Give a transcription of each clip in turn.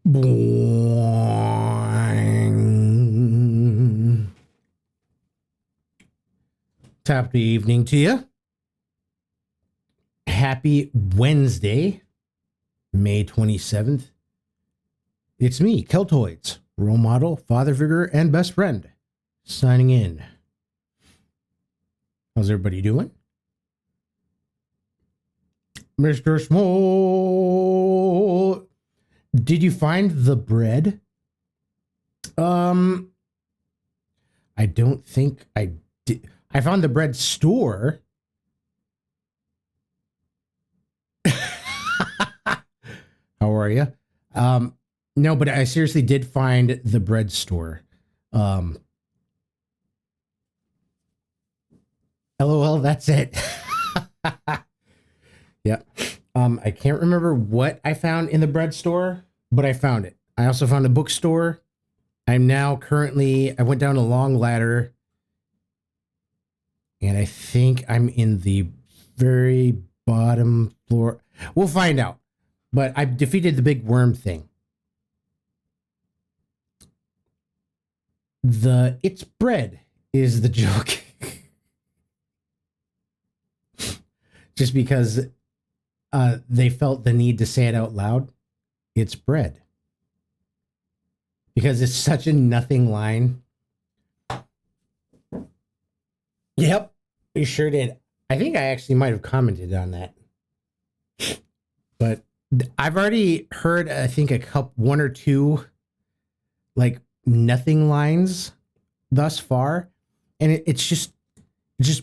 Boing. Top of the evening to you. Happy Wednesday, May 27th. It's me, Keltoids, role model, father figure, and best friend, signing in. How's everybody doing? Mr. Small, did you find the bread? I don't think I did. I found the bread store. How are you? No, but I seriously did find the bread store. LOL, that's it. Yep. I can't remember what I found in the bread store, but I found it. I also found a bookstore. I went down a long ladder, and I think I'm in the very bottom floor. We'll find out. But I've defeated the big worm thing. It's bread is the joke. Just because they felt the need to say it out loud. It's bread. Because it's such a nothing line. Yep, we sure did. I think I actually might have commented on that. But I've already heard, I think, one or two, like, nothing lines thus far. And it's just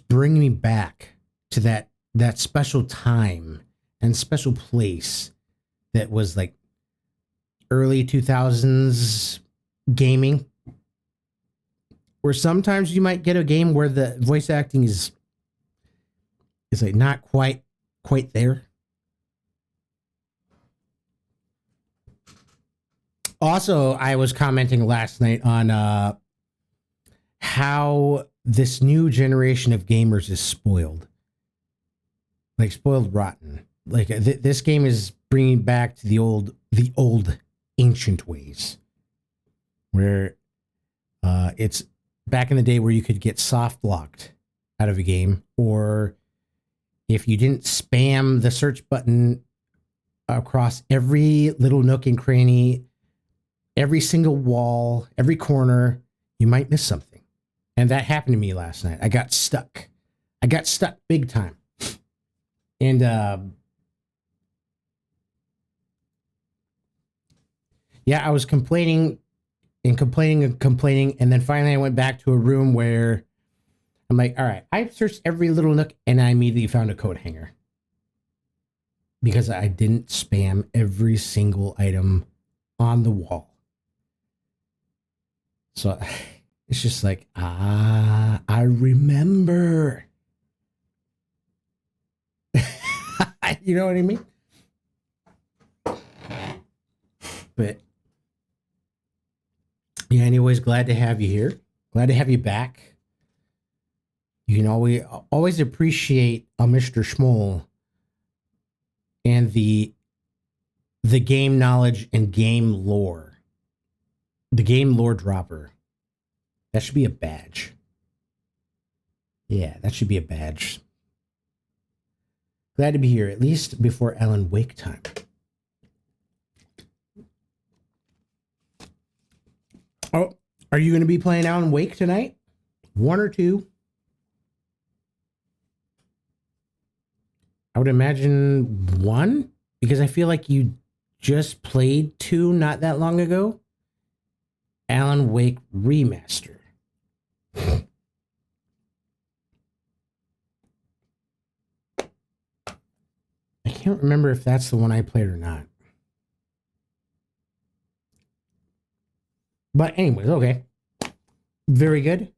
bringing me back to that special time and special place that was, like, early 2000s gaming, where sometimes you might get a game where the voice acting is like not quite there. Also, I was commenting last night on how this new generation of gamers is spoiled, like spoiled rotten. Like this game is bringing back to the old ancient ways, where it's back in the day where you could get soft locked out of a game, or if you didn't spam the search button across every little nook and cranny, every single wall, every corner, you might miss something. And that happened to me last night. I got stuck big time. And yeah, I was complaining, and then finally I went back to a room where I'm like, all right, I've searched every little nook, and I immediately found a coat hanger. Because I didn't spam every single item on the wall. So it's just like, I remember. You know what I mean? But yeah, anyways, glad to have you here. Glad to have you back. You can always appreciate Mr. Schmoll and the game knowledge and game lore. The game lore dropper. That should be a badge. Yeah, that should be a badge. Glad to be here, at least before Alan Wake time. Oh, are you going to be playing Alan Wake tonight? One or two? I would imagine one, because I feel like you just played two not that long ago. Alan Wake Remaster. I can't remember if that's the one I played or not. But anyways, okay. Very good.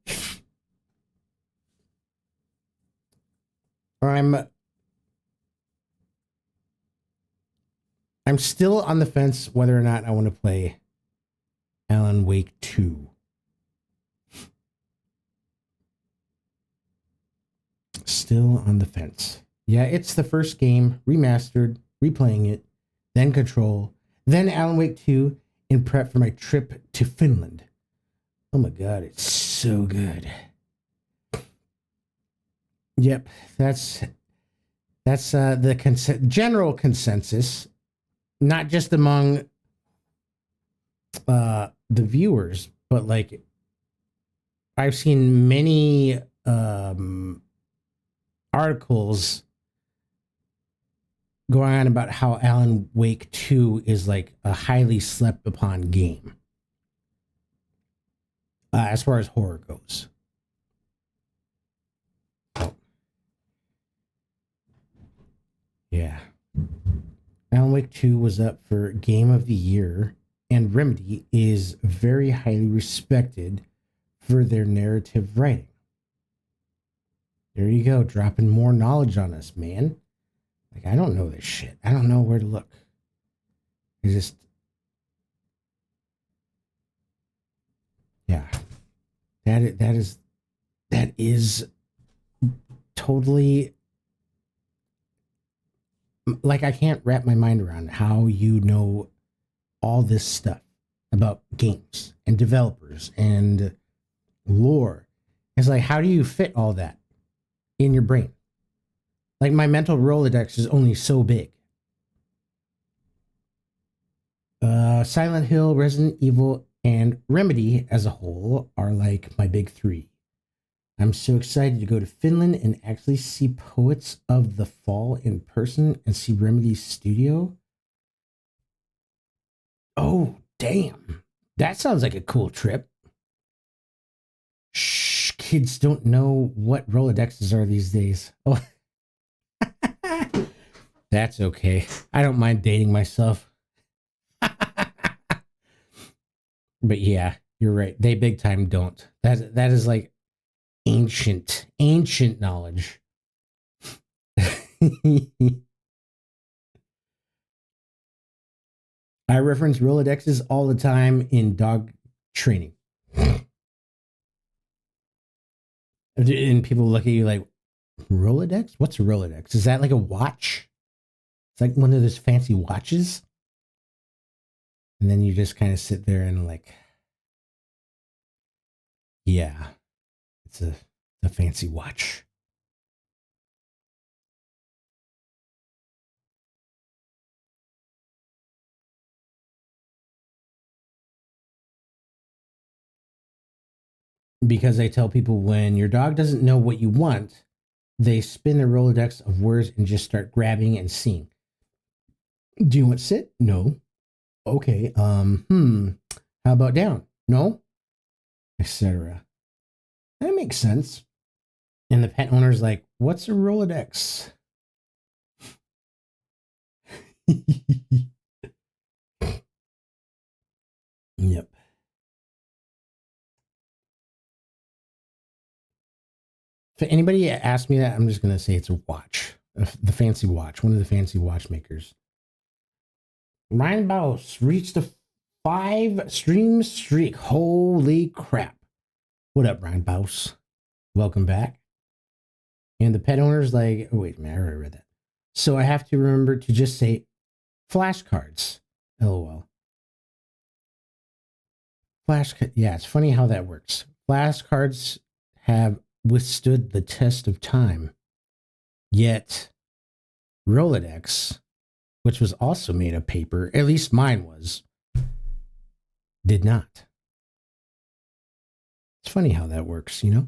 I'm still on the fence whether or not I want to play Alan Wake 2. Still on the fence. Yeah, it's the first game, remastered, replaying it, then Control, then Alan Wake 2, in prep for my trip to Finland. Oh my god, it's so good. Yep, that's the general consensus, not just among the viewers, but like I've seen many articles going on about how Alan Wake 2 is like a highly slept upon game as far as horror goes. Oh. Yeah. Alan Wake 2 was up for Game of the Year, and Remedy is very highly respected for their narrative writing. There you go, dropping more knowledge on us, man. Like, I don't know this shit. I don't know where to look. I just... Yeah. That is totally... Like, I can't wrap my mind around how you know all this stuff about games and developers and lore. It's like, how do you fit all that in your brain? Like, my mental Rolodex is only so big. Silent Hill, Resident Evil, and Remedy as a whole are like my big three. I'm so excited to go to Finland and actually see Poets of the Fall in person and see Remedy's studio. Oh, damn. That sounds like a cool trip. Shh, kids don't know what Rolodexes are these days. Oh, that's okay. I don't mind dating myself. But yeah, you're right. They big time don't. That is like ancient knowledge. I reference Rolodexes all the time in dog training. And people look at you like, Rolodex? What's a Rolodex? Is that like a watch? It's like one of those fancy watches. And then you just kind of sit there and like, yeah, it's a fancy watch. Because I tell people when your dog doesn't know what you want, they spin the Rolodex of words and just start grabbing and seeing. Do you want sit? No. Okay. How about down? No. Etc. That makes sense. And the pet owner's like, what's a Rolodex? Yep. If anybody asks me that, I'm just going to say it's a watch. The fancy watch. One of the fancy watchmakers. Ryan Baus reached a 5-stream streak. Holy crap. What up, Ryan Baus? Welcome back. And the pet owner's like, oh, wait a minute, I already read that. So I have to remember to just say flashcards. LOL. Yeah, it's funny how that works. Flashcards have withstood the test of time. Yet, Rolodex, which was also made of paper, at least mine was, did not. It's funny how that works, you know?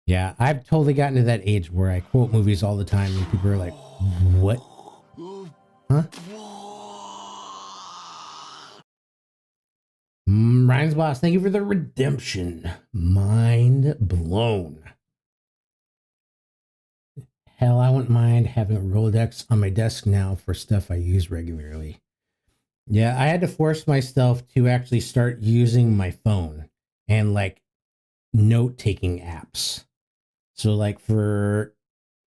Yeah, I've totally gotten to that age where I quote movies all the time and people are like, what? Huh? Ryan's Boss, thank you for the redemption. Mind blown. Hell, I wouldn't mind having a Rolodex on my desk now for stuff I use regularly. Yeah, I had to force myself to actually start using my phone and like note-taking apps. So like for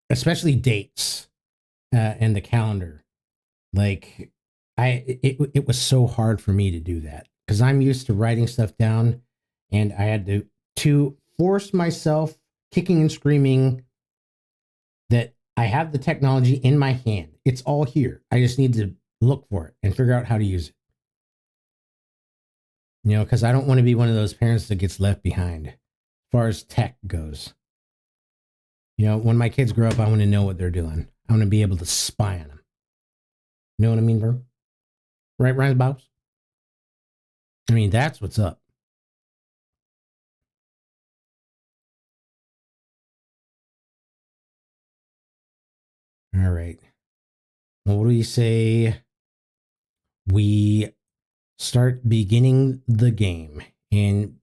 especially dates and the calendar, like it was so hard for me to do that because I'm used to writing stuff down, and I had to force myself, kicking and screaming, that I have the technology in my hand. It's all here. I just need to look for it and figure out how to use it. You know, because I don't want to be one of those parents that gets left behind as far as tech goes. You know, when my kids grow up, I want to know what they're doing. I want to be able to spy on them. You know what I mean, bro? Right, Ryan Bobs? I mean, that's what's up. All right. Well, what do you say we start beginning the game and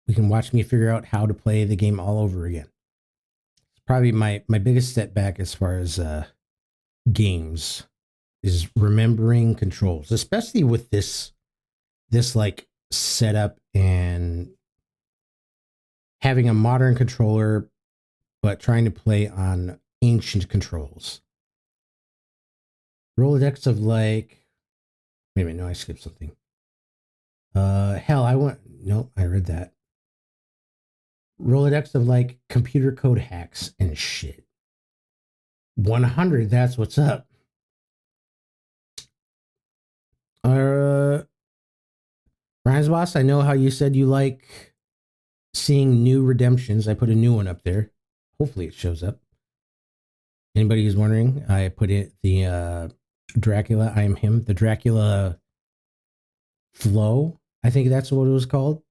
we can watch me figure out how to play the game all over again? It's probably my biggest setback as far as games is remembering controls, especially with this like setup and having a modern controller, but trying to play on ancient controls. Rolodex of like, wait a minute, no, I skipped something. Hell, I read that. Rolodex of like computer code hacks and shit. 100, that's what's up. Ryan's Boss, I know how you said you like seeing new redemptions. I put a new one up there. Hopefully it shows up. Anybody who's wondering, I put it the Dracula, I am him, the Dracula flow. I think that's what it was called.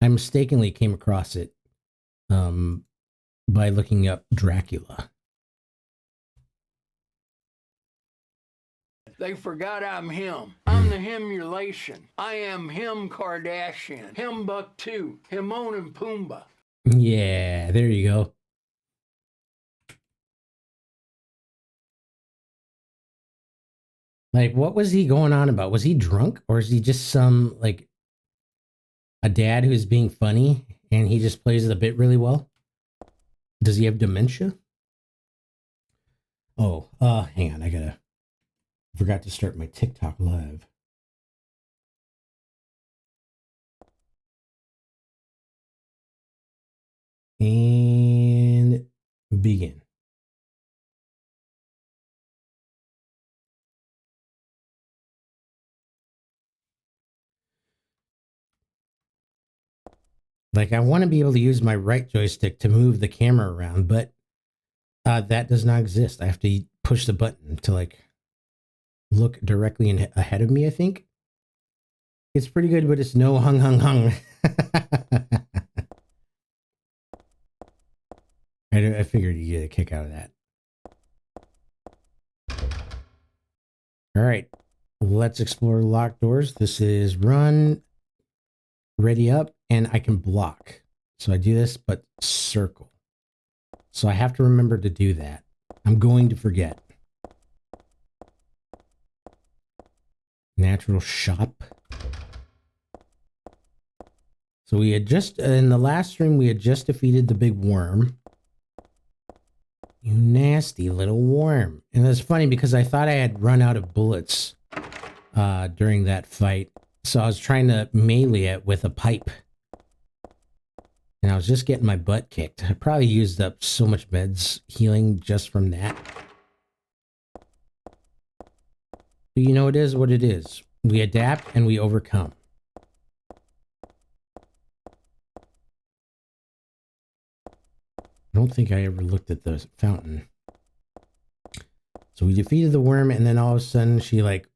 I mistakenly came across it by looking up Dracula. They forgot I'm him. I'm the himulation. I am him Kardashian. Him Buck 2. Timon and Pumbaa. Yeah, there you go. Like, what was he going on about? Was he drunk? Or is he just some, like, a dad who's being funny and he just plays the bit really well? Does he have dementia? Oh, hang on. I forgot to start my TikTok live. And begin. Like, I want to be able to use my right joystick to move the camera around, but that does not exist. I have to push the button to, like, look directly ahead of me, I think. It's pretty good, but it's no hung. I figured you'd get a kick out of that. All right, let's explore locked doors. This is run, ready up, and I can block. So I do this, but circle. So I have to remember to do that. I'm going to forget. Natural shop. So we had just, in the last stream, we had just defeated the big worm. You nasty little worm. And it's funny because I thought I had run out of bullets during that fight. So I was trying to melee it with a pipe. And I was just getting my butt kicked. I probably used up so much meds healing just from that. But you know, it is what it is. We adapt and we overcome. I don't think I ever looked at the fountain. So we defeated the worm, and then all of a sudden she like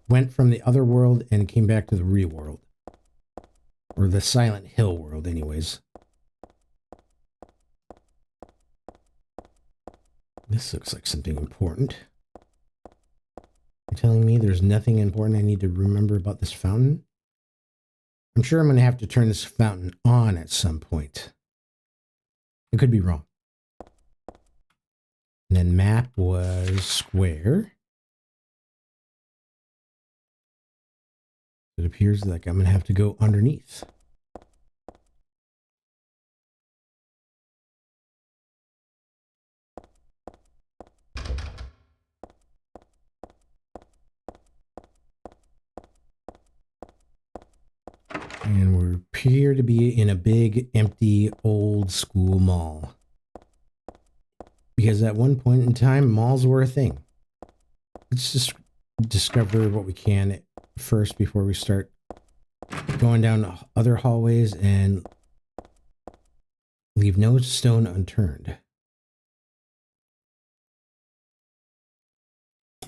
went from the other world and came back to the real world. Or the Silent Hill world, anyways. This looks like something important. You're telling me there's nothing important I need to remember about this fountain? I'm sure I'm going to have to turn this fountain on at some point. I could be wrong. And then map was square. It appears like I'm going to have to go underneath. And we appear to be in a big, empty, old school mall. Because at one point in time, malls were a thing. let's just discover what we can first before we start going down other hallways and leave no stone unturned.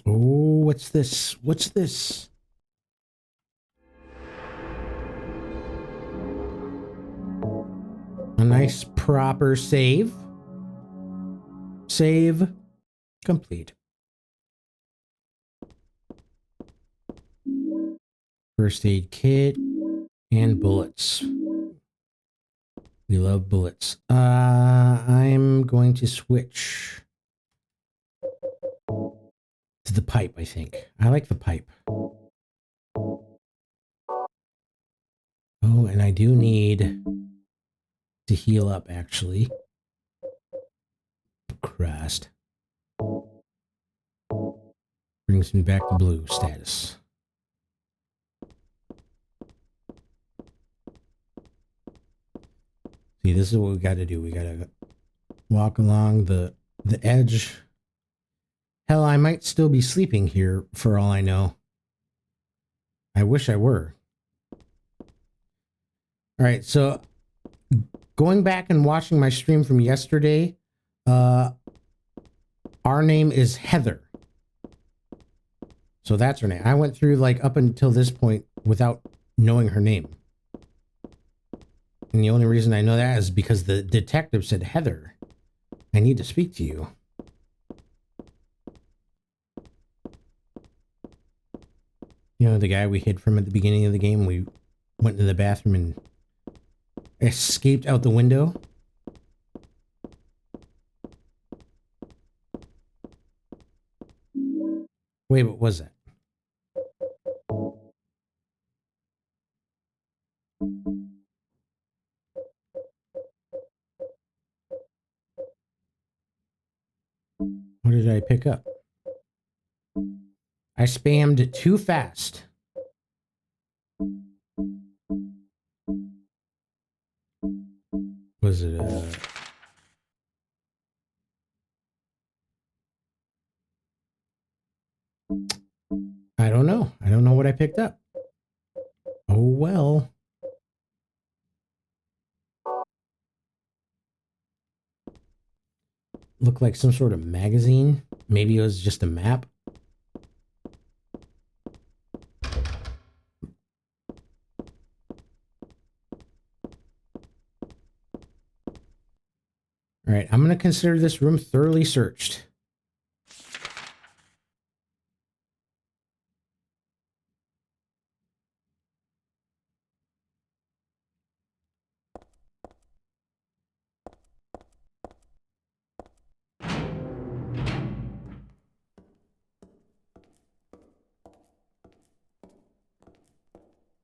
Oh, what's this? What's this? A nice proper save. Save complete. First aid kit and bullets. We love bullets. I'm going to switch to the pipe, I think. I like the pipe. Oh, and I do need to heal up, actually. Christ. Brings me back to blue status. See, this is what we got to do. We got to walk along the edge. Hell, I might still be sleeping here for all I know. I wish I were. All right, so going back and watching my stream from yesterday, our name is Heather. So that's her name. I went through like up until this point without knowing her name. And the only reason I know that is because the detective said, Heather, I need to speak to you. You know, the guy we hid from at the beginning of the game, we went into the bathroom and escaped out the window. Wait, what was that? What did I pick up? I spammed too fast. Was it I don't know. I don't know what I picked up. Oh, well. Looked like some sort of magazine. Maybe it was just a map. All right, I'm going to consider this room thoroughly searched.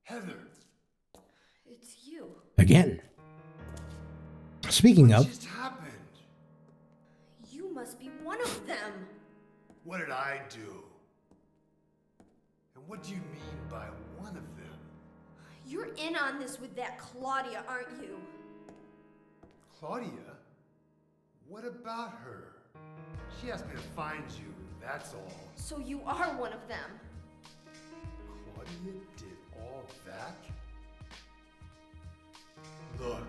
Heather. It's you. Again. Speaking What of, just happened? You must be one of them. What did I do? And what do you mean by one of them? You're in on this with that Claudia, aren't you? Claudia? What about her? She asked me to find you, that's all. So you are one of them. Claudia did all that? Look,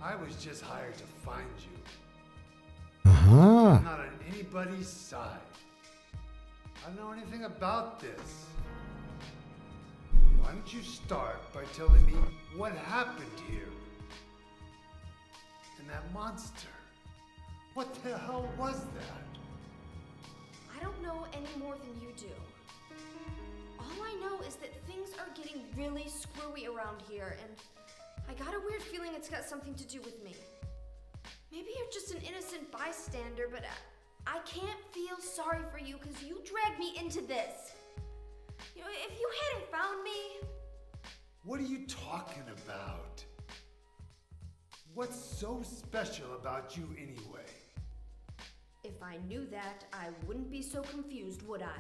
I was just hired to find you. I'm not on anybody's side. I don't know anything about this. Why don't you start by telling me what happened here? And that monster. What the hell was that? I don't know any more than you do. All I know is that things are getting really screwy around here, and I got a weird feeling it's got something to do with me. Maybe you're just an innocent bystander, but I can't feel sorry for you because you dragged me into this. You know, if you hadn't found me... What are you talking about? What's so special about you anyway? If I knew that, I wouldn't be so confused, would I?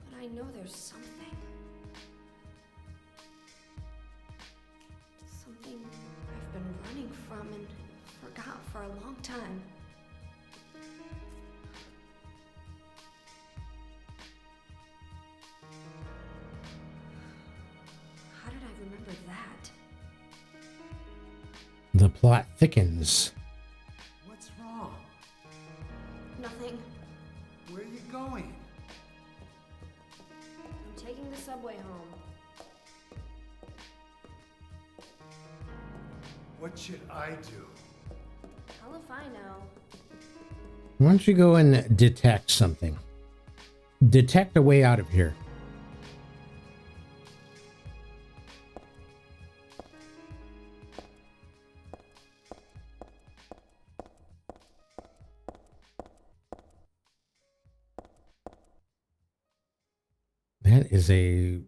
But I know there's something. Something I've been running from and forgot for a long time. remember that. The plot thickens. What's wrong? Nothing. Where are you going? I'm taking the subway home. What should I do? Hell if I know. Why don't you go and detect something? Detect a way out of here. That is a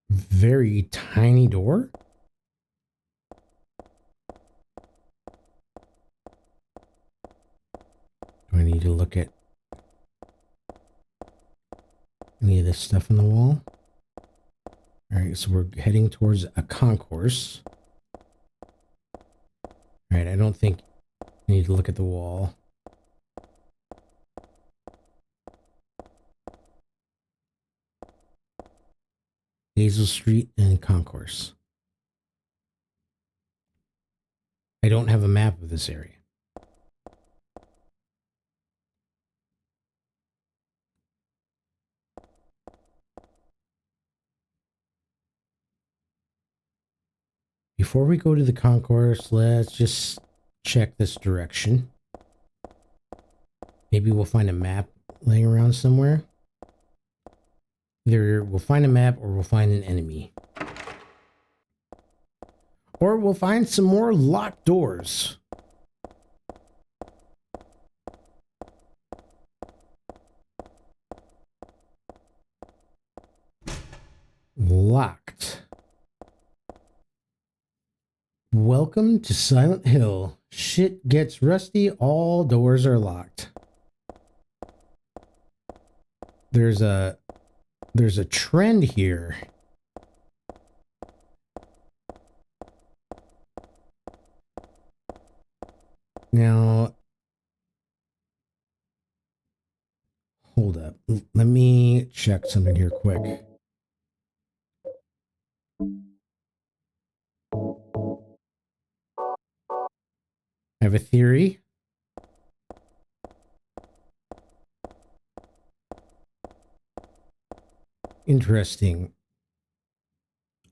very tiny door. Do I need to look at any of this stuff on the wall? All right, so we're heading towards a concourse. All right, I don't think I need to look at the wall. Hazel Street and concourse. I don't have a map of this area. Before we go to the concourse, let's just check this direction. Maybe we'll find a map laying around somewhere. Either we'll find a map or we'll find an enemy. Or we'll find some more locked doors. Locked. Welcome to Silent Hill. Shit gets rusty, all doors are locked. There's a trend here. Now, hold up. Let me check something here quick. I have a theory. Interesting.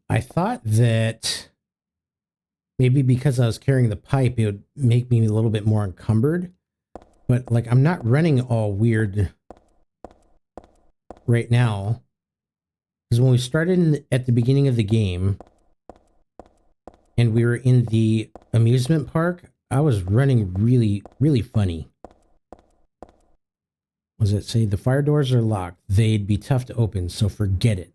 I thought that maybe because I was carrying the pipe, it would make me a little bit more encumbered. But like, I'm not running all weird right now. Because when we started at the beginning of the game and we were in the amusement park, I was running really, really funny. Was it say the fire doors are locked? They'd be tough to open, so forget it.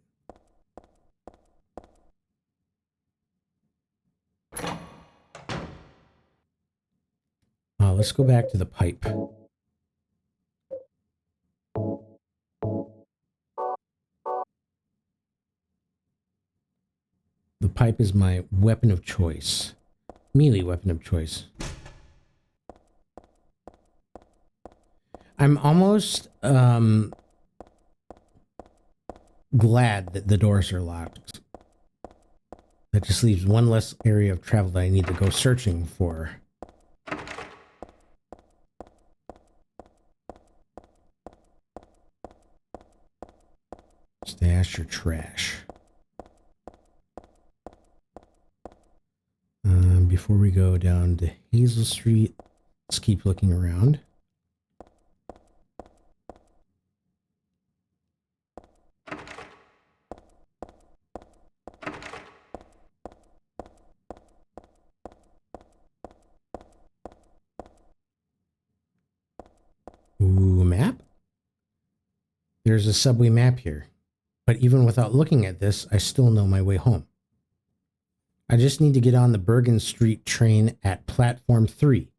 Let's go back to the pipe. The pipe is my weapon of choice. Melee weapon of choice. I'm almost glad that the doors are locked. That just leaves one less area of travel that I need to go searching for. Stash your trash. Before we go down to Hazel Street, let's keep looking around. Ooh, map? There's a subway map here. But even without looking at this, I still know my way home. I just need to get on the Bergen Street train at platform 3.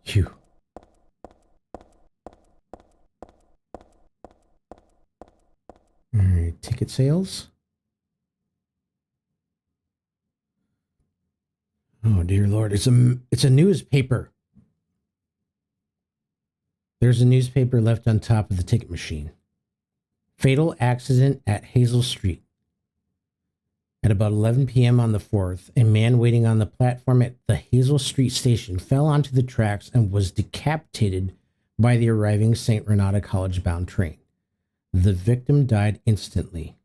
Phew. All right, ticket sales. Oh dear Lord, it's a newspaper. There's a newspaper left on top of the ticket machine. Fatal accident at Hazel Street. At about 11 p.m. on the 4th, a man waiting on the platform at the Hazel Street station fell onto the tracks and was decapitated by the arriving St. Renata College-bound train. The victim died instantly.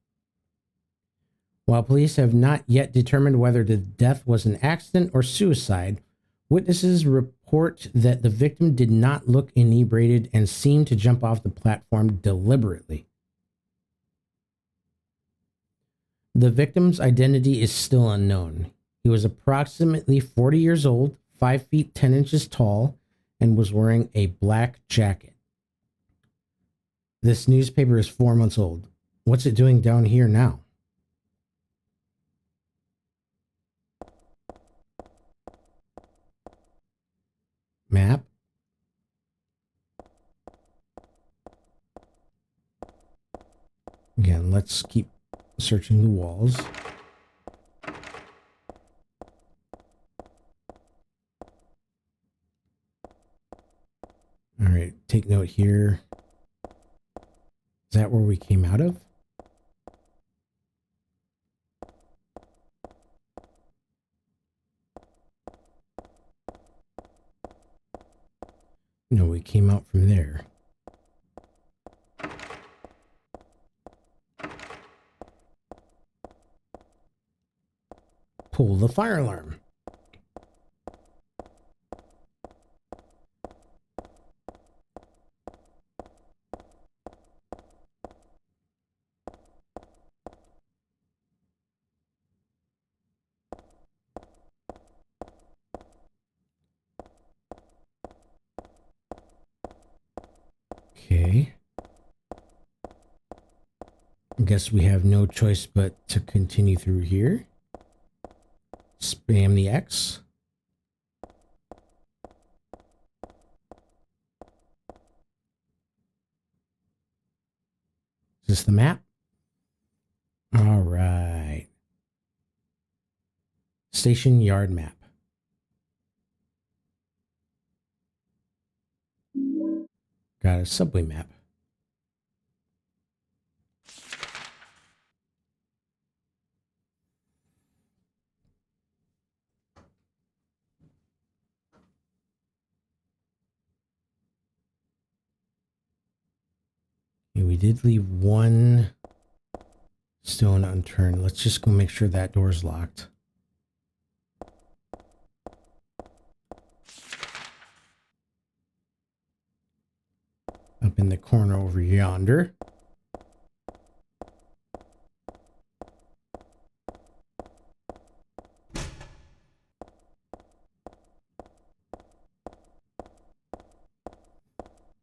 While police have not yet determined whether the death was an accident or suicide, witnesses report that the victim did not look inebriated and seemed to jump off the platform deliberately. The victim's identity is still unknown. He was approximately 40 years old, 5 feet 10 inches tall, and was wearing a black jacket. This newspaper is 4 months old. What's it doing down here now? Map. Again, let's keep searching the walls. All right, take note here. Is that where we came out of? No, we came out from there. Pull the fire alarm. Okay. I guess we have no choice but to continue through here. Spam the X. Is this the map? All right. Station yard map. Got a subway map. Okay, we did leave one stone unturned. Let's just go make sure that door's locked. Up in the corner over yonder.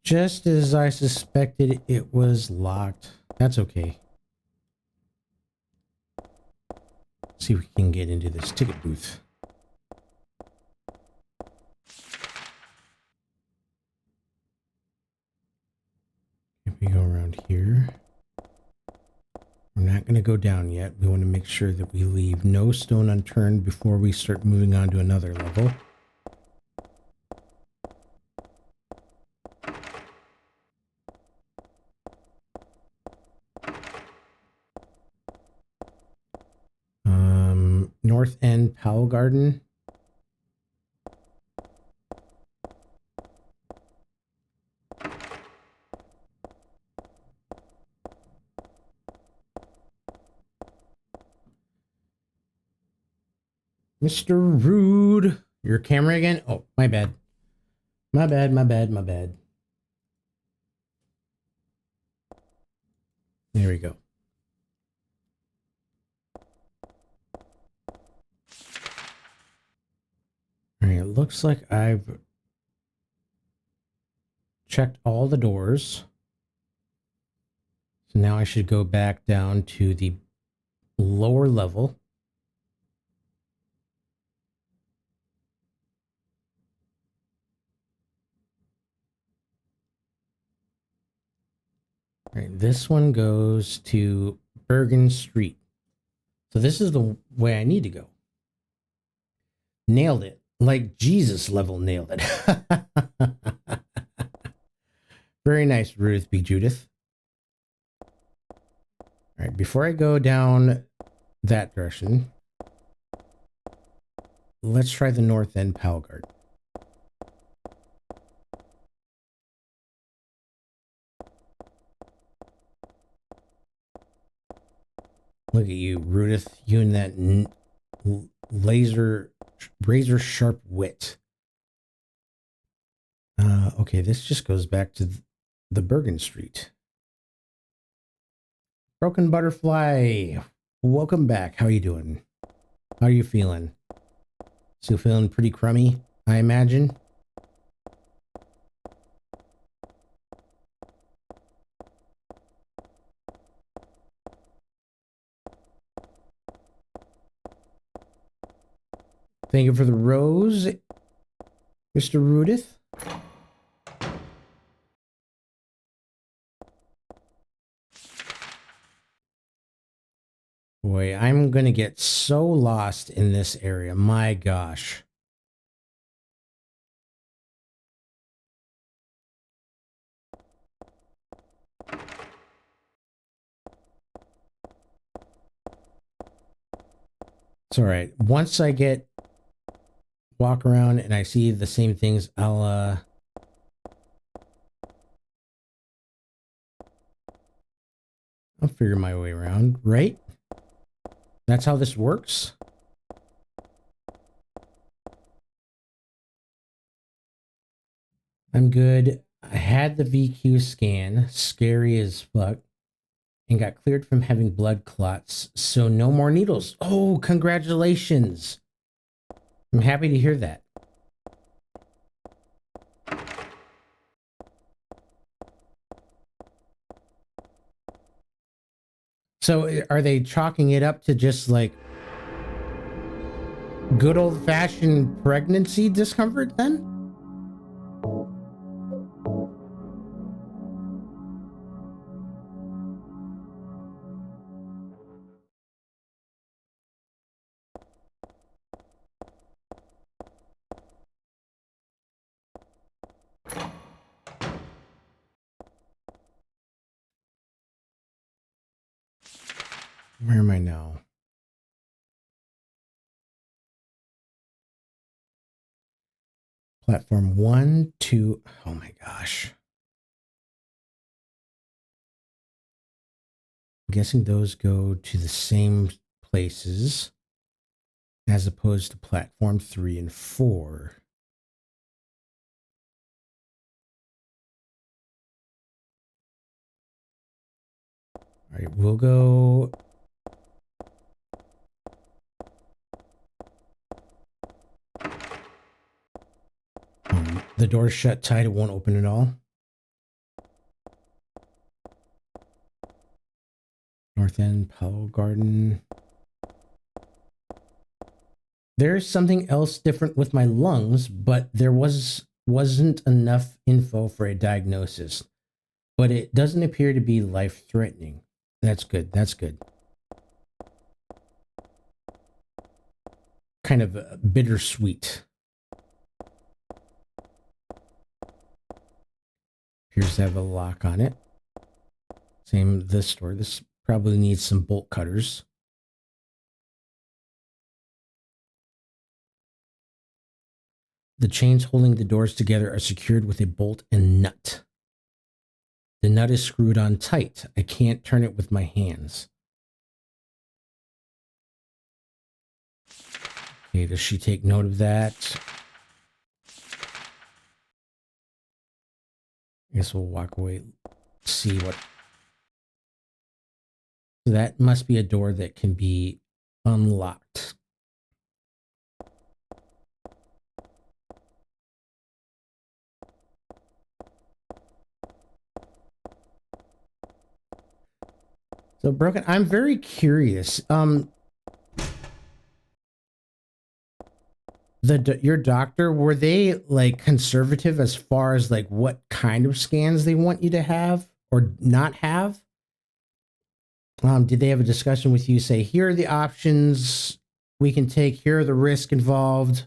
Just as I suspected, it was locked. That's okay. See if we can get into this ticket booth. If we go around here, we're not going to go down yet. We want to make sure that we leave no stone unturned before we start moving on to another level. North End Powell Garden. Mr. Rude. Your camera again? Oh, my bad. My bad, my bad, my bad. There we go. All right, it looks like I've checked all the doors. So now I should go back down to the lower level. All right, this one goes to Bergen Street. So this is the way I need to go. Nailed it. Like Jesus level nailed it. Very nice, Ruth B. Judith. All right, before I go down that direction, let's try the north end Powell Guard. Look at you, Rudith. You and that razor sharp wit. Okay, this just goes back to the Bergen Street. Broken Butterfly, welcome back. How are you doing? How are you feeling? Still feeling pretty crummy, I imagine? Thank you for the rose, Mr. Rudith. Boy, I'm going to get so lost in this area. My gosh. It's all right. Once I walk around and I see the same things, I'll figure my way around, right? That's how this works. I'm good. I had the VQ scan, scary as fuck, and got cleared from having blood clots, so no more needles. Oh, congratulations. I'm happy to hear that. So are they chalking it up to just like good old-fashioned pregnancy discomfort then? Where am I now? Platform 1, 2. Oh my gosh. I'm guessing those go to the same places as opposed to platform 3 and 4. All right, we'll go. The door's shut tight, it won't open at all. North End, Powell Garden. There's something else different with my lungs, but there wasn't enough info for a diagnosis. But it doesn't appear to be life-threatening. That's good, that's good. Kind of bittersweet. Appears to have a lock on it. Same this door. This probably needs some bolt cutters. The chains holding the doors together are secured with a bolt and nut. The nut is screwed on tight. I can't turn it with my hands. Okay, does she take note of that? I guess we'll walk away, see what. So that must be a door that can be unlocked. So Broken, I'm very curious. Your doctor, were they like conservative as far as like what kind of scans they want you to have or not have? Did they have a discussion with you, say, here are the options we can take, here are the risks involved?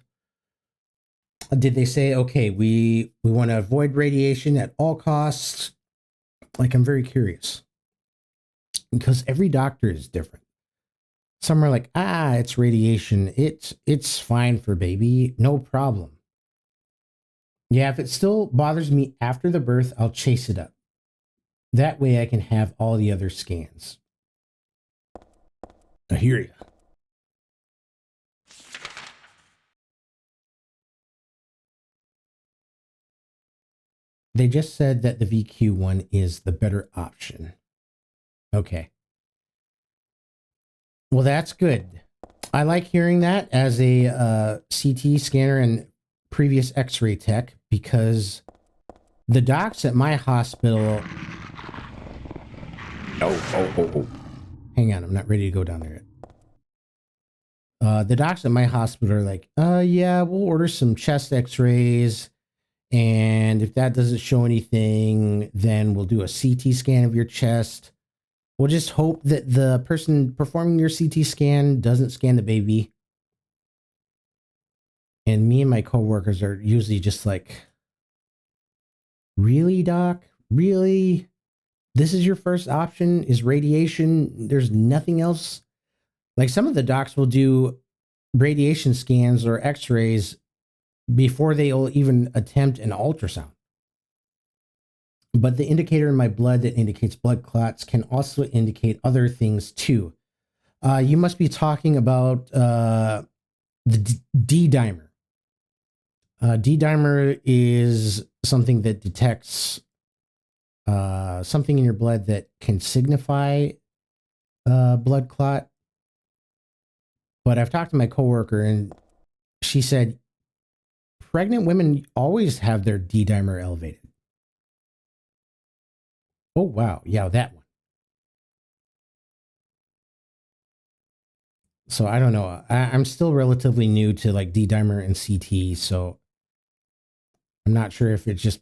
Did they say, okay, we want to avoid radiation at all costs? Like, I'm very curious because every doctor is different. Some are like, it's radiation. It's fine for baby, no problem. Yeah, if it still bothers me after the birth, I'll chase it up. That way I can have all the other scans. I hear you. They just said that the VQ one is the better option. Okay. Well, that's good. I like hearing that as a CT scanner and previous X-ray tech, because the docs at my hospital... Oh. Hang on, I'm not ready to go down there yet. The docs at my hospital are like, yeah, we'll order some chest X-rays, and if that doesn't show anything, then we'll do a CT scan of your chest. We'll just hope that the person performing your CT scan doesn't scan the baby. And me and my coworkers are usually just like, really, doc? Really? This is your first option? Is radiation? There's nothing else? Like, some of the docs will do radiation scans or x-rays before they'll even attempt an ultrasound. But the indicator in my blood that indicates blood clots can also indicate other things too. You must be talking about the D-dimer. D-dimer is something that detects something in your blood that can signify blood clot. But I've talked to my coworker, and she said pregnant women always have their D-dimer elevated. Oh, wow. Yeah, that one. So I don't know. I'm still relatively new to like D-dimer and CT, so I'm not sure if it's just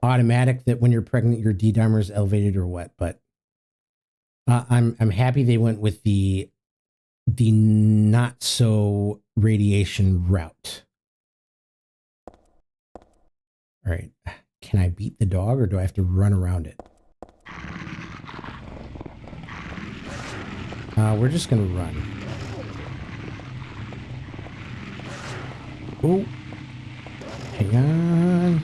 automatic that when you're pregnant your D-dimer is elevated or what. But I'm happy they went with the not so radiation route. All right. Can I beat the dog, or do I have to run around it? We're just going to run. Oh, hang on.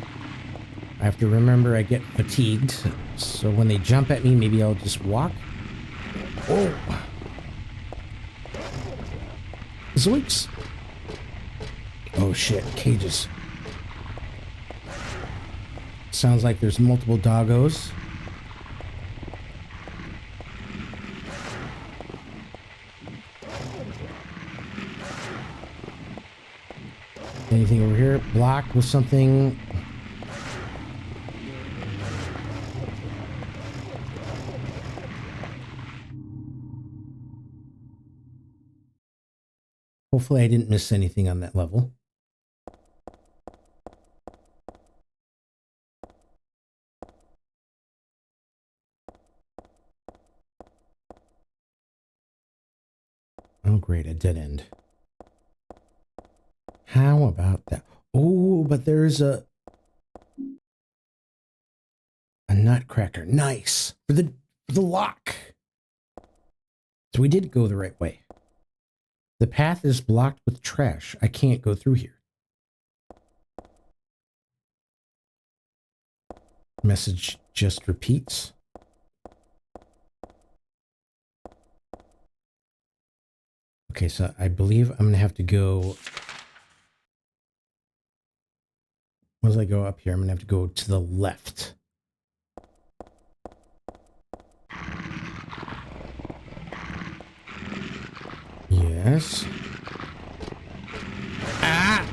I have to remember I get fatigued. So when they jump at me, maybe I'll just walk. Oh. Zoinks. Oh shit, cages. Sounds like there's multiple doggos. Anything over here? Blocked with something. Hopefully I didn't miss anything on that level. Oh great, a dead end. How about that? Oh, but there's a nutcracker. Nice. For the lock. So we did go the right way. The path is blocked with trash. I can't go through here. Message just repeats. Okay, so I believe I'm going to have to go... Once I go up here, I'm going to have to go to the left. Yes. Ah!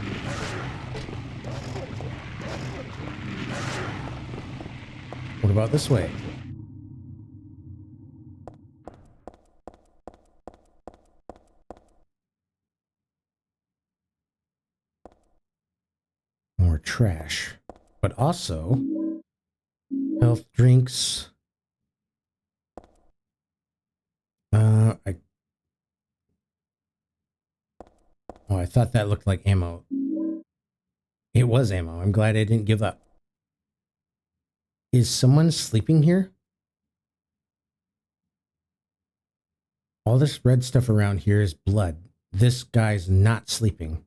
What about this way? More trash. But also health drinks. I thought that looked like ammo. It was ammo. I'm glad I didn't give up. Is someone sleeping here? All this red stuff around here is blood. This guy's not sleeping.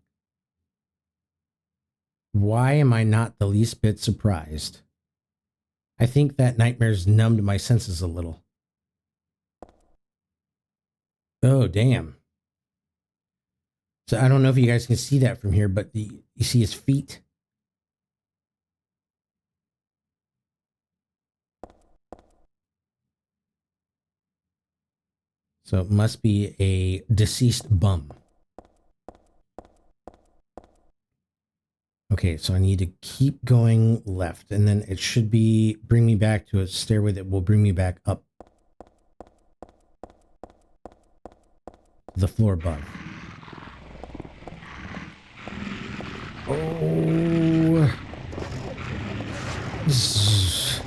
Why am I not the least bit surprised? I think that nightmare's numbed my senses a little. Oh, damn. So I don't know if you guys can see that from here, but you see his feet? So it must be a deceased bum. Okay, so I need to keep going left, and then it should bring me back to a stairway that will bring me back up the floor above. Oh. Zzz.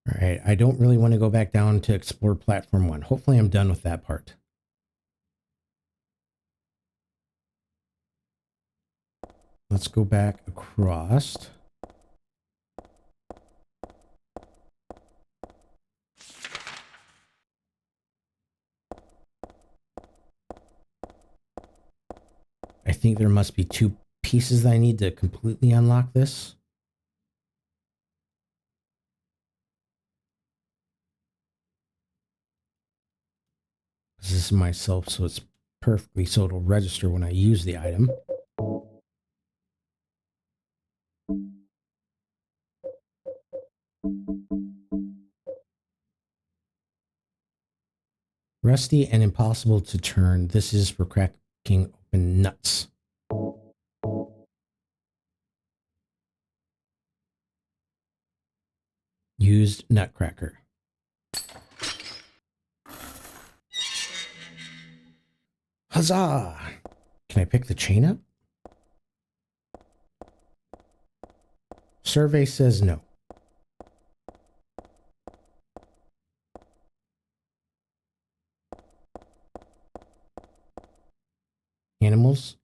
All right, I don't really want to go back down to explore platform 1. Hopefully I'm done with that part. Let's go back across. I think there must be 2 pieces that I need to completely unlock this. This is myself, so it's perfectly, so it'll register when I use the item. Rusty and impossible to turn. This is for cracking open nuts. Used nutcracker. Huzzah! Can I pick the chain up? Survey says no. Animals?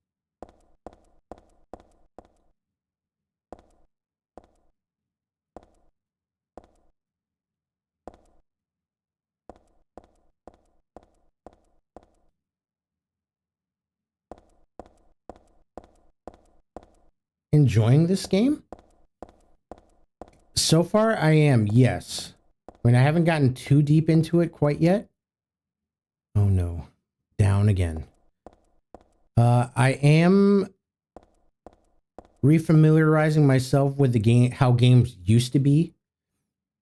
Enjoying this game? So far, I am, yes. I mean, I haven't gotten too deep into it quite yet. Oh no. Down again. I am refamiliarizing myself with the game, how games used to be.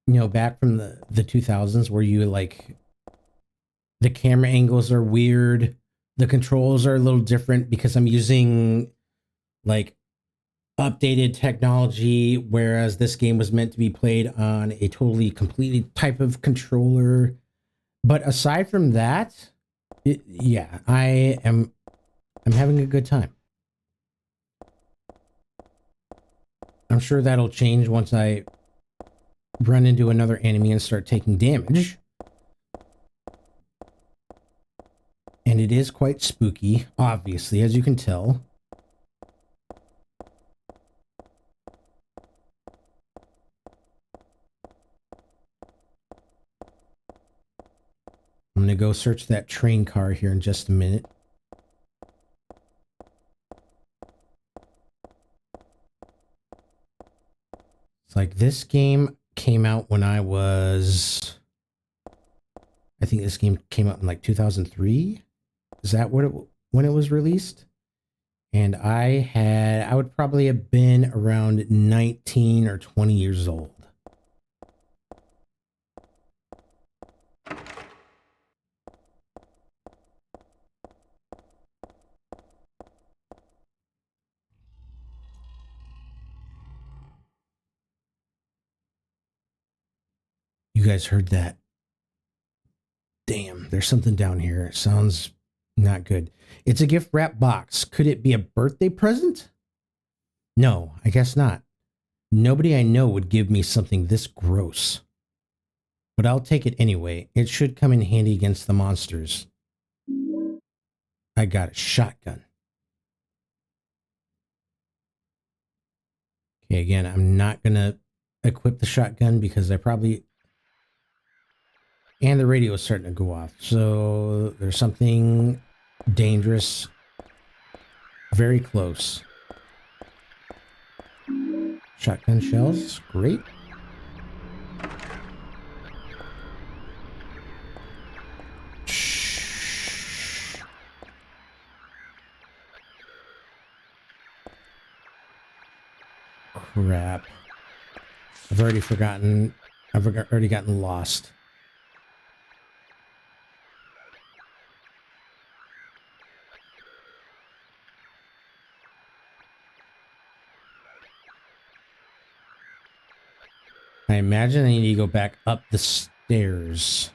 You know, back from the 2000s, where you like the camera angles are weird, the controls are a little different because I'm using like updated technology, whereas this game was meant to be played on a totally completely type of controller. But aside from that, yeah, I'm having a good time. I'm sure that'll change once I run into another enemy and start taking damage. And it is quite spooky, obviously, as you can tell. I'm going to go search that train car here in just a minute. It's like this game came out when I was... I think this game came out in like 2003. Is that when it was released? And I would probably have been around 19 or 20 years old. You guys heard that? Damn, there's something down here. It sounds not good. It's a gift wrap box. Could it be a birthday present? No, I guess not. Nobody I know would give me something this gross. but I'll take it anyway. It should come in handy against the monsters. I got a shotgun. Okay, again, I'm not going to equip the shotgun because I probably... And the radio is starting to go off. So there's something dangerous very close. Shotgun shells, great. Crap. I've already forgotten. I've already gotten lost. I imagine I need to go back up the stairs.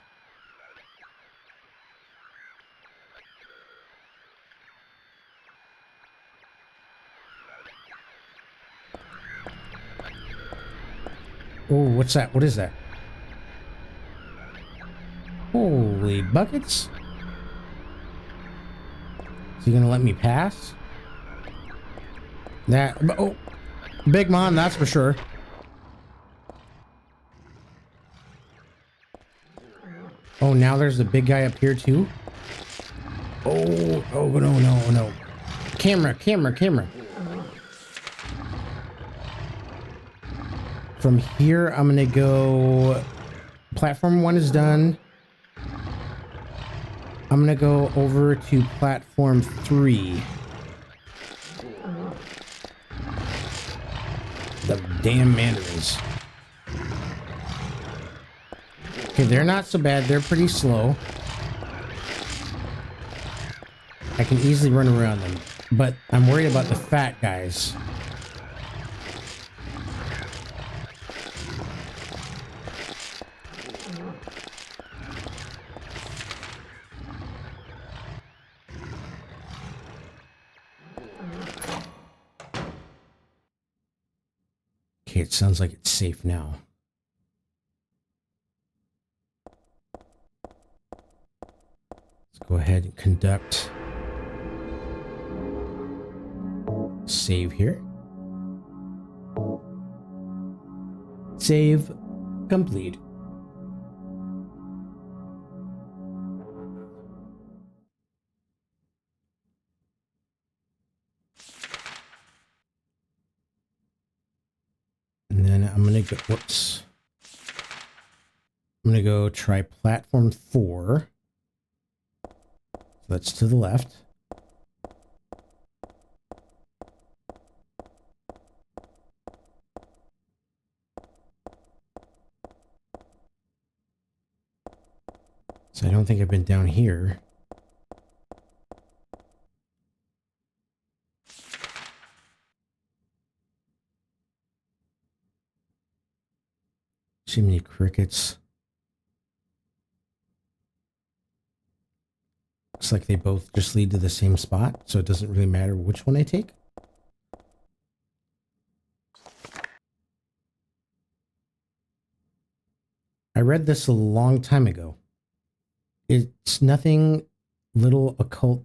Oh, what's that? What is that? Holy buckets. Is he gonna let me pass? That, oh, Big Mom, that's for sure. Oh, now there's the big guy up here too. Oh, oh no, no, no. Camera, camera, camera. From here, I'm gonna go. Platform 1 is done. I'm gonna go over to platform 3. The damn mandarins. Okay, they're not so bad. They're pretty slow. I can easily run around them, but I'm worried about the fat guys. Okay, it sounds like it's safe now. Let's go ahead and conduct save here. Save complete. And then I'm gonna go, whoops. I'm gonna go try platform 4. So that's to the left. So I don't think I've been down here. Too many crickets. Looks like they both just lead to the same spot, so it doesn't really matter which one I take. I read this a long time ago. It's nothing little occult.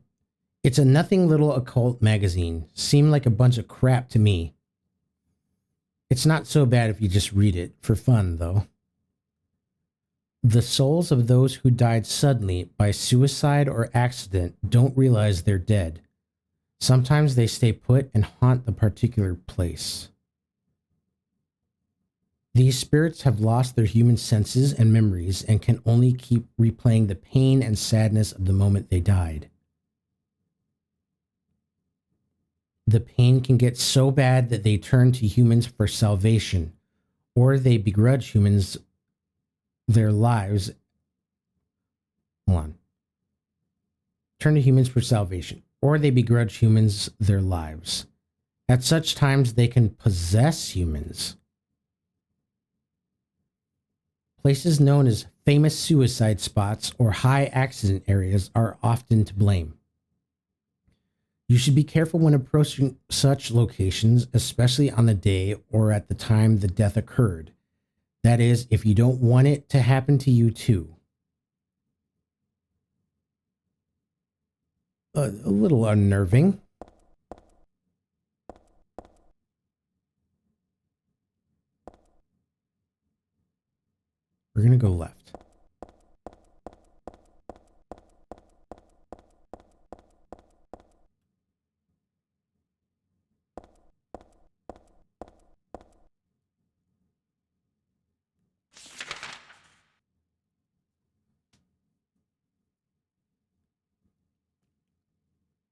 It's a nothing little occult magazine. Seemed like a bunch of crap to me. It's not so bad if you just read it for fun, though. The souls of those who died suddenly by suicide or accident don't realize they're dead. Sometimes they stay put and haunt the particular place. These spirits have lost their human senses and memories and can only keep replaying the pain and sadness of the moment they died. The pain can get so bad that they turn to humans for salvation, or they begrudge humans their lives. Hold on. Turn to humans for salvation, or they begrudge humans their lives. At such times, they can possess humans. Places known as famous suicide spots or high accident areas are often to blame. You should be careful when approaching such locations, especially on the day or at the time the death occurred. That is, if you don't want it to happen to you too. A little unnerving. We're going to go left.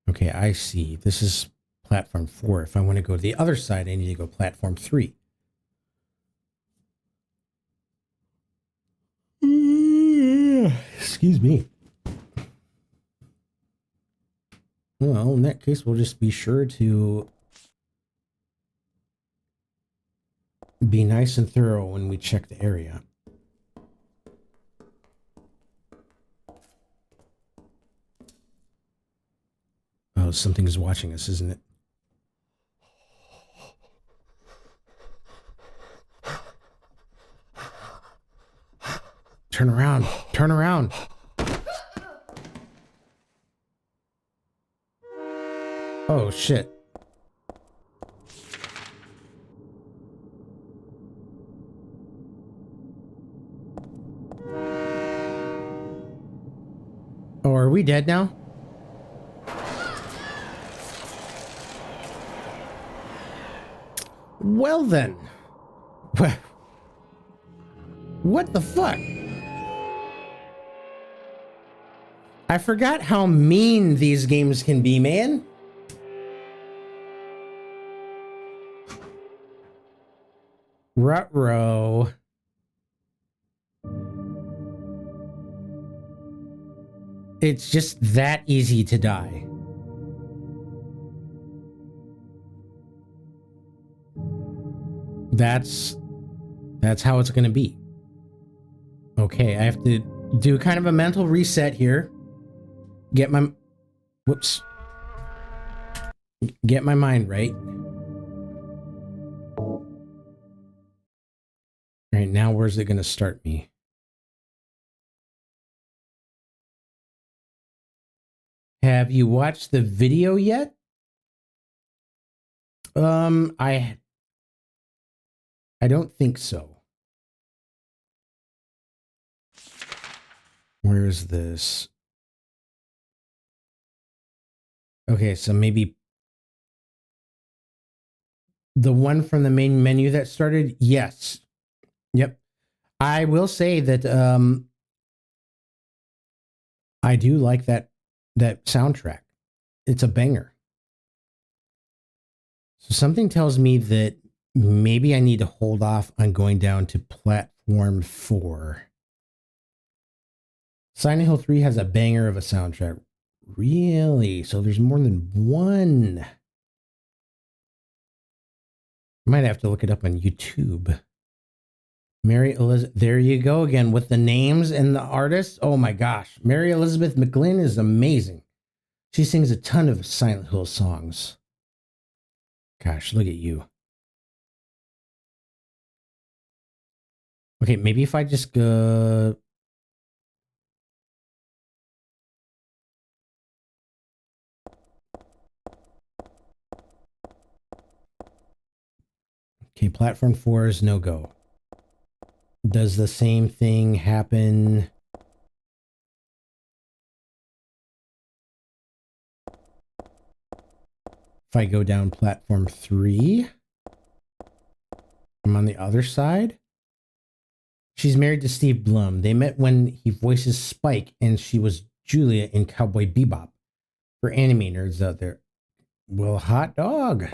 Okay, I see. This is platform 4. If I want to go to the other side, I need to go platform 3. Excuse me. Well, in that case, we'll just be sure to be nice and thorough when we check the area. Oh, something's watching us, isn't it? Turn around. Turn around. Oh, shit. Oh, are we dead now? Well then. What the fuck? I forgot how mean these games can be, man. Ruh-roh. It's just that easy to die. That's how it's going to be. Okay, I have to do kind of a mental reset here. Get my mind right. All right, now where's it going to start me? Have you watched the video yet? I don't think so. Where is this? Okay, so maybe the one from the main menu that started? Yes. Yep. I will say that I do like that soundtrack. It's a banger. So something tells me that maybe I need to hold off on going down to platform 4. Silent Hill 3 has a banger of a soundtrack. Really? So there's more than one. Might have to look it up on YouTube. Mary Elizabeth, there you go again with the names and the artists. Oh my gosh. Mary Elizabeth McGlynn is amazing. She sings a ton of Silent Hill songs. Gosh, look at you. Okay, maybe if I just go... Okay, platform 4 is no go. Does the same thing happen? If I go down platform 3, I'm on the other side. She's married to Steve Blum. They met when he voices Spike and she was Julia in Cowboy Bebop. For anime nerds out there. Well, hot dog.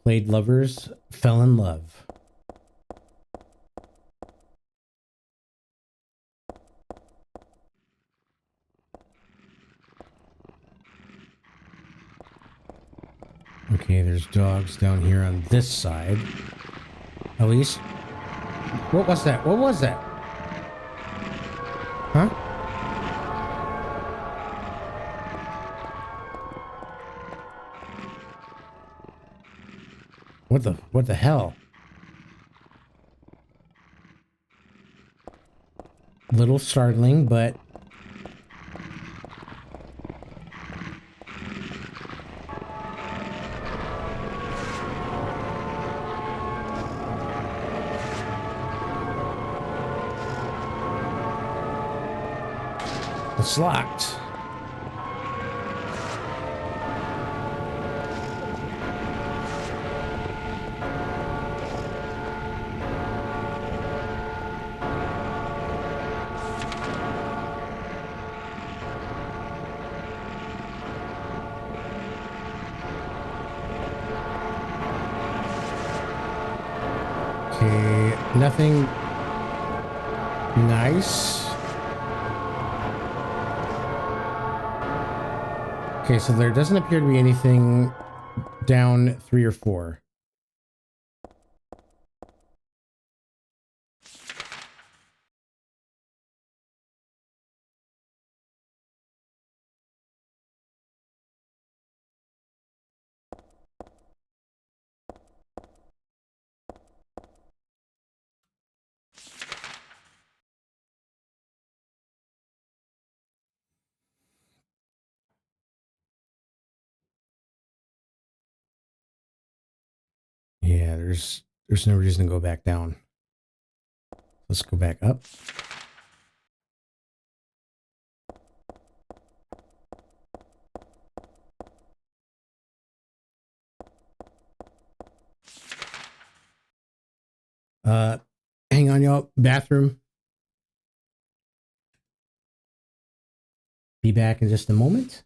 Played lovers, fell in love. Okay, there's dogs down here on this side. Elise? What was that? What was that? Huh? What the hell? Little startling, but it's locked. Okay, nothing nice. Okay, so there doesn't appear to be anything down 3 or 4. Yeah, there's no reason to go back down. Let's go back up. Uh, hang on, y'all. Bathroom. Be back in just a moment.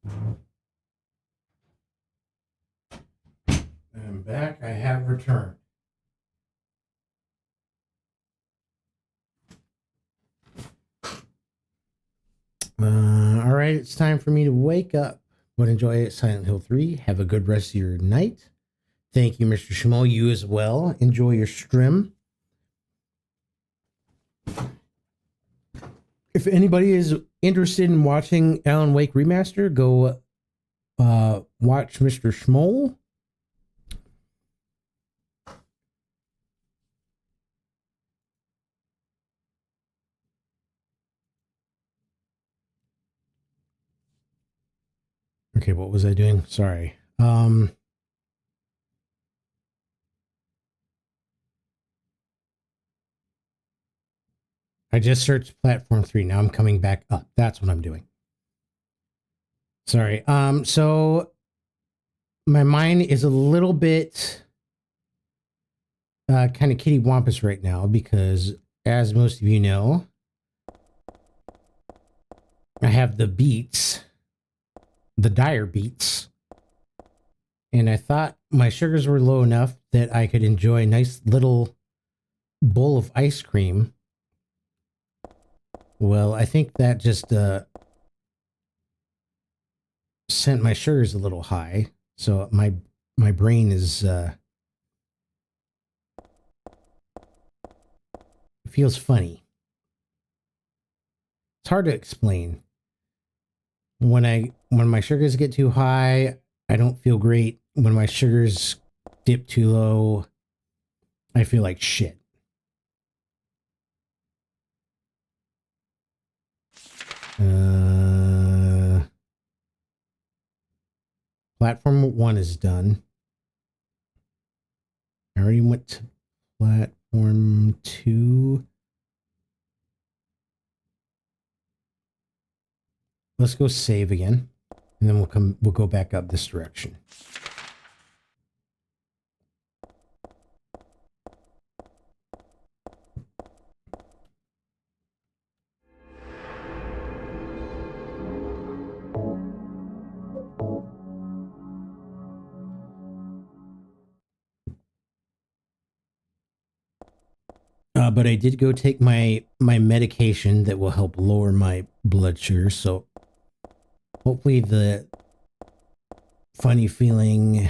I'm back. I have returned. All right, it's time for me to wake up. But enjoy Silent Hill 3. Have a good rest of your night. Thank you, Mr. Schmo. You as well. Enjoy your stream. If anybody is interested in watching Alan Wake Remaster, go watch Mr. Schmo. Okay, what was I doing? Sorry. I just searched platform 3. Now I'm coming back up. That's what I'm doing. Sorry. So my mind is a little bit kind of kitty wampus right now because, as most of you know, I have the beets, the dire beets, and I thought my sugars were low enough that I could enjoy a nice little bowl of ice cream. Well, I think that just sent my sugars a little high, so my brain is feels funny. It's hard to explain. When my sugars get too high, I don't feel great. When my sugars dip too low, I feel like shit. Platform 1 is done. I already went to platform 2. Let's go save again, and then we'll go back up this direction. But I did go take my medication that will help lower my blood sugar, so hopefully the funny feeling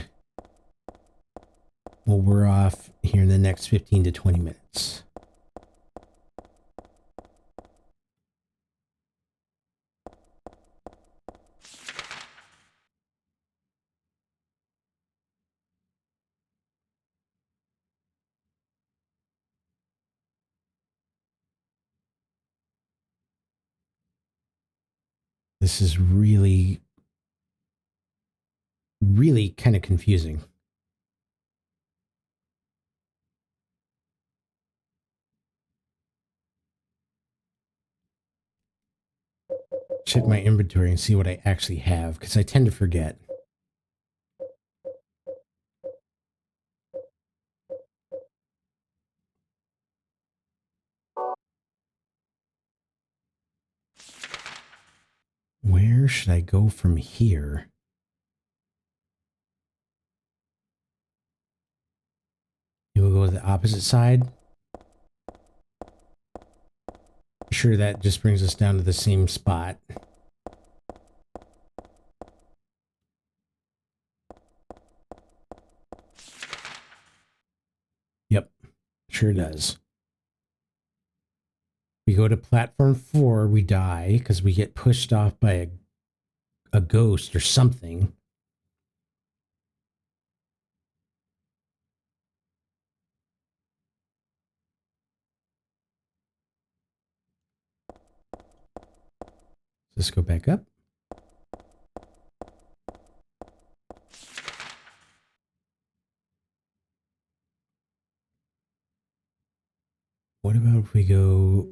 will wear off here in the next 15 to 20 minutes. This is really kind of confusing. Check my inventory and see what I actually have, because I tend to forget. Where should I go from here? You will go to the opposite side. Sure, that just brings us down to the same spot. Yep, sure does. We go to platform 4, we die because we get pushed off by a ghost or something. Let's go back up. What about if we go...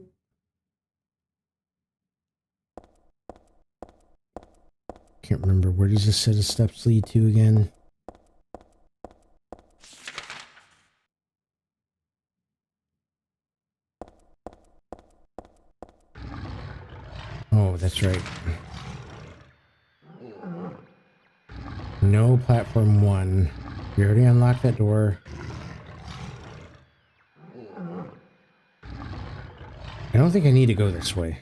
Can't remember. Where does this set of steps lead to again? Oh, that's right. No platform 1. We already unlocked that door. I don't think I need to go this way.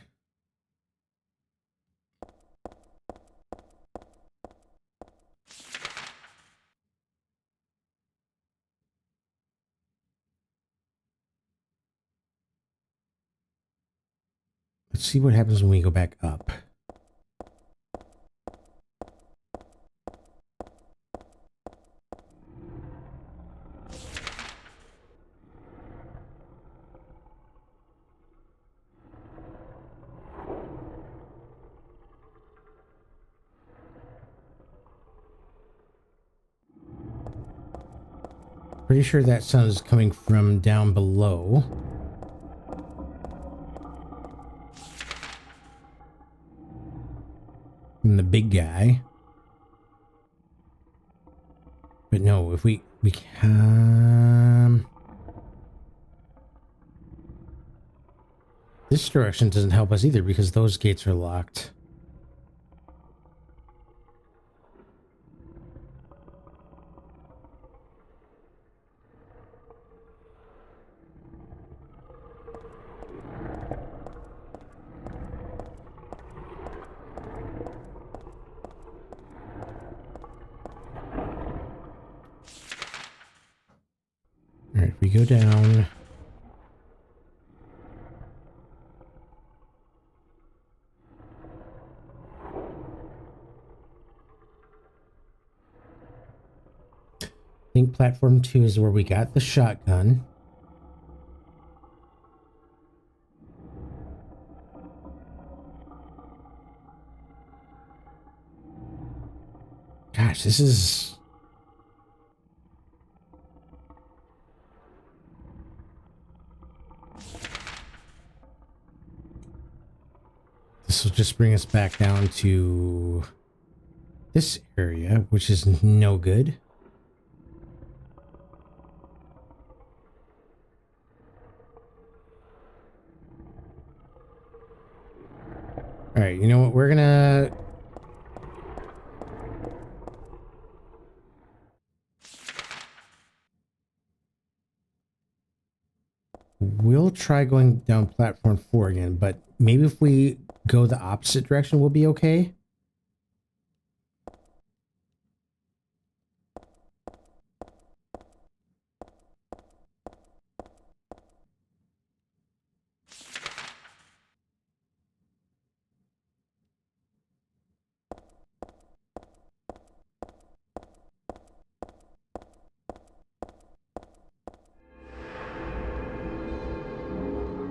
Let's see what happens when we go back up. Pretty sure that sound is coming from down below. From the big guy. But no, if we can... This direction doesn't help us either because those gates are locked. Alright, we go down. I think platform 2 is where we got the shotgun. Gosh, this is... This will just bring us back down to this area, which is no good. All right, you know what? We're gonna... We'll try going down platform 4 again, but maybe if we go the opposite direction, we'll be okay.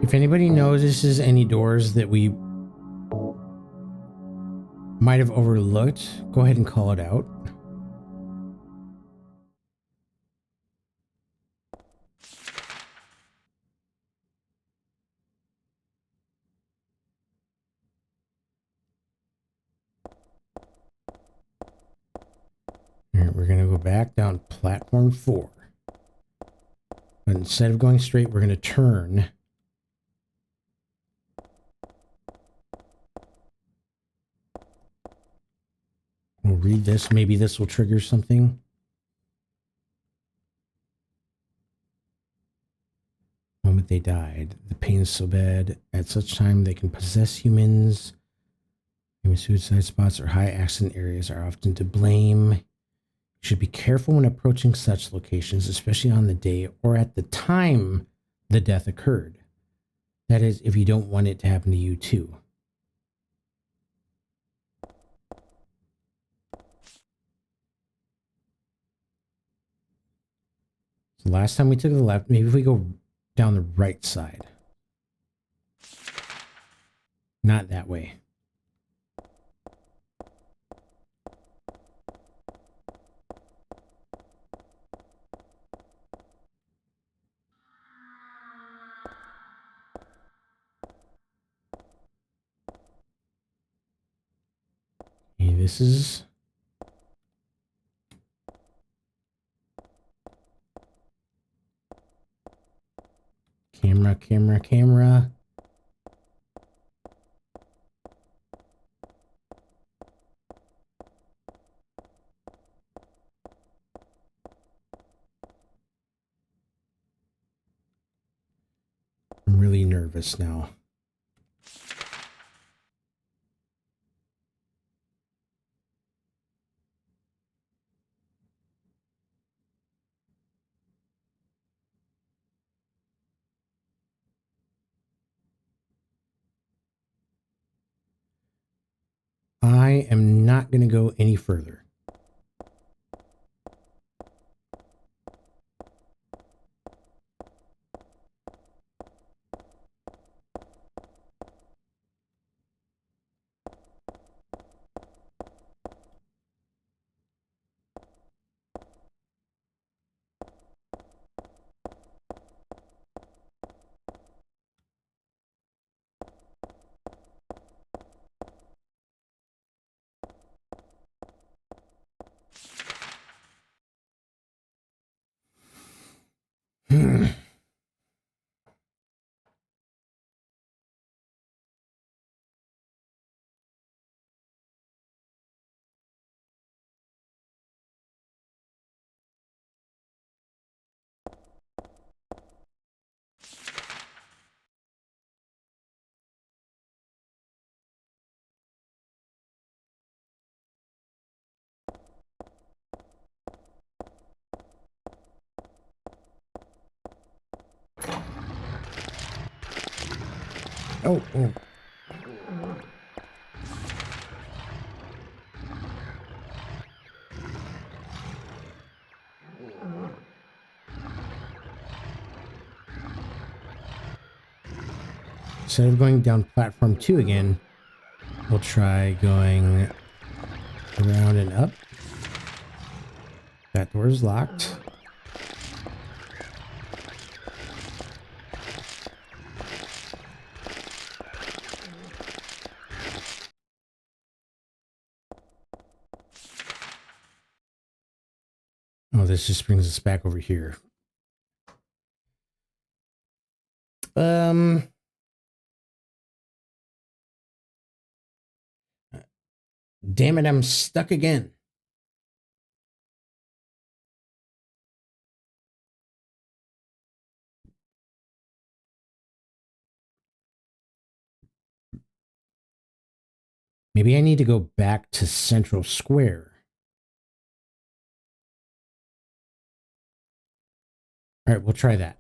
If anybody notices any doors that we might have overlooked, go ahead and call it out. All right, we're going to go back down platform 4. But instead of going straight, we're going to turn. We'll read this. Maybe this will trigger something. The moment they died, the pain is so bad. At such time, they can possess humans. Human suicide spots or high accident areas are often to blame. You should be careful when approaching such locations, especially on the day or at the time the death occurred. That is, if you don't want it to happen to you too. So last time we took the left, maybe if we go down the right side. Not that way. Okay, this is... Camera. nervous now. I am not going to go any further. Oh, oh. Instead of going down platform 2 again, we'll try going around and up. That door is locked. Oh, this just brings us back over here. Damn it, I'm stuck again. Maybe I need to go back to Central Square. All right, we'll try that.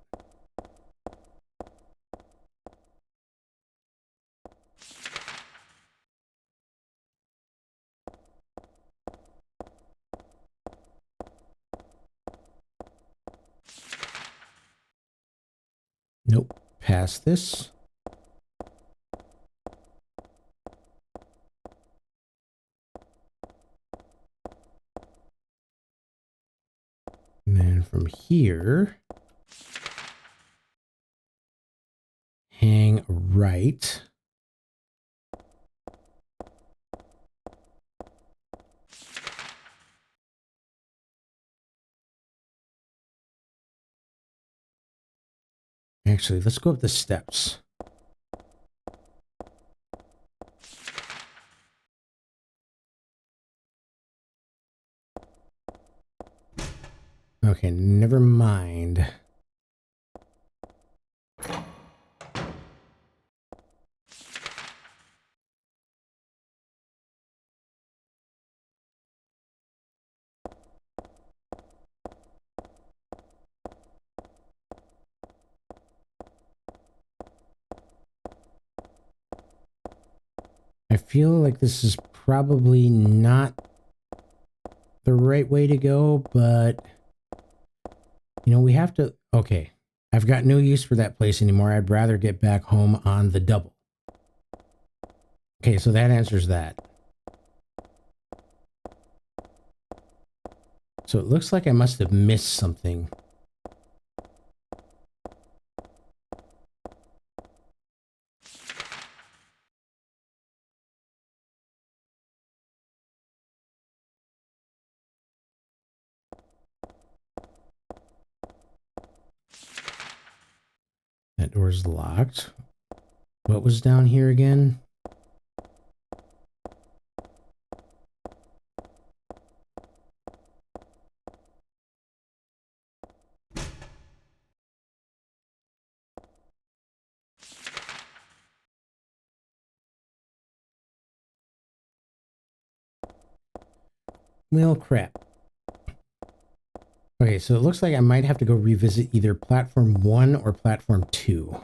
Nope, past this. And then from here, hang right. Actually, let's go up the steps. Okay, never mind. I feel like this is probably not the right way to go, but you know, we have to. Okay, I've got no use for that place anymore. I'd rather get back home on the double. Okay, so that answers that. So it looks like I must have missed something. That door's locked. What was down here again? Well, crap. Okay, so it looks like I might have to go revisit either platform 1 or platform 2.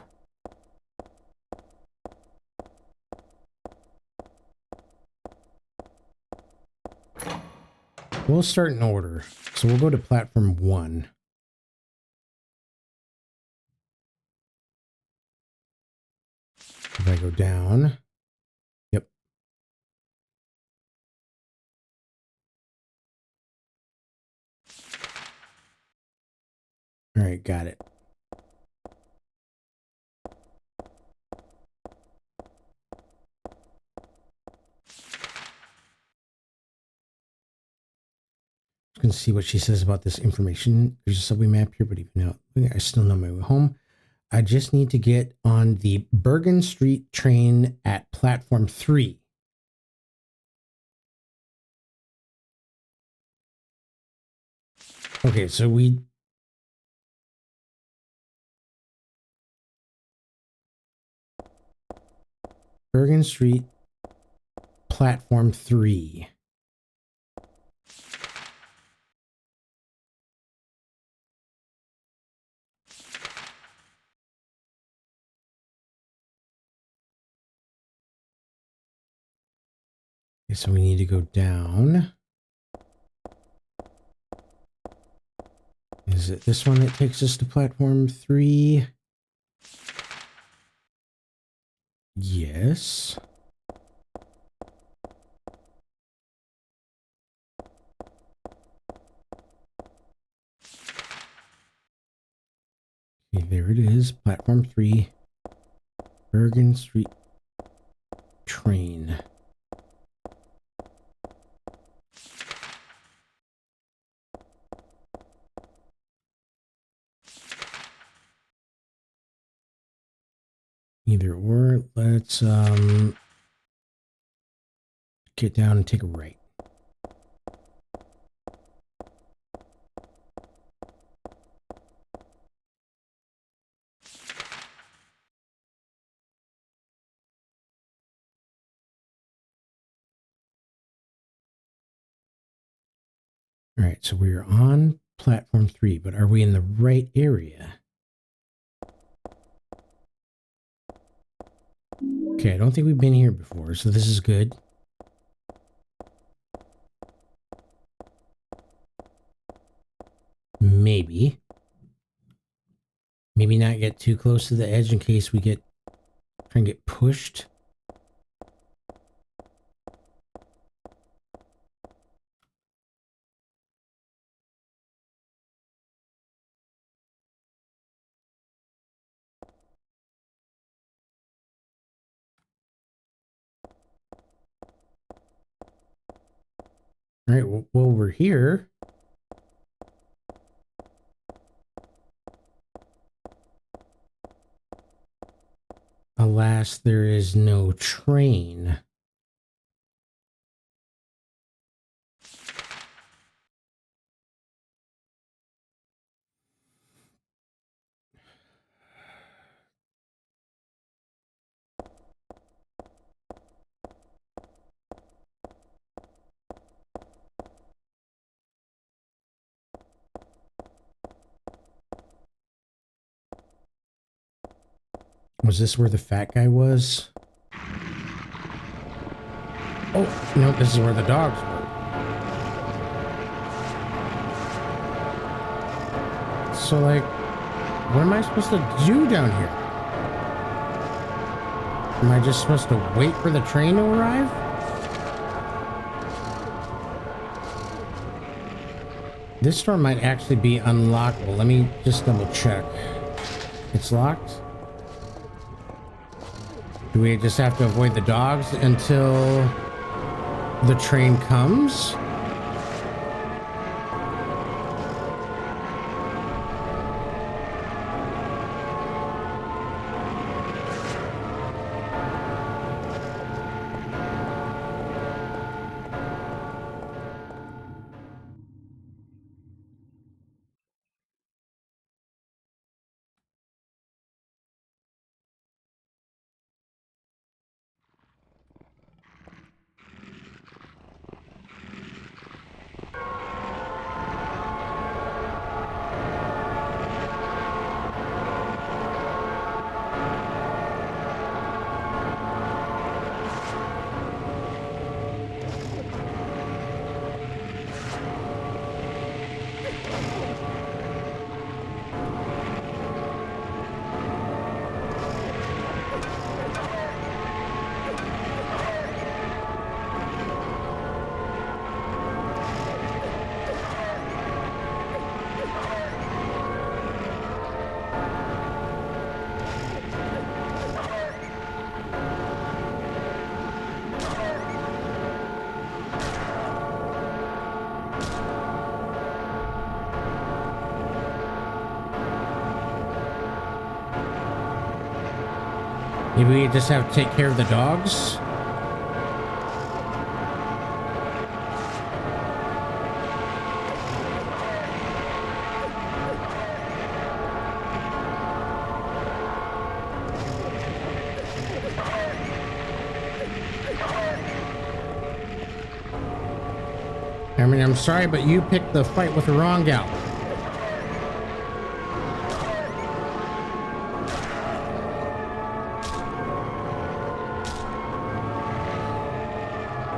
We'll start in order. So we'll go to platform 1. If I go down. Yep. All right, got it. Going to see what she says about this information. There's a subway map here, but even now, I still know my way home. I just need to get on the Bergen Street train at platform 3. Okay, so we... Bergen Street, platform 3. Okay, so we need to go down. Is it this one that takes us to platform 3? Yes. Okay, there it is. Platform 3. Bergen Street train. Either or, let's get down and take a right. All right, so we're on platform 3, but are we in the right area? Okay, I don't think we've been here before, so this is good. Maybe. Maybe not get too close to the edge in case we try and get pushed. All right, well, we're here. Alas, there is no train. Was this where the fat guy was? Oh, no, this is where the dogs were. So, like, what am I supposed to do down here? Am I just supposed to wait for the train to arrive? This door might actually be unlockable. Let me just double check. It's locked? Do we just have to avoid the dogs until the train comes? Maybe we just have to take care of the dogs? I mean, I'm sorry, but you picked the fight with the wrong gal.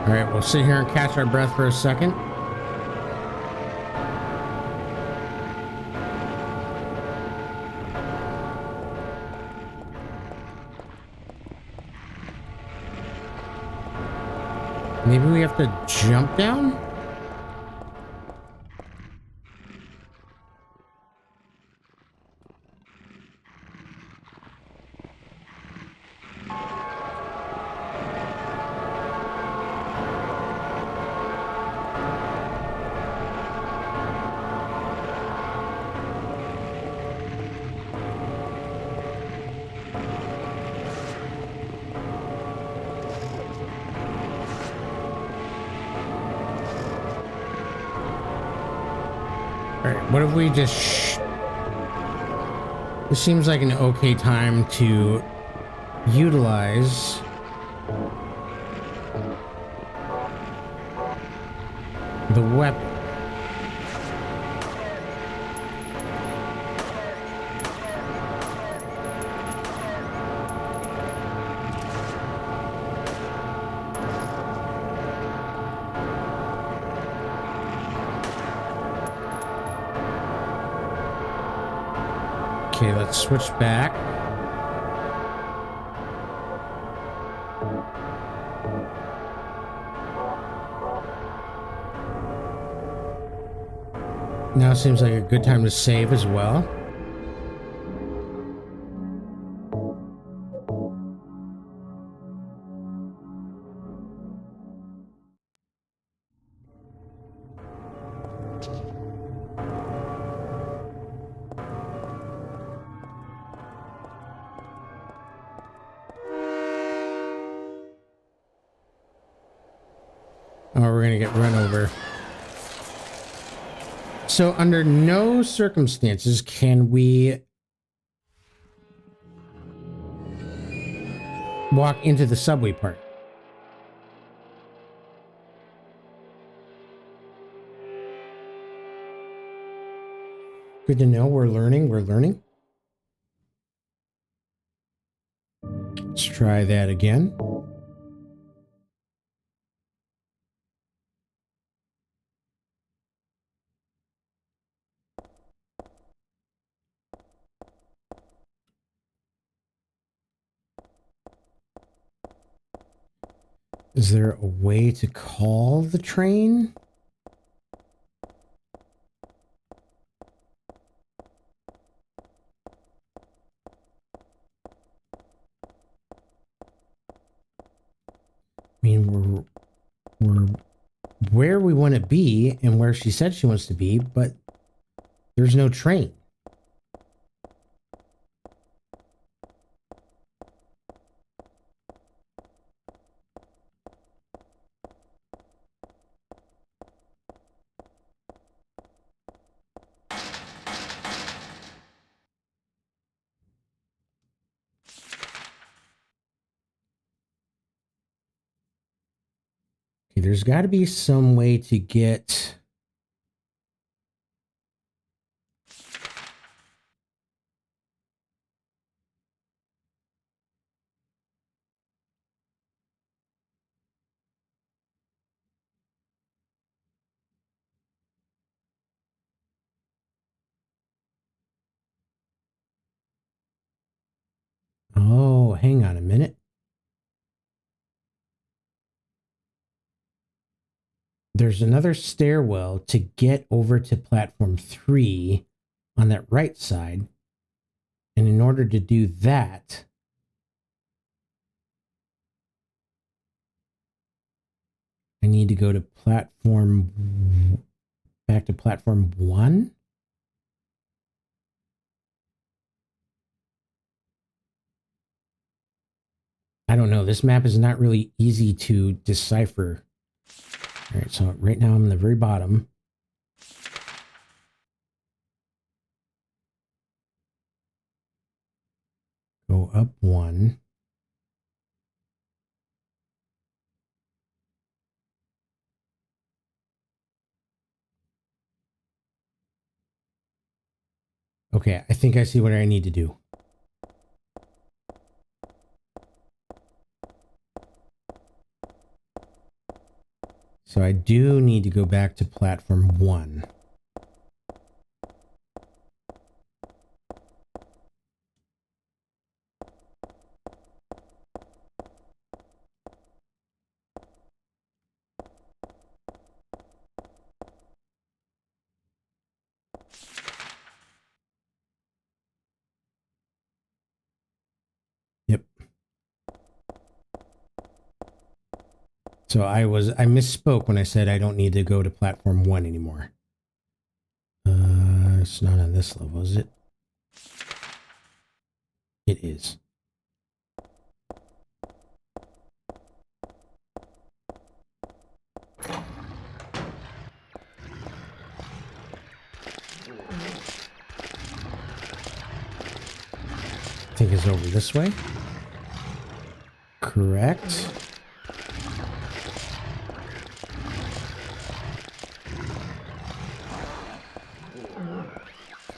All right, we'll sit here and catch our breath for a second. Maybe we have to jump down? Alright, what if we just... This seems like an okay time to utilize the weapon. Okay, let's switch back. Now seems like a good time to save as well. Oh, we're gonna get run over. So under no circumstances can we walk into the subway part. Good to know. We're learning. We're learning. Let's try that again. Is there a way to call the train? I mean, we're where we want to be and where she said she wants to be, but there's no train. Okay, there's got to be some way to get... Oh, hang on a minute. There's another stairwell to get over to platform 3 on that right side. And in order to do that, I need to go to platform, back to platform 1. I don't know. This map is not really easy to decipher. All right, so right now I'm in the very bottom. Go up one. Okay, I think I see what I need to do. So I do need to go back to platform 1. Yep. So I misspoke when I said I don't need to go to platform 1 anymore. It's not on this level, is it? It is. I think it's over this way. Correct.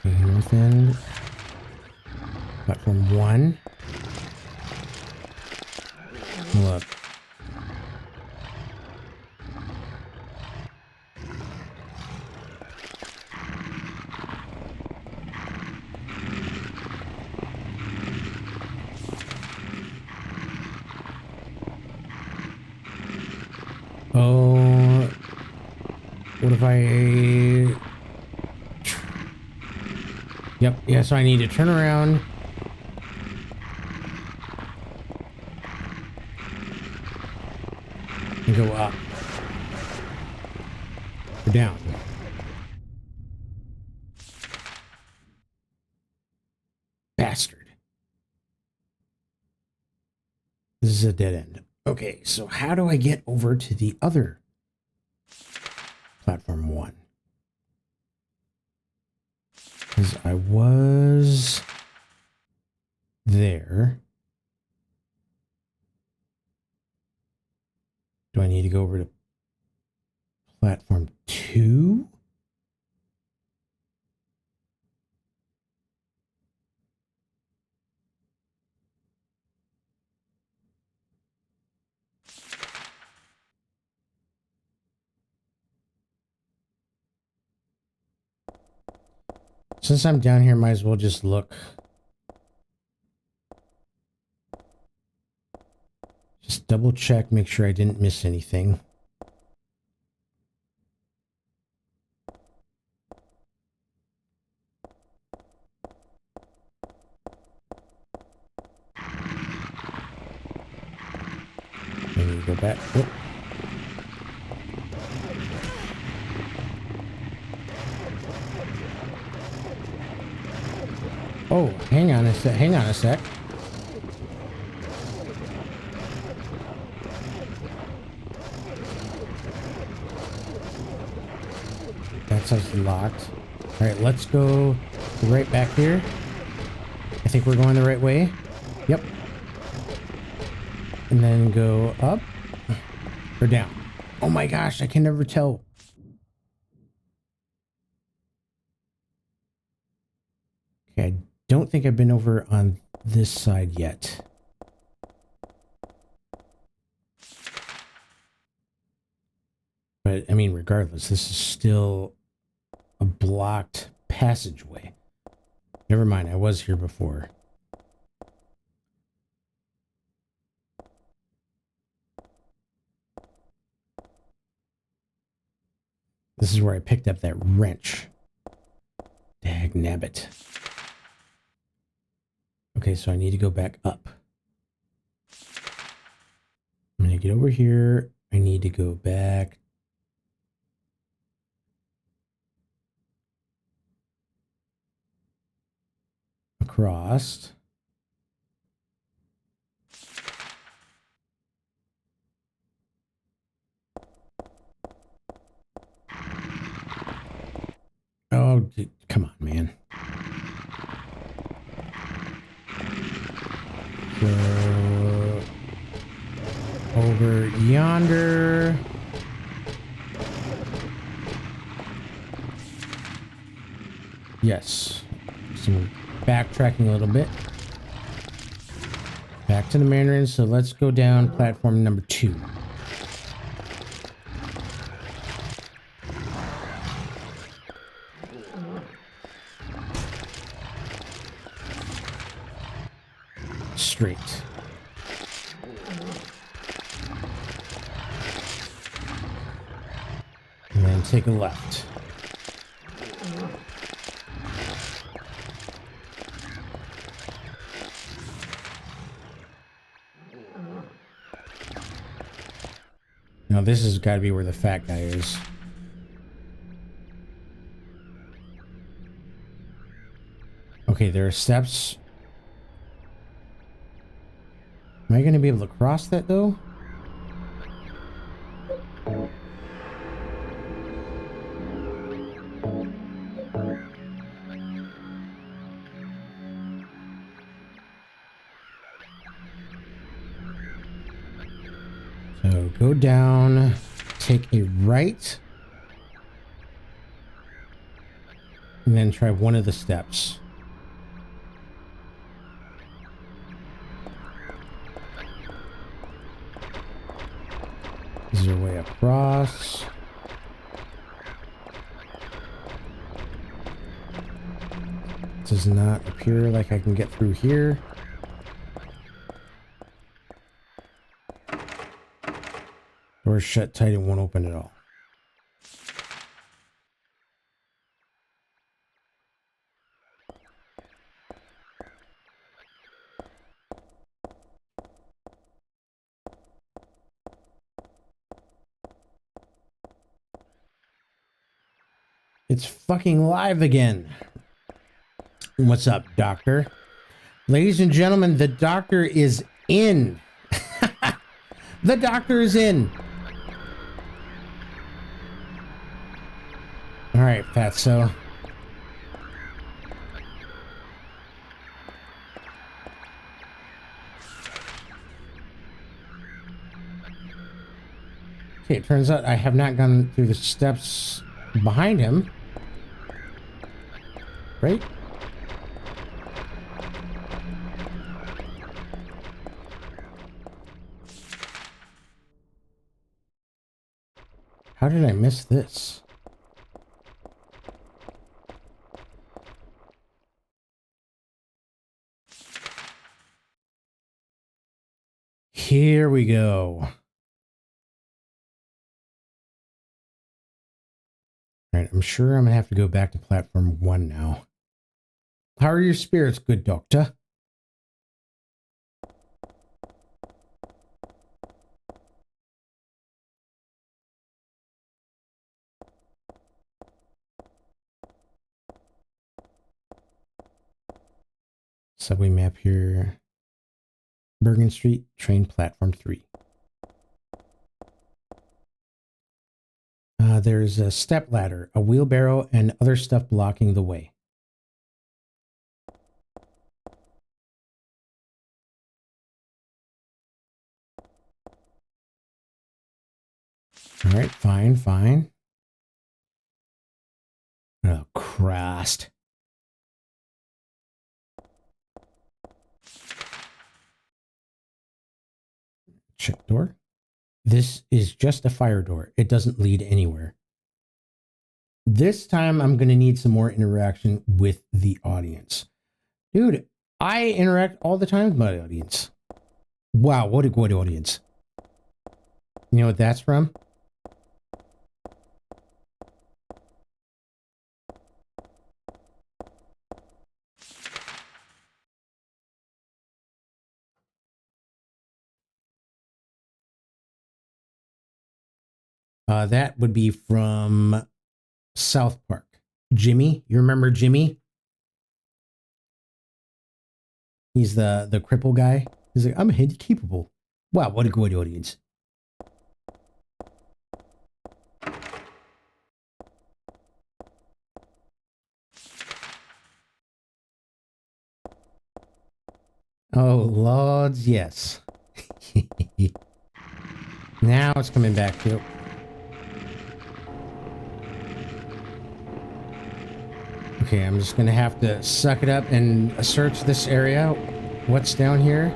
Okay, north end. Platform 1. Look. Oh, what if I... Yep, yeah, so I need to turn around. And go up. Or down. Bastard. This is a dead end. Okay, so how do I get over to the other platform 1? Because I was there. Do I need to go over to platform 2? Since I'm down here, might as well just look. Just double check, make sure I didn't miss anything. I need to go back. Oh. Oh, hang on a sec. Hang on a sec. That says locked. All right, let's go right back here. I think we're going the right way. Yep. And then go up or down. Oh my gosh, I can never tell. Okay, I don't think I've been over on this side yet. But I mean, regardless, this is still a blocked passageway. Never mind, I was here before. This is where I picked up that wrench. Dag nabbit. Okay, so I need to go back up. I'm going to get over here. I need to go back. Across. come on, man. Go over yonder. Yes. Some backtracking a little bit. Back to the Mandarin, so let's go down platform number 2. Straight. And then take a left. Now this has got to be where the fat guy is. Okay, there are steps. Am I going to be able to cross that though? So go down, take a right, and then try one of the steps. This is your way across. Does not appear like I can get through here. Door's shut tight, it won't open at all. It's fucking live again. What's up, Doctor? Ladies and gentlemen, the Doctor is in. The Doctor is in. All right, Fatso. Okay, it turns out I have not gone through the steps behind him. Right? How did I miss this? Here we go. All right, I'm sure I'm gonna have to go back to platform 1 now. How are your spirits, good doctor? Subway map here. Bergen Street, train platform 3. There's a step ladder, a wheelbarrow, and other stuff blocking the way. All right, fine, fine. Oh, Christ. Check door. This is just a fire door. It doesn't lead anywhere. This time I'm going to need some more interaction with the audience. Dude, I interact all the time with my audience. Wow, what a good audience. You know what that's from? That would be from South Park. Jimmy, you remember Jimmy? He's the cripple guy. He's like, I'm handicapable. Wow, what a good audience. Oh, Lords, yes. Now it's coming back to it. Okay, I'm just gonna have to suck it up and search this area. What's down here?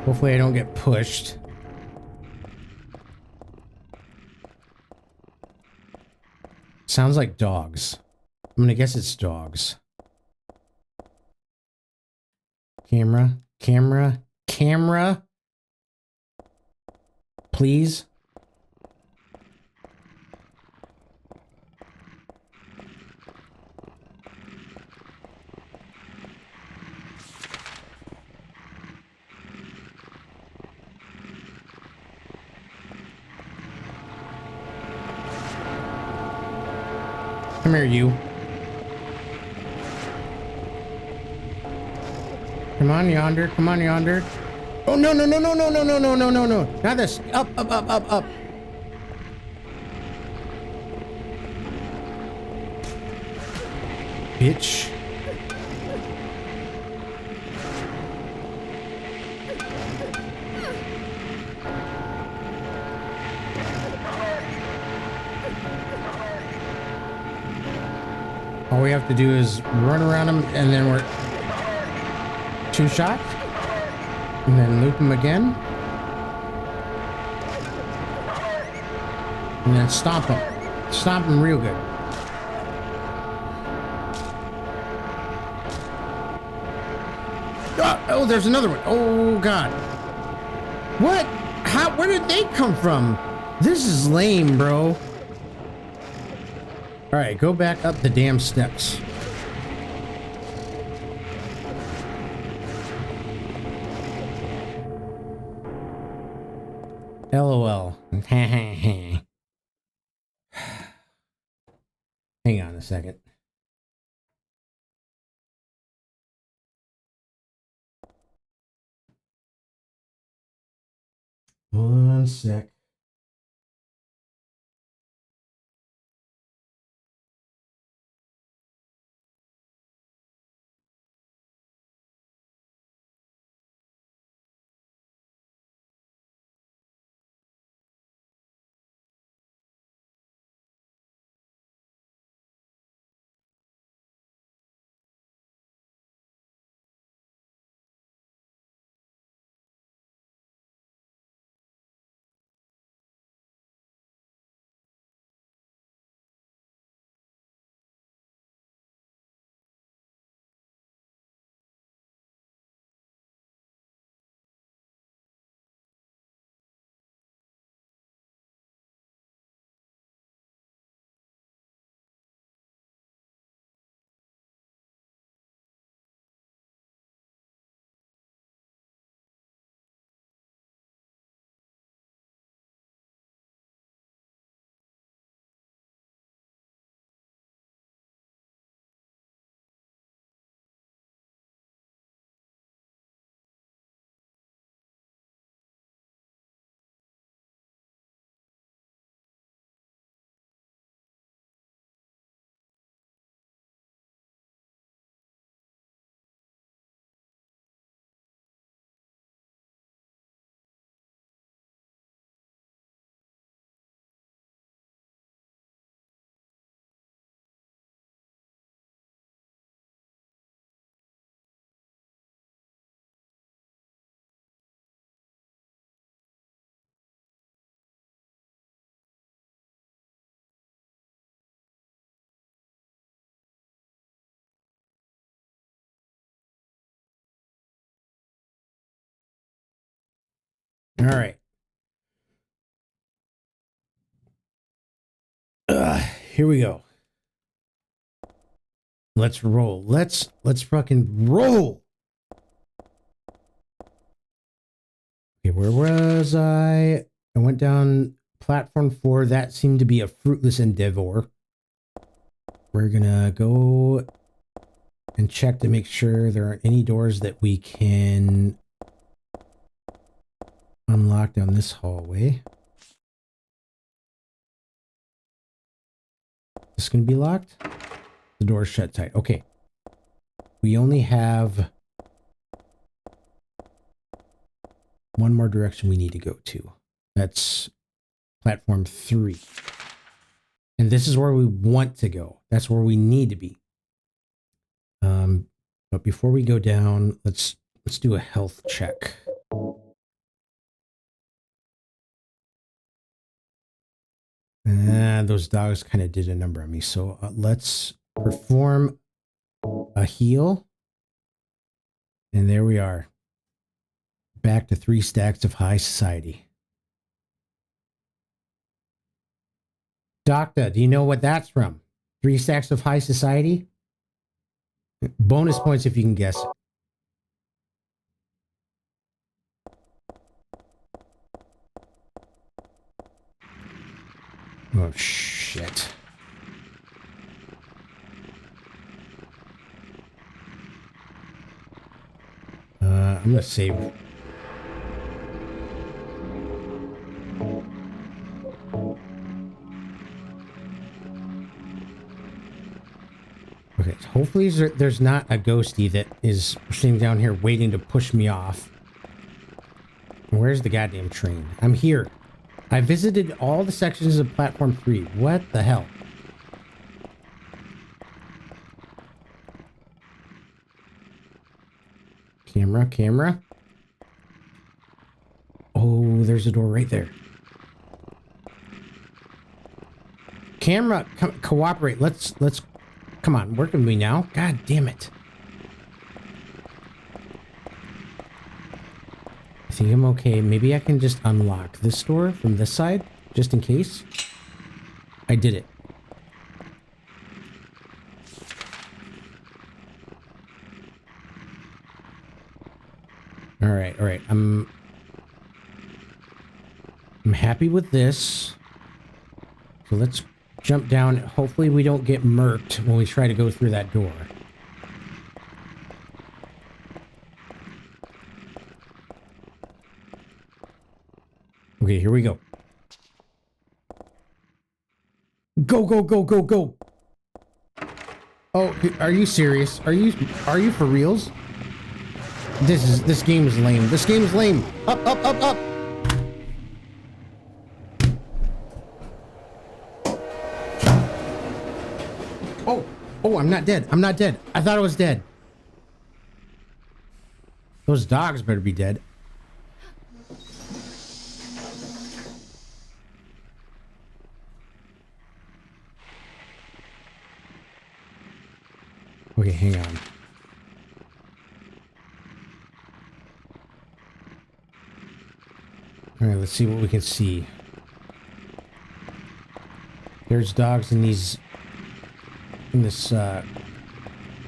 Hopefully I don't get pushed. Sounds like dogs. I'm gonna guess it's dogs. Camera, camera, camera. Please. Come here, you. Come on, yonder. Come on, yonder. Oh, no, no, no, no, no, no, no, no, no, no, no. Not this. Up, up, up, up, up. Bitch. All we have to do is run around them, and then we're two shots, and then loop them again, and then stomp them real good. Oh, there's another one. Oh God, what? How? Where did they come from? This is lame, bro. All right, go back up the damn steps. LOL. Hang on a second. One sec. All right. Here we go. Let's roll. Let's fucking roll. Okay, where was I? I went down platform 4. That seemed to be a fruitless endeavor. We're gonna go and check to make sure there aren't any doors that we can unlock down this hallway. This gonna be locked? The door's shut tight. Okay. We only have one more direction we need to go to. That's platform 3. And this is where we want to go. That's where we need to be. But before we go down, let's do a health check. And those dogs kind of did a number on me. So let's perform a heal. And there we are. Back to 3 stacks of high society. Doctor, do you know what that's from? 3 stacks of high society? Bonus points if you can guess it. Oh, shit. I'm gonna save. Okay, hopefully there's not a ghosty that is sitting down here waiting to push me off. Where's the goddamn train? I'm here. I visited all the sections of platform 3. What the hell? Camera. Oh, there's a door right there. Camera, cooperate. Let's come on, work with me now. God damn it. I think I'm okay. Maybe I can just unlock this door from this side, just in case. I did it. All right. I'm happy with this. So let's jump down. Hopefully we don't get murked when we try to go through that door. Okay, here we go. Go. Oh, are you serious? Are you for reals? This game is lame. This game is lame. Up. Oh, I'm not dead. I thought I was dead. Those dogs better be dead. Okay, hang on. All right, let's see what we can see. There's dogs in this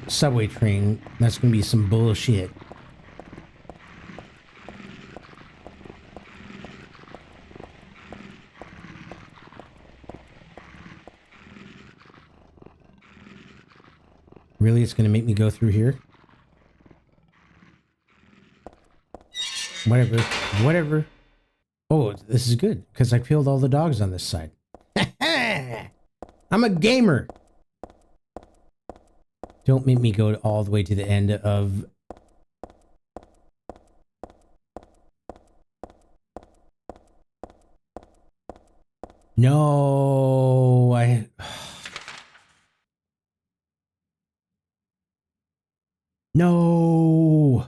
subway train. That's gonna be some bullshit. Really, it's gonna make me go through here? Whatever. Oh, this is good, because I killed all the dogs on this side. I'm a gamer! Don't make me go all the way to the end of... No, No!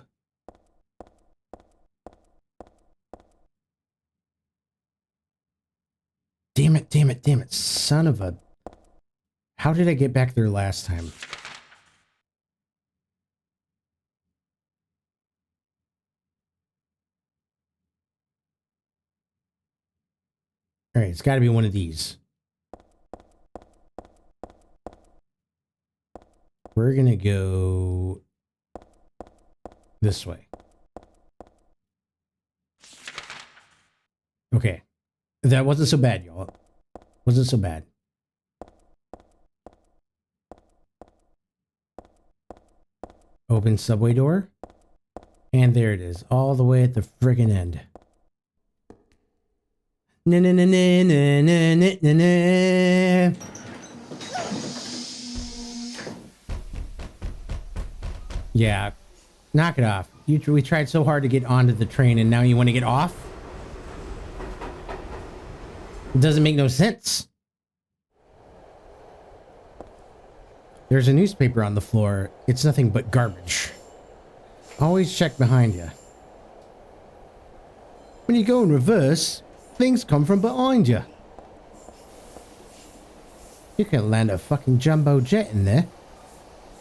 Damn it. Son of a... How did I get back there last time? Alright, it's gotta be one of these. We're gonna go this way. Okay. That wasn't so bad, y'all. Wasn't so bad. Open subway door. And there it is. All the way at the friggin' end. Na. Yeah. Knock it off. We tried so hard to get onto the train and now you want to get off? It doesn't make no sense. There's a newspaper on the floor. It's nothing but garbage. Always check behind you. When you go in reverse, things come from behind you. You can land a fucking jumbo jet in there.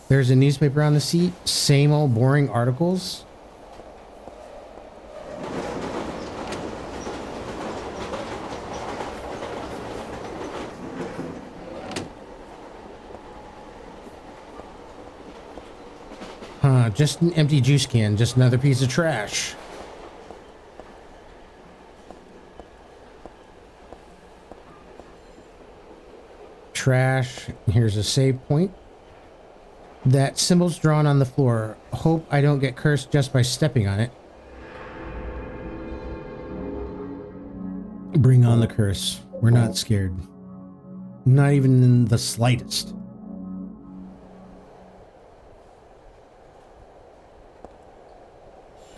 There's a newspaper on the seat. Same old boring articles. Huh, just an empty juice can. Just another piece of trash. Trash. Here's a save point. That symbol's drawn on the floor. Hope I don't get cursed just by stepping on it. Bring on the curse. We're not scared. Not even in the slightest.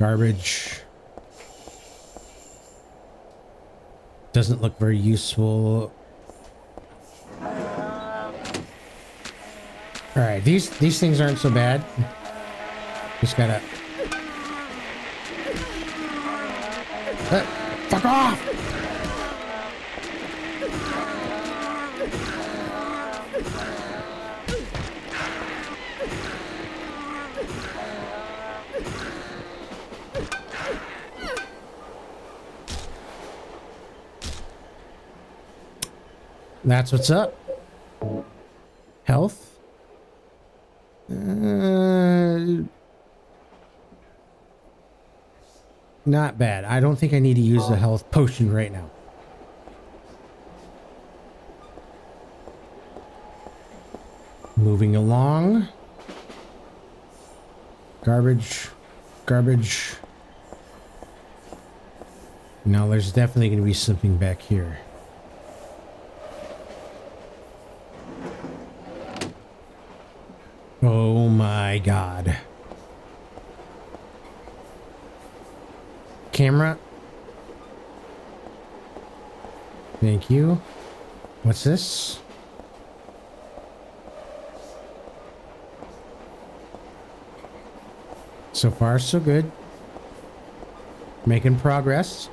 Garbage. Doesn't look very useful. Alright, these things aren't so bad. Just gotta... fuck off! That's what's up. Health. Not bad. I don't think I need to use a health potion right now. Moving along. Garbage. Garbage. Now there's definitely going to be something back here. Oh my god. Camera. Thank you. What's this? So far, so good. Making progress.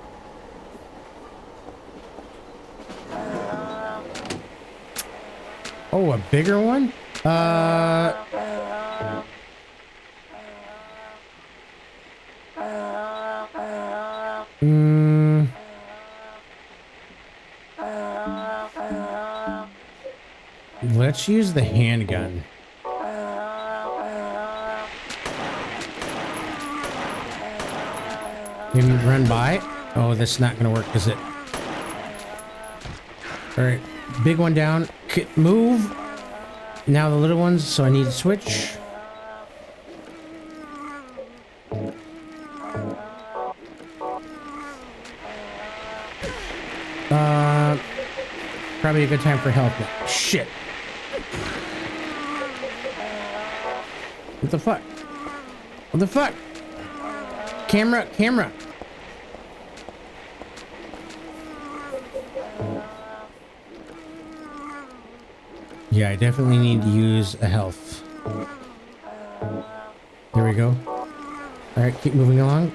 Oh, a bigger one? Let's use the handgun. Maybe run by it. Oh, that's not gonna work, is it? All right, big one down. Move. Now the little ones, so I need to switch. Probably a good time for help now. Shit. What the fuck? What the fuck? Camera, camera. Yeah, I definitely need to use a health. There we go. All right, keep moving along.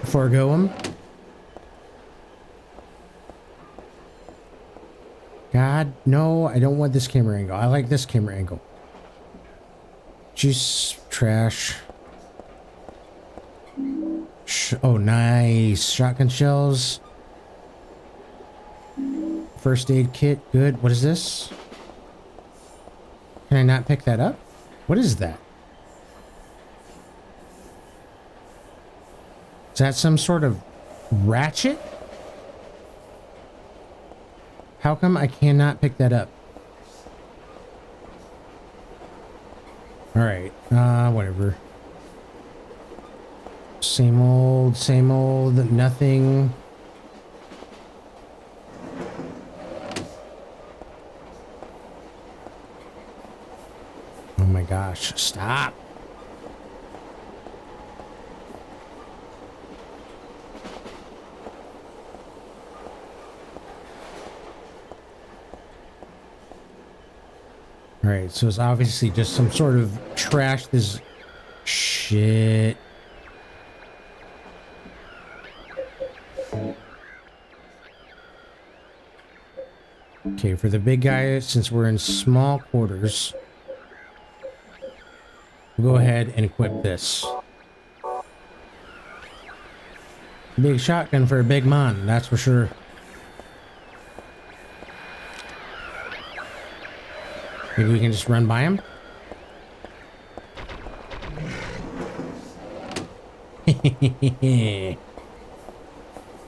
Forgo them. God, no, I don't want this camera angle. I like this camera angle. Juice, trash. Oh, nice. Shotgun shells. First aid kit, good. What is this? Can I not pick that up? What is that? Is that some sort of ratchet? How come I cannot pick that up? Alright, whatever. Same old, nothing. Oh my gosh, stop. All right, so it's obviously just some sort of trash. This shit. Okay, for the big guy, since we're in small quarters, we'll go ahead and equip this. Big shotgun for a big man, that's for sure. Maybe we can just run by him?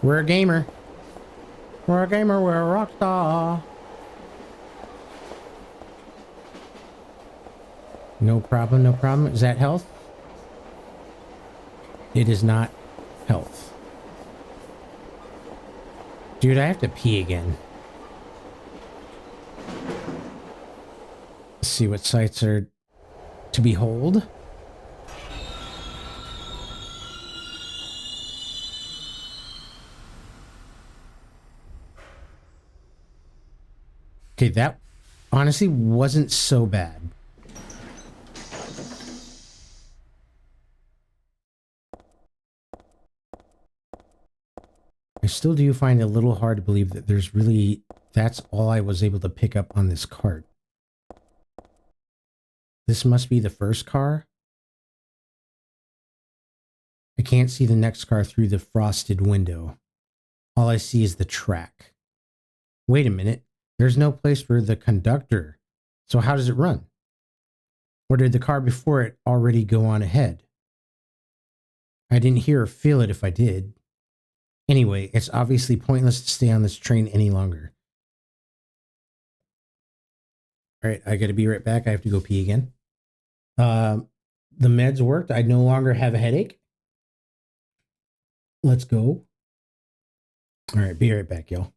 We're a gamer. We're a gamer, we're a rock star. No problem, no problem. Is that health? It is not health. Dude, I have to pee again. Let's see what sights are to behold. Okay, that honestly wasn't so bad. I still do find it a little hard to believe that there's really, that's all I was able to pick up on this cart. This must be the first car. I can't see the next car through the frosted window. All I see is the track. Wait a minute. There's no place for the conductor. So how does it run? Or did the car before it already go on ahead? I didn't hear or feel it if I did. Anyway, it's obviously pointless to stay on this train any longer. All right, I gotta be right back. I have to go pee again. The meds worked. I no longer have a headache. Let's go. All right, be right back, y'all.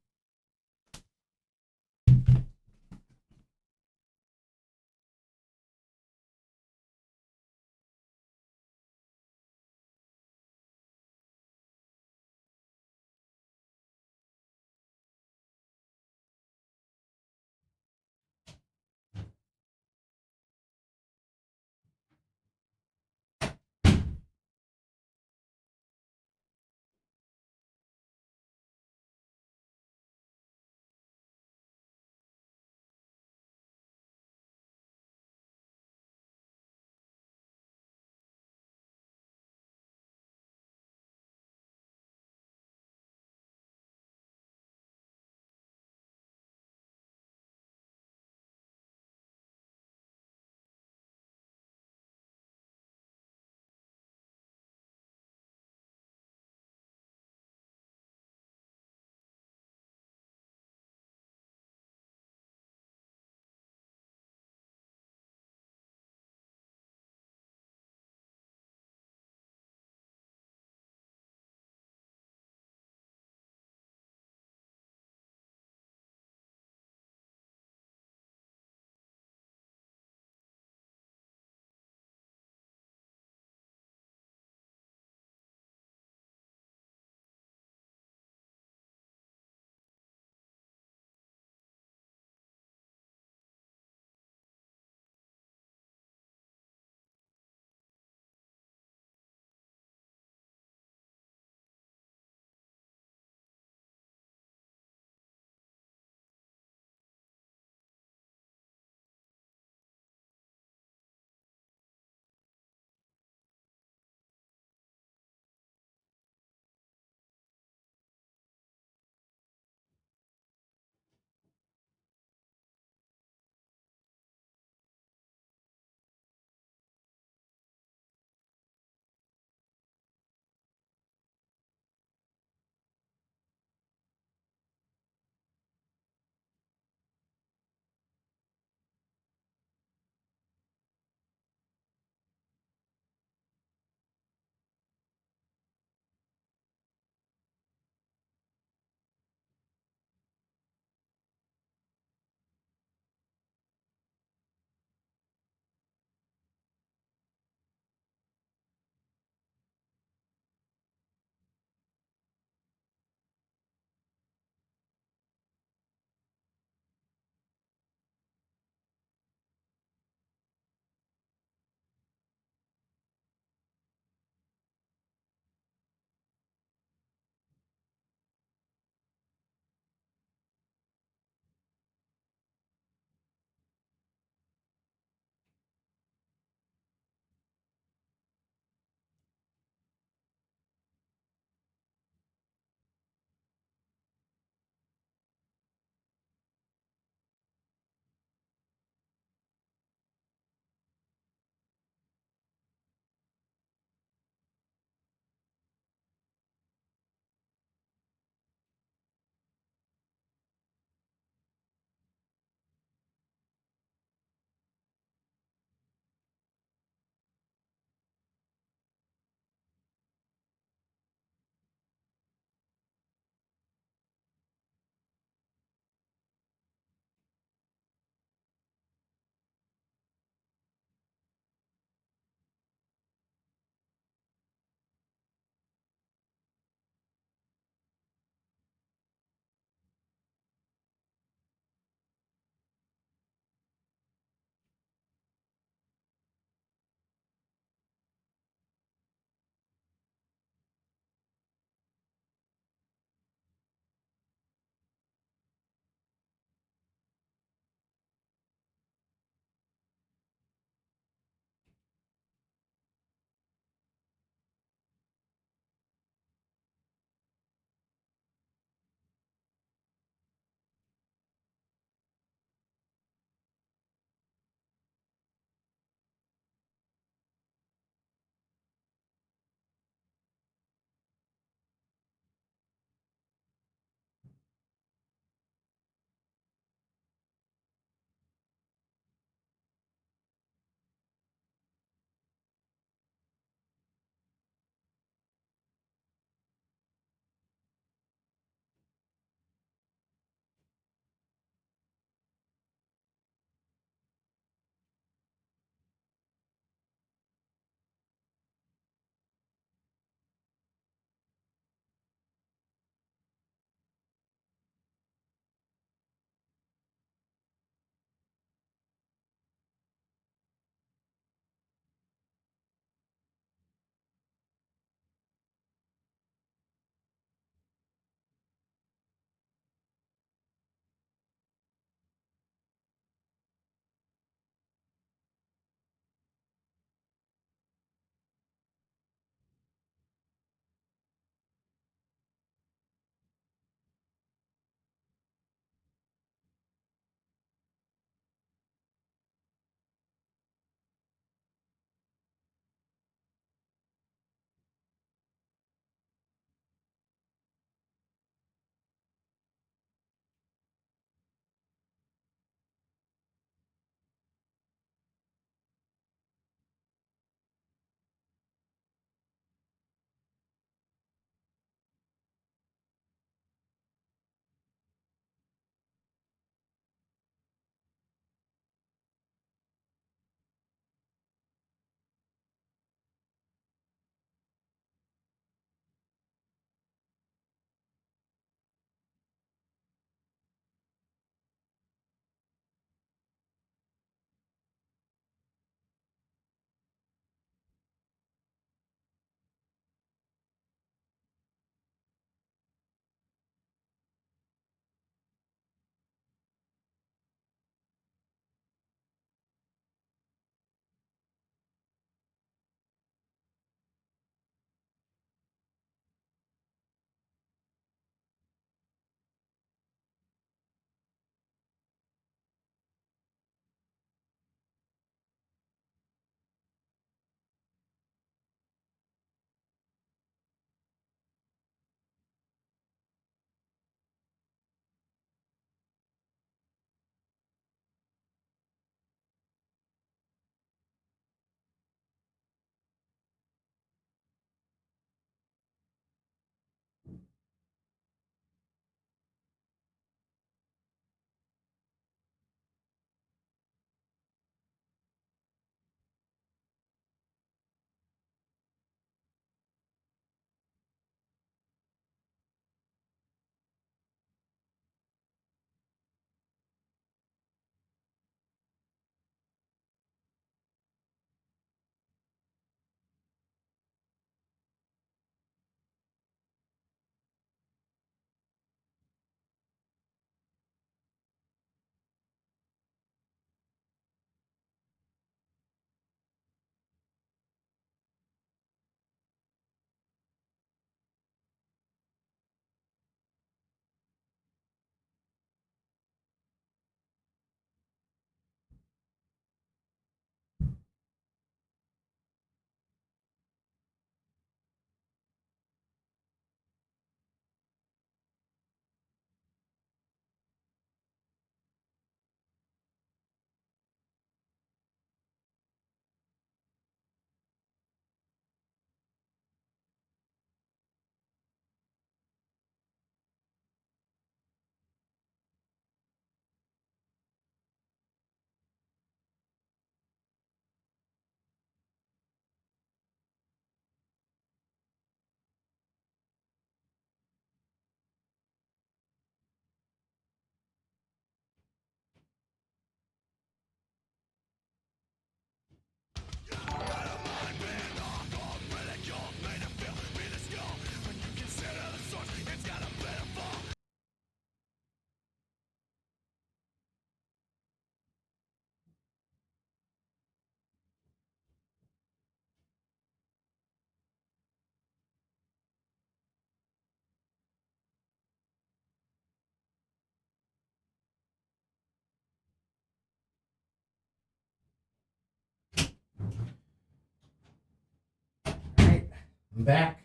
I'm back.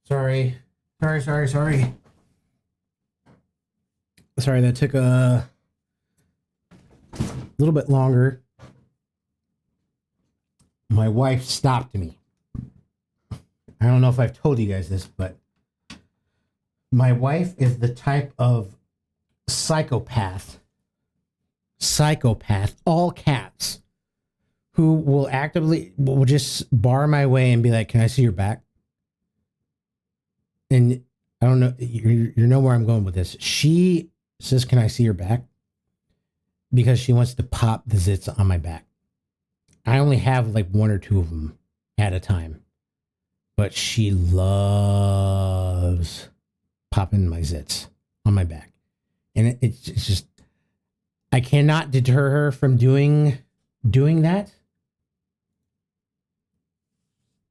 Sorry. Sorry, that took a little bit longer. My wife stopped me. I don't know if I've told you guys this, but my wife is the type of psychopath, all caps, who will just bar my way and be like, "Can I see your back?" And I don't know, you know where I'm going with this. She says, "Can I see your back?" Because she wants to pop the zits on my back. I only have like one or two of them at a time, but she loves popping my zits on my back. And it's just, I cannot deter her from doing that.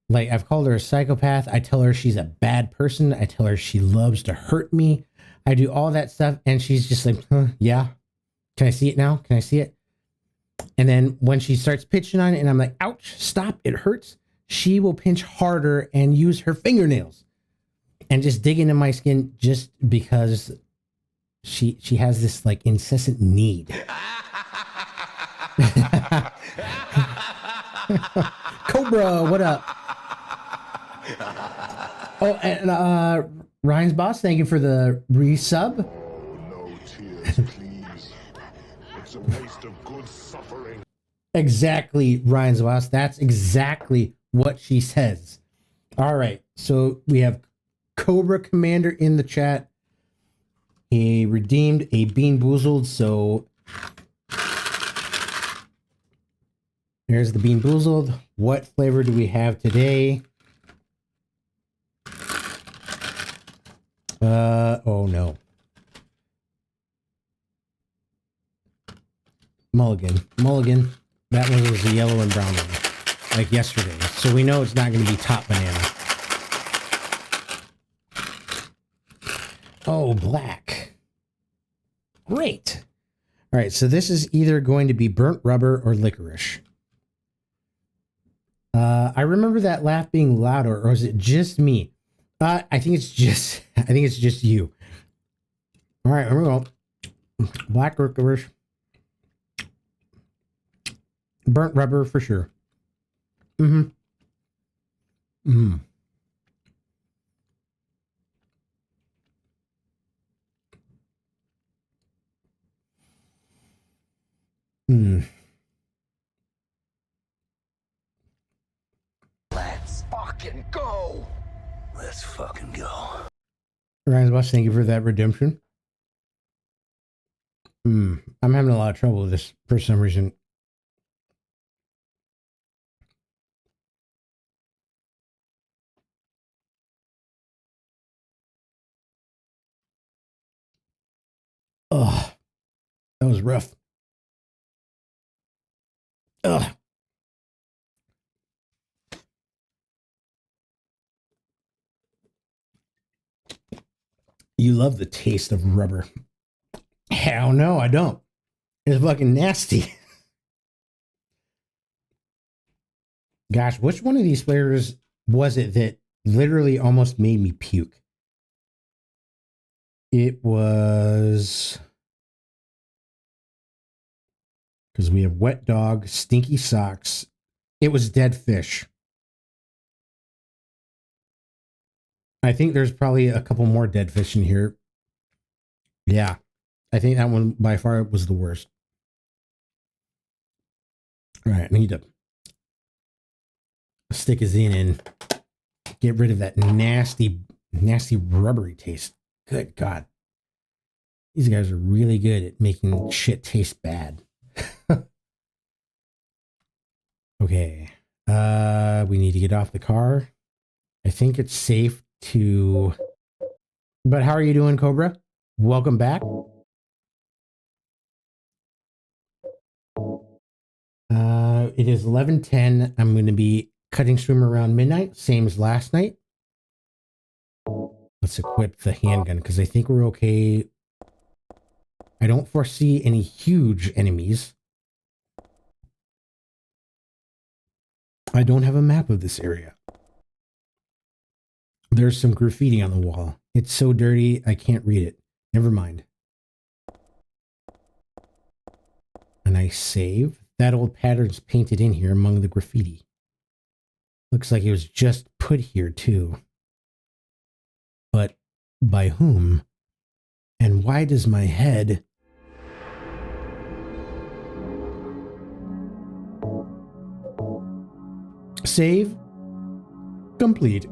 Like, I've called her a psychopath. I tell her she's a bad person. I tell her she loves to hurt me. I do all that stuff. And she's just like, yeah. Can I see it now? Can I see it? And then when she starts pitching on it and I'm like, ouch, stop, it hurts. She will pinch harder and use her fingernails and just dig into my skin just because she has this like incessant need. Cobra, what up? Oh, and Ryan's boss, thank you for the resub. No tears, please. It's a waste of good suffering. Exactly, Ryan's boss. That's exactly what she says. All right, so we have Cobra Commander in the chat. He redeemed a Bean Boozled, so there's the Bean Boozled. What flavor do we have today? Oh no. Mulligan. That one was the yellow and brown one, like yesterday. So we know it's not going to be top banana. Oh, black. Great. All right, so this is either going to be burnt rubber or licorice. I remember that laugh being louder, or is it just me? I think it's just you. All right, here we go. Black licorice. Burnt rubber for sure. Mm-hmm. Let's fucking go. Let's fucking go. Ryan's boss, thank you for that redemption. I'm having a lot of trouble with this for some reason. Ugh. That was rough. Ugh. You love the taste of rubber. Hell no, I don't. It's fucking nasty. Gosh, which one of these flavors was it that literally almost made me puke? It was... because we have wet dog, stinky socks. It was dead fish. I think there's probably a couple more dead fish in here. Yeah. I think that one by far was the worst. All right. I need to stick his in and get rid of that nasty rubbery taste. Good God. These guys are really good at making shit taste bad. Okay. We need to get off the car. I think it's safe to... But how are you doing, Cobra? Welcome back. It is 11:10. I'm going to be cutting stream around midnight, same as last night. Let's equip the handgun because I think we're okay. I don't foresee any huge enemies. I don't have a map of this area. There's some graffiti on the wall. It's so dirty, I can't read it. Never mind. A nice save. That old pattern's painted in here among the graffiti. Looks like it was just put here too. But by whom? And why does my head... Save complete.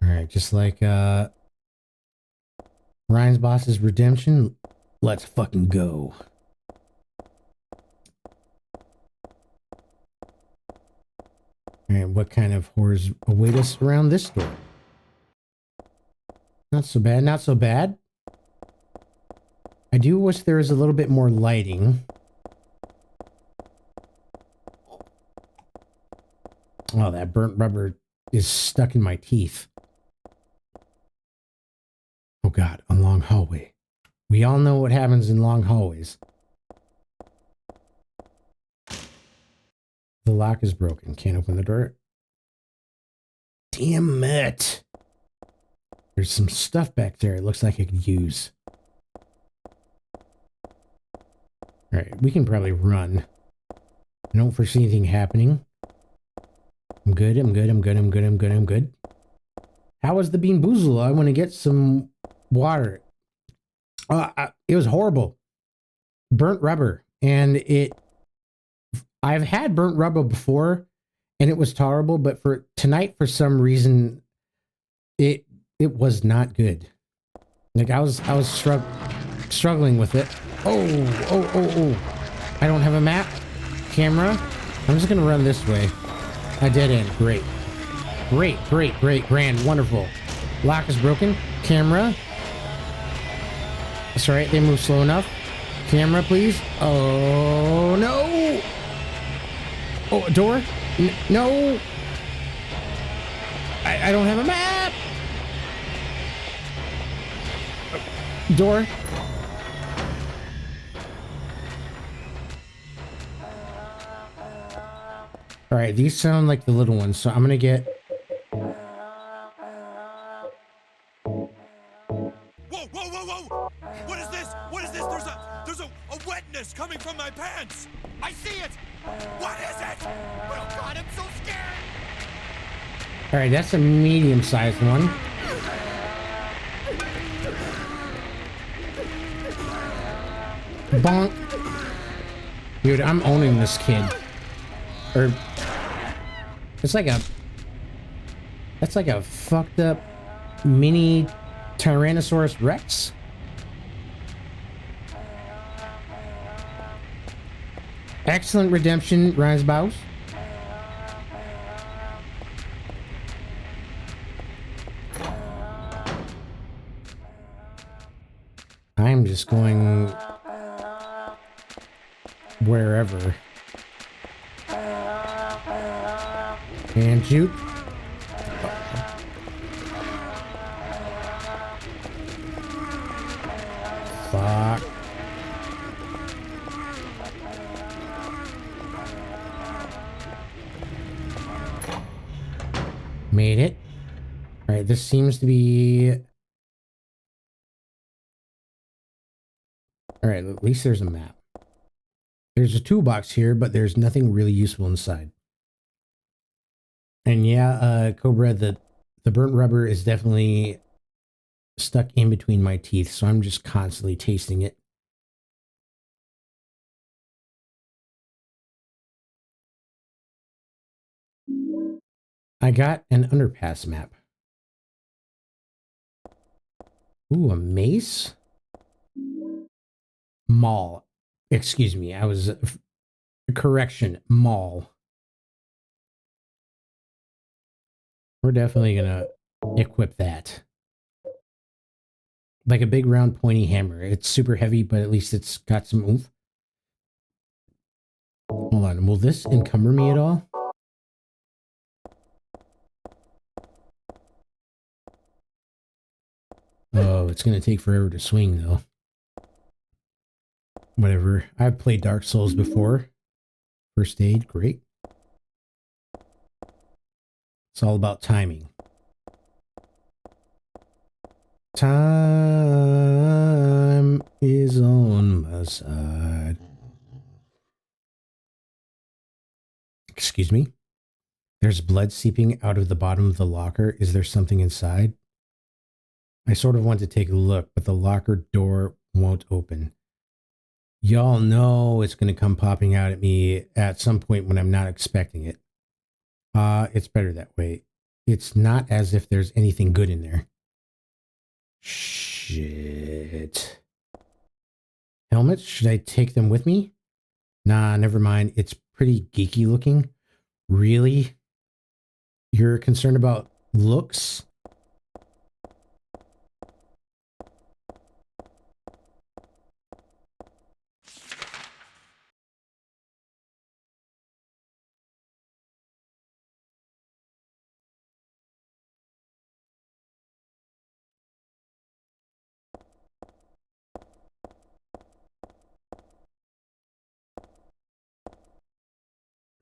Alright, just like Ryan's Boss's Redemption, let's fucking go. Alright, what kind of horrors await us around this door? Not so bad, not so bad. I do wish there was a little bit more lighting. Oh, that burnt rubber is stuck in my teeth. Oh God, a long hallway. We all know what happens in long hallways. The lock is broken. Can't open the door. Damn it. There's some stuff back there it looks like I could use. Alright, we can probably run. I don't foresee anything happening. I'm good, I'm good, I'm good, I'm good, I'm good, I'm good. How was the Bean Boozle? I want to get some water. It was horrible. Burnt rubber. And I've had burnt rubber before, and it was tolerable, but for tonight, for some reason, it was not good. Like I was struggling with it. Oh. I don't have a map. Camera. I'm just gonna run this way. I dead end. Great. Grand. Wonderful. Lock is broken. Camera. That's alright, they move slow enough. Camera, please. Oh, no! Oh, a door? No! I don't have a map! Door. Alright, these sound like the little ones, so I'm gonna get... Whoa! What is this? There's a wetness coming from my pants! I see it! What is it? Oh God, I'm so scared! Alright, that's a medium-sized one. Bonk. Dude, I'm owning this kid. Or... It's like a... That's like a fucked up mini Tyrannosaurus Rex. Excellent redemption, Ryan's Boss. I'm just going wherever. And shoot. Fuck. Made it. All right, this seems to be... All right, at least there's a map. There's a toolbox here, but there's nothing really useful inside. And yeah, Cobra, the burnt rubber is definitely stuck in between my teeth, so I'm just constantly tasting it. I got an underpass map. Ooh, a mace? Mall. Excuse me, I was... correction, mall. We're definitely gonna equip that. Like a big round pointy hammer. It's super heavy, but at least it's got some oomph. Hold on, will this encumber me at all? Oh, it's gonna take forever to swing though. Whatever. I've played Dark Souls before. First aid, great. It's all about timing. Time is on my side. Excuse me? There's blood seeping out of the bottom of the locker. Is there something inside? I sort of want to take a look, but the locker door won't open. Y'all know it's going to come popping out at me at some point when I'm not expecting it. It's better that way. It's not as if there's anything good in there. Shit. Helmets? Should I take them with me? Nah, never mind. It's pretty geeky looking. Really? You're concerned about looks?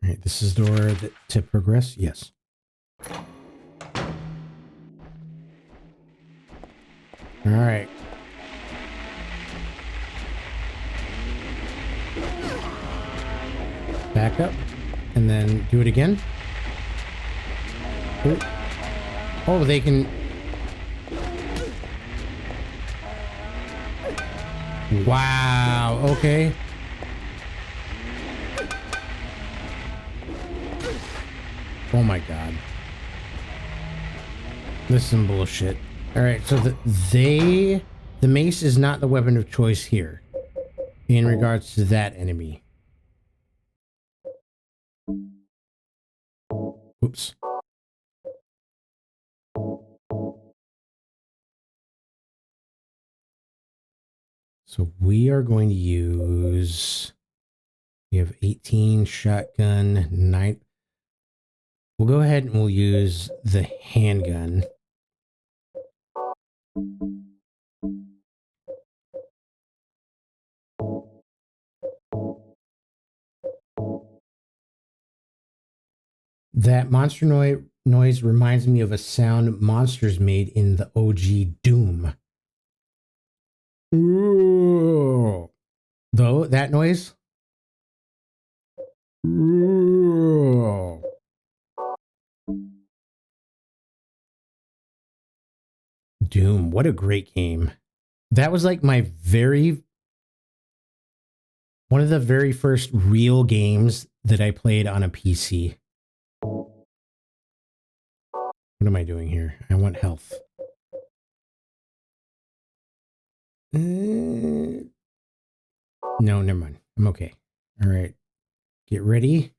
All right, this is the door to progress. Yes. All right. Back up and then do it again. Oh, they can. Wow. Okay. Oh my god. This is some bullshit. Alright, so the mace is not the weapon of choice here in regards to that enemy. Oops. So we are going to use, we have 18 shotgun, 9. We'll go ahead and we'll use the handgun. That monster noise reminds me of a sound monsters made in the OG Doom. Ooh. Though, that noise? Ooh. Doom, what a great game. That was like my one of the very first real games that I played on a PC. What am I doing here? I want health. No, never mind. I'm okay. All right. Get ready.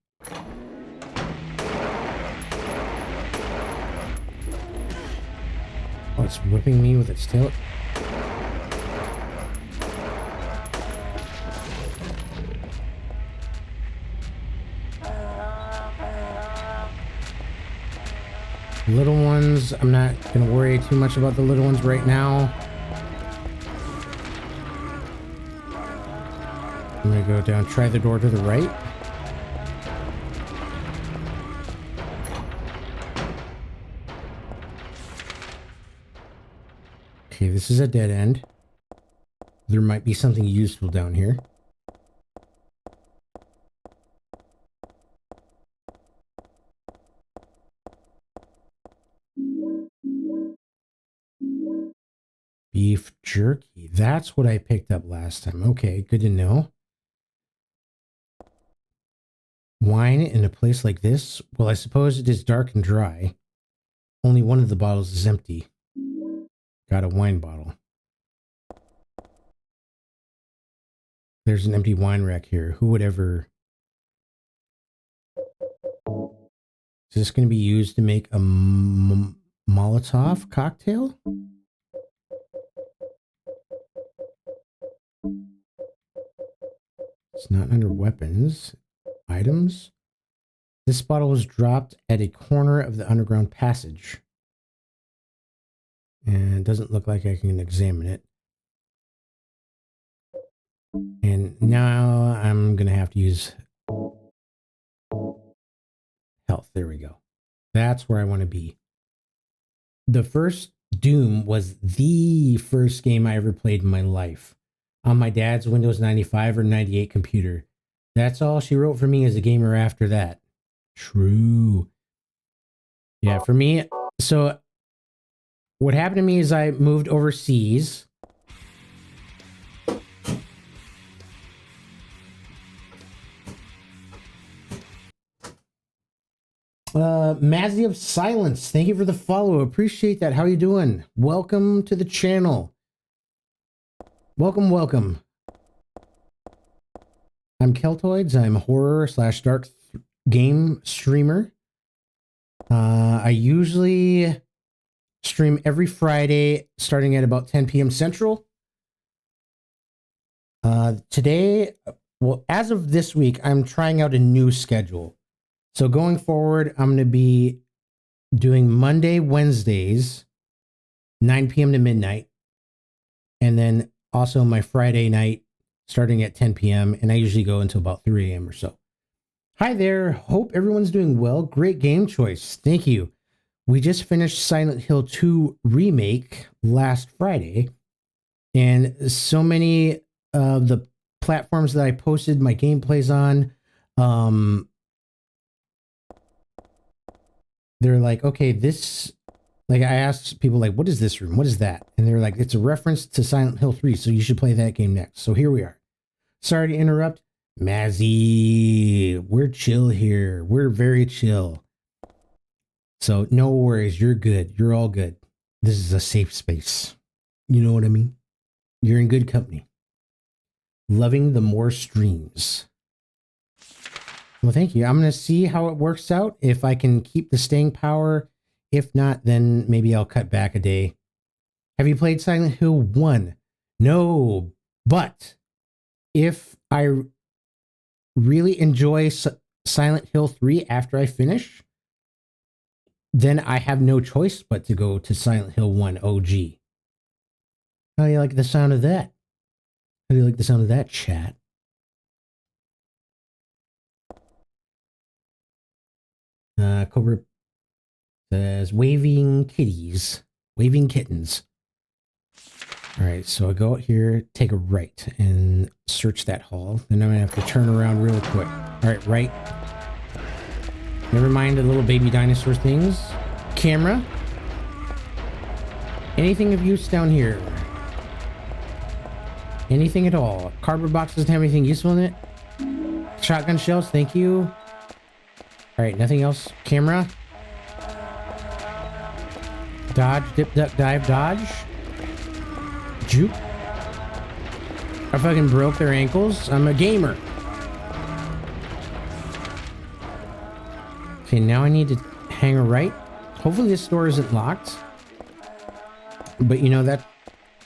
Oh, it's whipping me with its tail. Little ones, I'm not going to worry too much about the little ones right now. I'm going to go down, try the door to the right. Okay, this is a dead end. There might be something useful down here. Beef jerky. That's what I picked up last time. Okay, good to know. Wine in a place like this? Well, I suppose it is dark and dry. Only one of the bottles is empty. Got a wine bottle. There's an empty wine rack here. Who would ever... Is this going to be used to make a Molotov cocktail? It's not under weapons. Items. This bottle was dropped at a corner of the underground passage. And it doesn't look like I can examine it. And now I'm going to have to use health. There we go. That's where I want to be. The first Doom was the first game I ever played in my life on my dad's Windows 95 or 98 computer. That's all she wrote for me as a gamer after that. True. Yeah, for me, so what happened to me is I moved overseas. Mazzy of Silence, thank you for the follow. Appreciate that. How are you doing? Welcome to the channel. Welcome, welcome. I'm Keltoids. I'm a horror / dark game streamer. I usually stream every Friday starting at about 10 p.m. Central. Today, well, as of this week, I'm trying out a new schedule. So going forward, I'm going to be doing Monday, Wednesdays, 9 p.m. to midnight. And then also my Friday night starting at 10 p.m. And I usually go until about 3 a.m. or so. Hi there. Hope everyone's doing well. Great game choice. Thank you. We just finished Silent Hill 2 Remake last Friday. And so many of the platforms that I posted my gameplays on, they're like, okay, this, like I asked people like, what is this room? What is that? And they're like, it's a reference to Silent Hill 3, so you should play that game next. So here we are. Sorry to interrupt. Mazzy, we're chill here. We're very chill. So no worries. You're good. You're all good. This is a safe space. You know what I mean? You're in good company. Loving the more streams. Well, thank you. I'm going to see how it works out. If I can keep the staying power. If not, then maybe I'll cut back a day. Have you played Silent Hill 1? No, but if I really enjoy Silent Hill 3 after I finish, then I have no choice but to go to Silent Hill 1 OG. How do you like the sound of that? How do you like the sound of that, chat? Cobra says waving kitties, waving kittens. All right, so I go out here, take a right, and search that hall. Then I'm gonna have to turn around real quick. All right, right. Never mind the little baby dinosaur things. Camera. Anything of use down here? Anything at all? Cardboard box doesn't have anything useful in it. Shotgun shells, thank you. All right, nothing else. Camera. Dodge, dip, duck, dive, dodge. Juke. I fucking broke their ankles. I'm a gamer. Okay, now I need to hang a right. Hopefully this door isn't locked. But you know,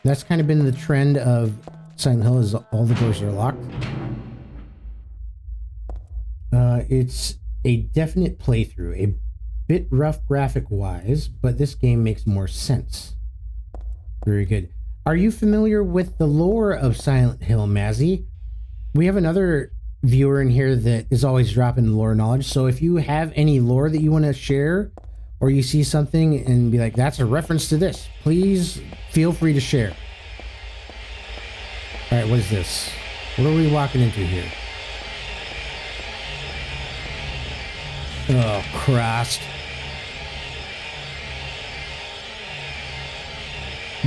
that's kind of been the trend of Silent Hill, is all the doors are locked. It's a definite playthrough, a bit rough graphic wise, but this game makes more sense. Very good. Are you familiar with the lore of Silent Hill, Mazzy? We have another viewer in here that is always dropping lore knowledge, so if you have any lore that you want to share, or you see something and be like, that's a reference to this, please feel free to share. All right, what is this? What are we walking into here? Oh, Christ.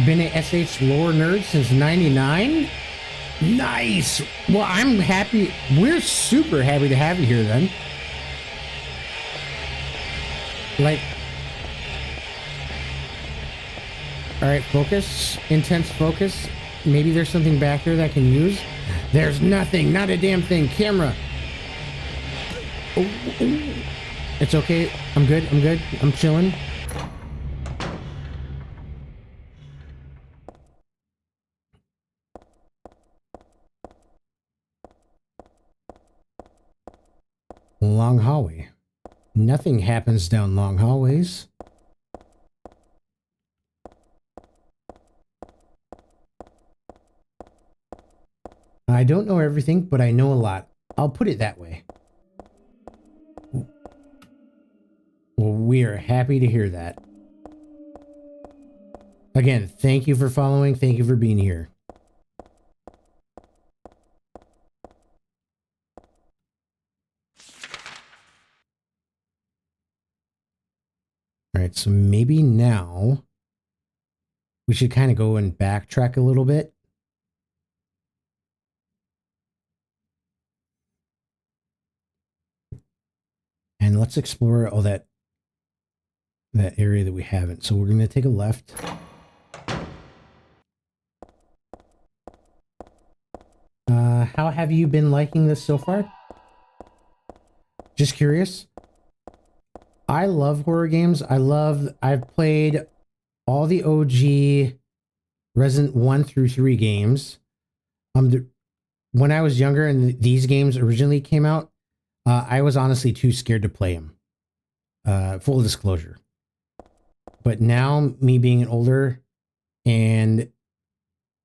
Been a SH lore nerd since 99? Nice. Well, I'm happy. We're super happy to have you here then. Like, all right, focus, intense focus. Maybe there's something back here that I can use. There's nothing, not a damn thing. Camera. Oh, oh. It's okay. I'm good. I'm good. I'm chilling. Long hallway. Nothing happens down long hallways. I don't know everything, but I know a lot. I'll put it that way. Well, we are happy to hear that. Again, thank you for following. Thank you for being here. All right, so maybe now we should kind of go and backtrack a little bit. And let's explore all that area that we haven't. So we're going to take a left. How have you been liking this so far? Just curious. I love horror games. I've played all the OG Resident 1 through 3 games. When I was younger and these games originally came out, I was honestly too scared to play them. Full disclosure. But now, me being older and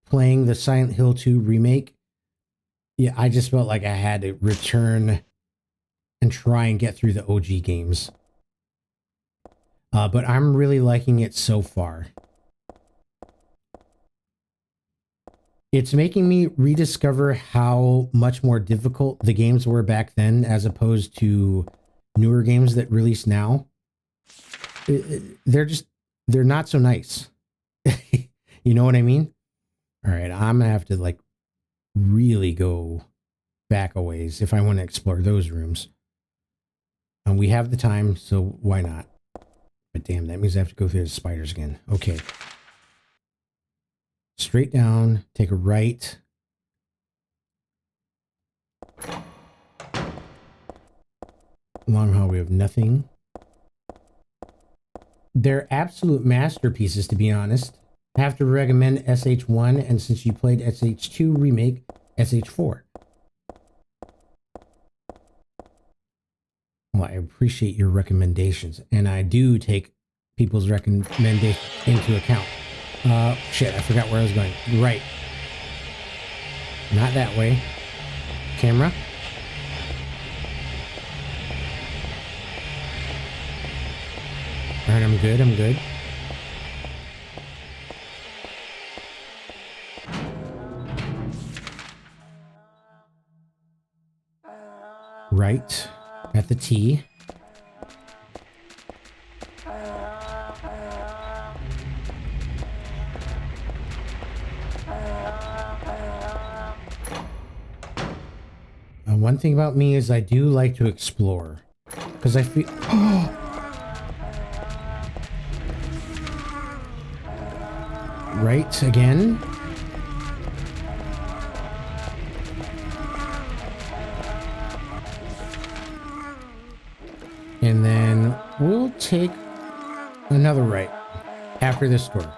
playing the Silent Hill 2 remake, yeah, I just felt like I had to return and try and get through the OG games. But I'm really liking it so far. It's making me rediscover how much more difficult the games were back then as opposed to newer games that release now. They're not so nice. You know what I mean? All right, I'm gonna have to like really go back a ways if I want to explore those rooms. And we have the time, so why not? But damn, that means I have to go through the spiders again. Okay. Straight down, take a right. Long hall, we have nothing. They're absolute masterpieces, to be honest. I have to recommend SH1, and since you played SH2 remake, SH4. Well, I appreciate your recommendations, and I do take people's recommendations into account. Shit, I forgot where I was going. Right. Not that way. Camera. All right, I'm good, I'm good. Right at the T. One thing about me is I do like to explore because I feel. Right again. And then we'll take another right after this door.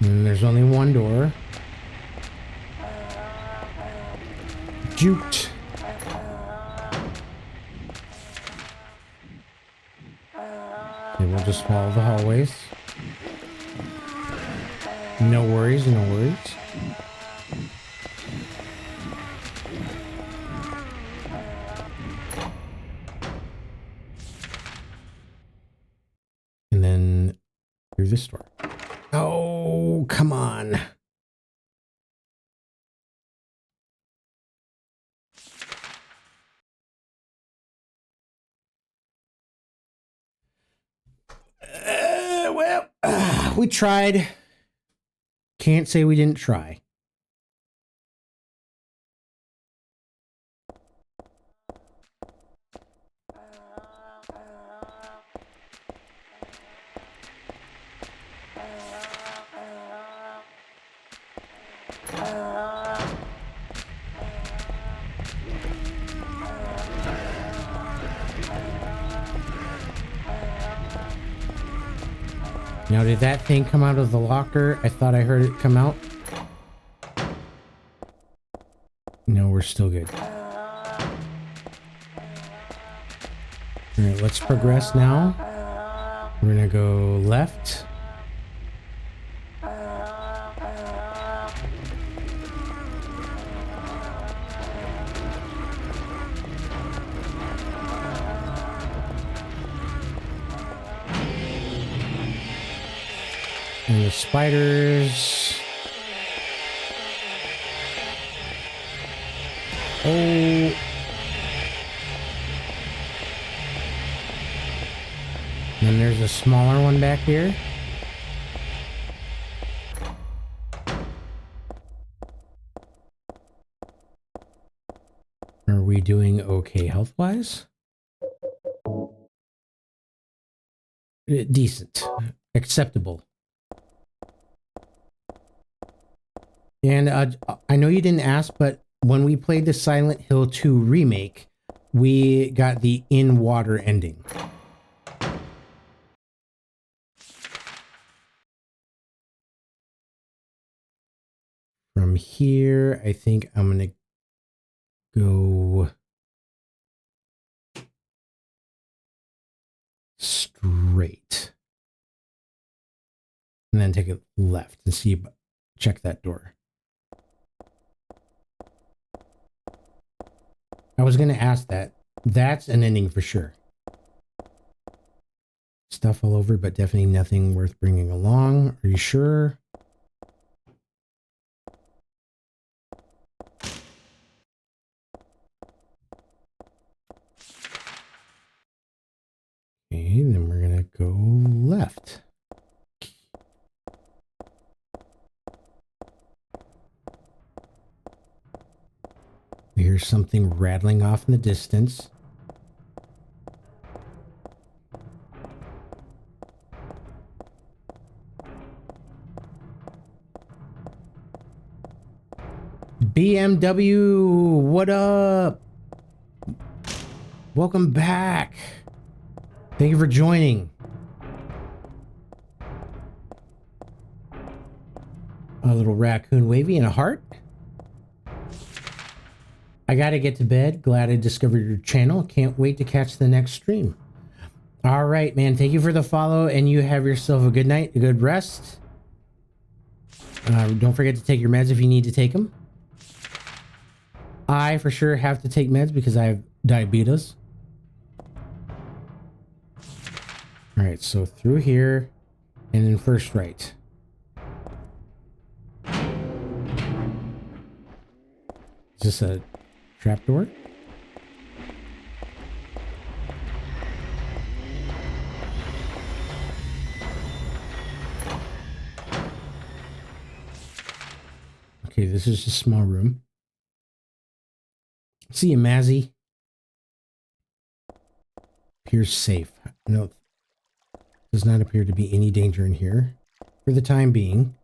And there's only one door. Juked. And we'll just follow the hallways. No worries, no worries. And then through this door. Oh, come on. We tried. Can't say we didn't try. Now, did that thing come out of the locker? I thought I heard it come out. No, we're still good. All right, let's progress now. We're gonna go left. And the spiders. Oh. And there's a smaller one back here. Are we doing okay health-wise? Decent. Acceptable. And I know you didn't ask, but when we played the Silent Hill 2 remake, we got the in-water ending. From here, I think I'm going to go straight. And then take a left and see, check that door. I was going to ask that. That's an ending for sure. Stuff all over, but definitely nothing worth bringing along. Are you sure? Okay, then we're going to go left. We hear something rattling off in the distance. BMW, what up? Welcome back. Thank you for joining. A little raccoon wavy and a heart. I gotta get to bed. Glad I discovered your channel. Can't wait to catch the next stream. All right, man. Thank you for the follow, and you have yourself a good night, a good rest. Don't forget to take your meds if you need to take them. I for sure have to take meds because I have diabetes. All right, so through here, and then first right. Is this a trapdoor? Okay, this is a small room. See you, Mazzy. Appears safe. No, does not appear to be any danger in here for the time being.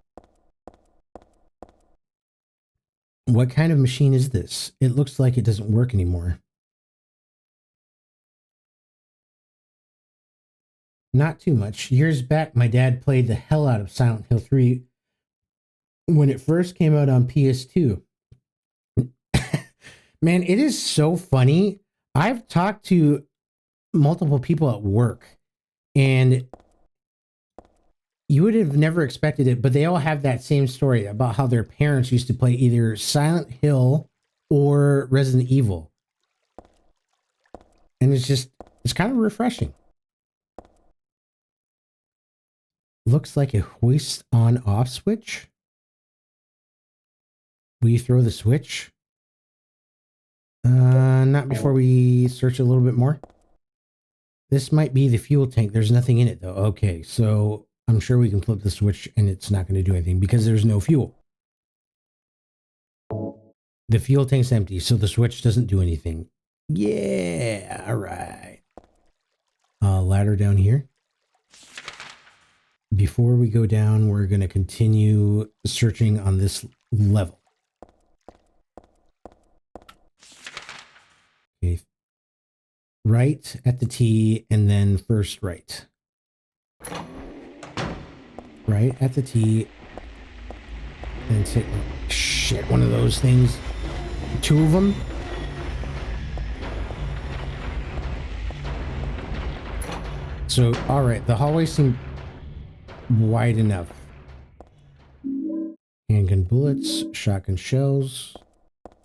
What kind of machine is this? It looks like it doesn't work anymore. Not too much. Years back, my dad played the hell out of Silent Hill 3 when it first came out on PS2. Man, it is so funny. I've talked to multiple people at work, and you would have never expected it, but they all have that same story about how their parents used to play either Silent Hill or Resident Evil. And it's kind of refreshing. Looks like a hoist on off switch. Will you throw the switch? Not before we search a little bit more. This might be the fuel tank. There's nothing in it though. Okay, so I'm sure we can flip the switch and it's not going to do anything because there's no fuel. The fuel tank's empty, so the switch doesn't do anything. Yeah, all right. Ladder down here. Before we go down, we're going to continue searching on this level. Okay. Right at the T and then first right. Right at the T. And take, shit, one of those things. Two of them. So, all right, the hallway seemed wide enough. Handgun bullets, shotgun shells.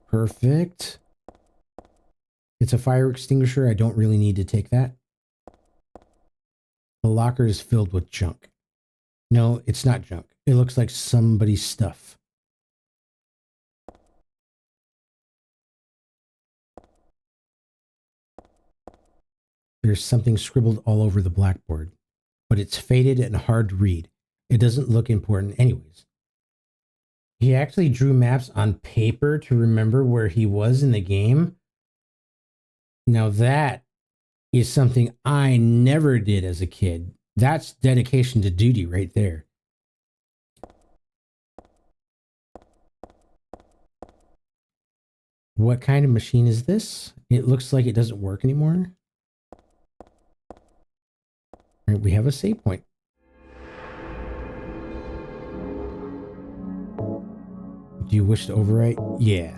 Perfect. It's a fire extinguisher. I don't really need to take that. The locker is filled with junk. No, it's not junk. It looks like somebody's stuff. There's something scribbled all over the blackboard, but it's faded and hard to read. It doesn't look important anyways. He actually drew maps on paper to remember where he was in the game. Now that is something I never did as a kid. That's dedication to duty right there. What kind of machine is this? It looks like it doesn't work anymore. All right, we have a save point. Do you wish to overwrite? Yeah.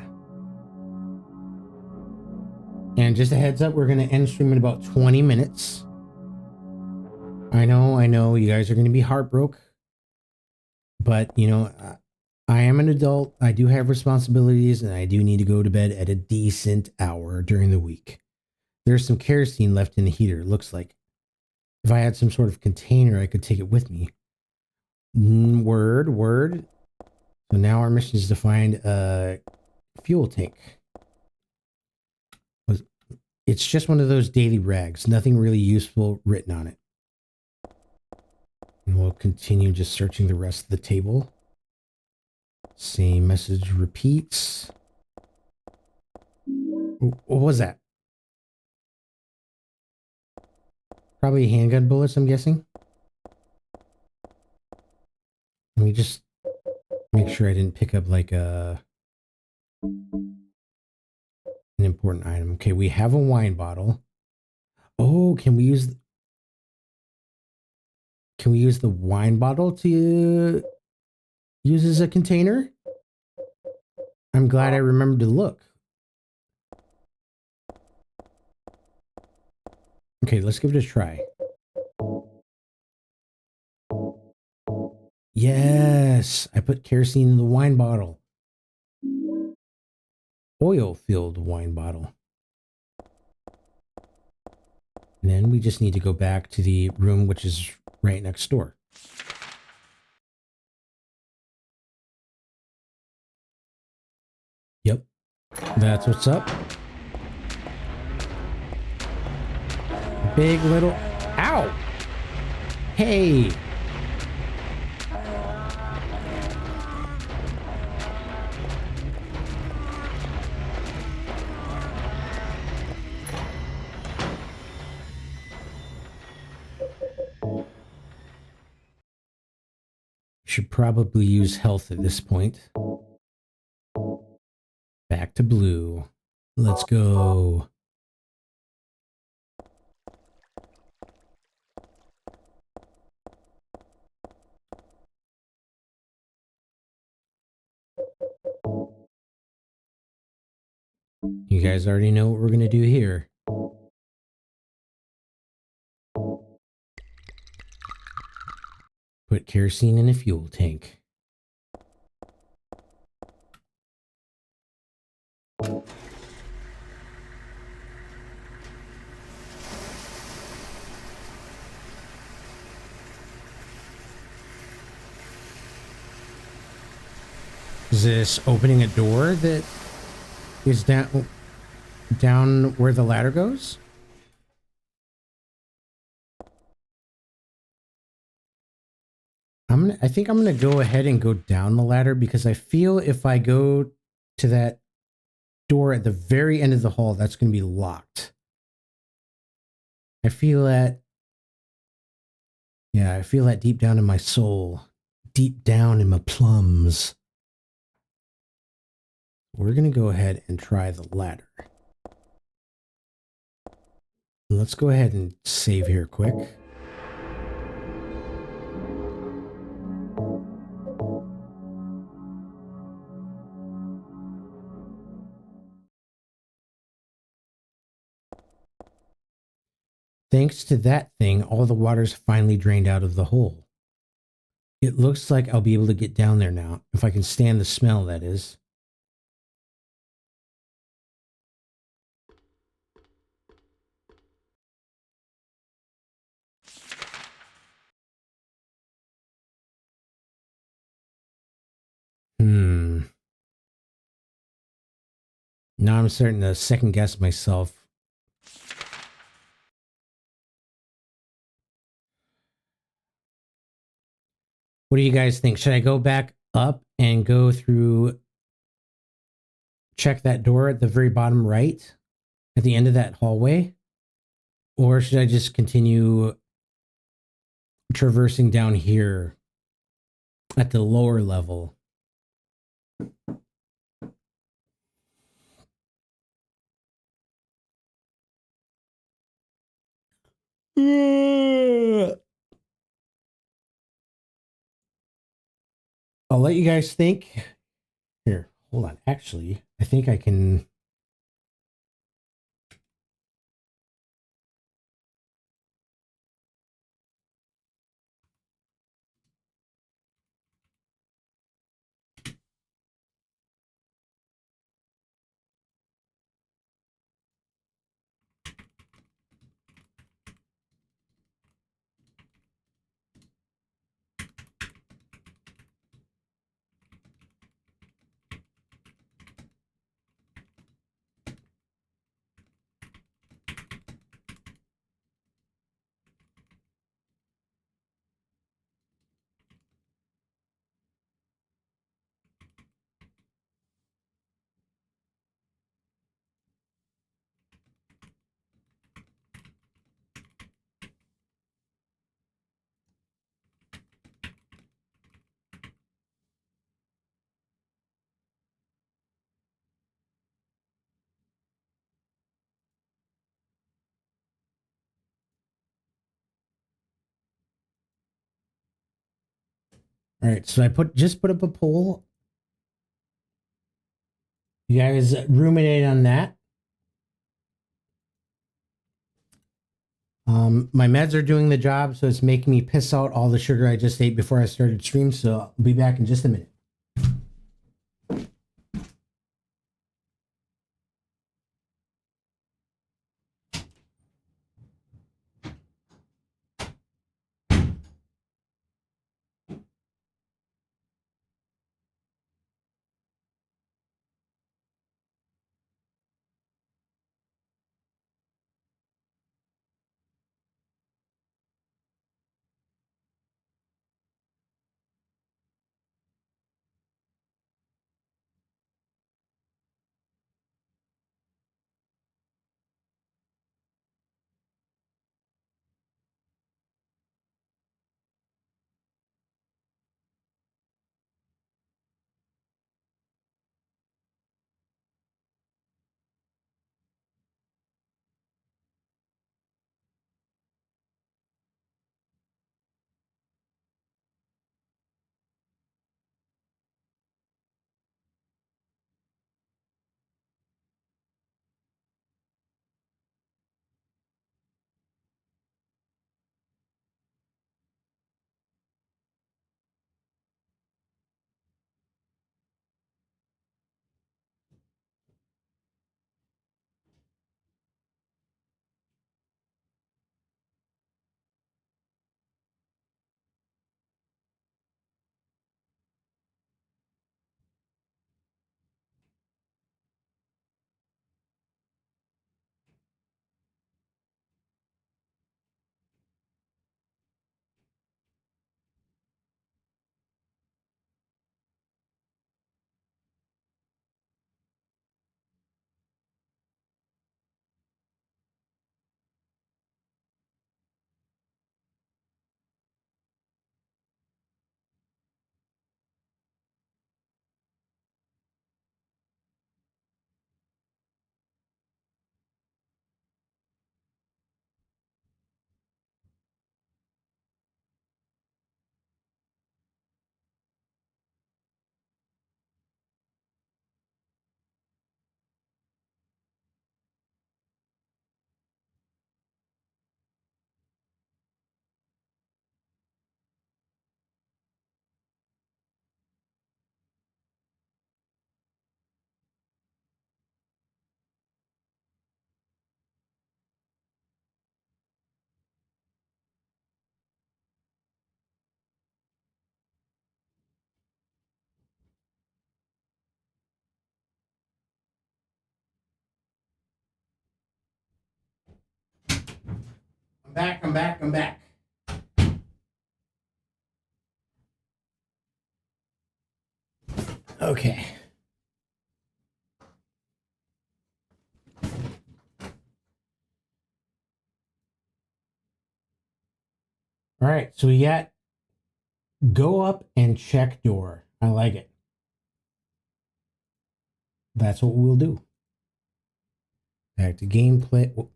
And just a heads up, we're going to end stream in about 20 minutes. I know, you guys are going to be heartbroken. But, you know, I am an adult. I do have responsibilities, and I do need to go to bed at a decent hour during the week. There's some kerosene left in the heater, looks like. If I had some sort of container, I could take it with me. Word. So now our mission is to find a fuel tank. It's just one of those daily rags. Nothing really useful written on it. And we'll continue just searching the rest of the table. Same message repeats. What was that? Probably handgun bullets, I'm guessing. Let me just make sure I didn't pick up like an important item. Okay, we have a wine bottle. Oh, can we use the wine bottle to use as a container? I'm glad I remembered to look. Okay, let's give it a try. Yes, I put kerosene in the wine bottle. Oil-filled wine bottle. And then we just need to go back to the room, which is right next door. Yep, that's what's up. Big little... Ow! Hey! Should probably use health at this point. Back to blue. Let's go. You guys already know what we're going to do here. Put kerosene in a fuel tank. Is this opening a door that is down where the ladder goes? I think I'm gonna go ahead and go down the ladder because I feel if I go to that door at the very end of the hall, that's gonna be locked. I feel that. Yeah, I feel that deep down in my soul, deep down in my plums. We're gonna go ahead and try the ladder. Let's go ahead and save here quick. Thanks to that thing, all the water's finally drained out of the hole. It looks like I'll be able to get down there now, if I can stand the smell, that is. Now I'm starting to second guess myself. What do you guys think? Should I go back up and go through, check that door at the very bottom right, at the end of that hallway? Or should I just continue traversing down here at the lower level? I'll let you guys think. Here, hold on. Actually, I think I can. All right, so I just put up a poll. You guys ruminate on that. My meds are doing the job, so it's making me piss out all the sugar I just ate before I started stream. So I'll be back in just a minute. I'm back. Okay. All right, so we got go up and check door. I like it. That's what we'll do. Back to gameplay. All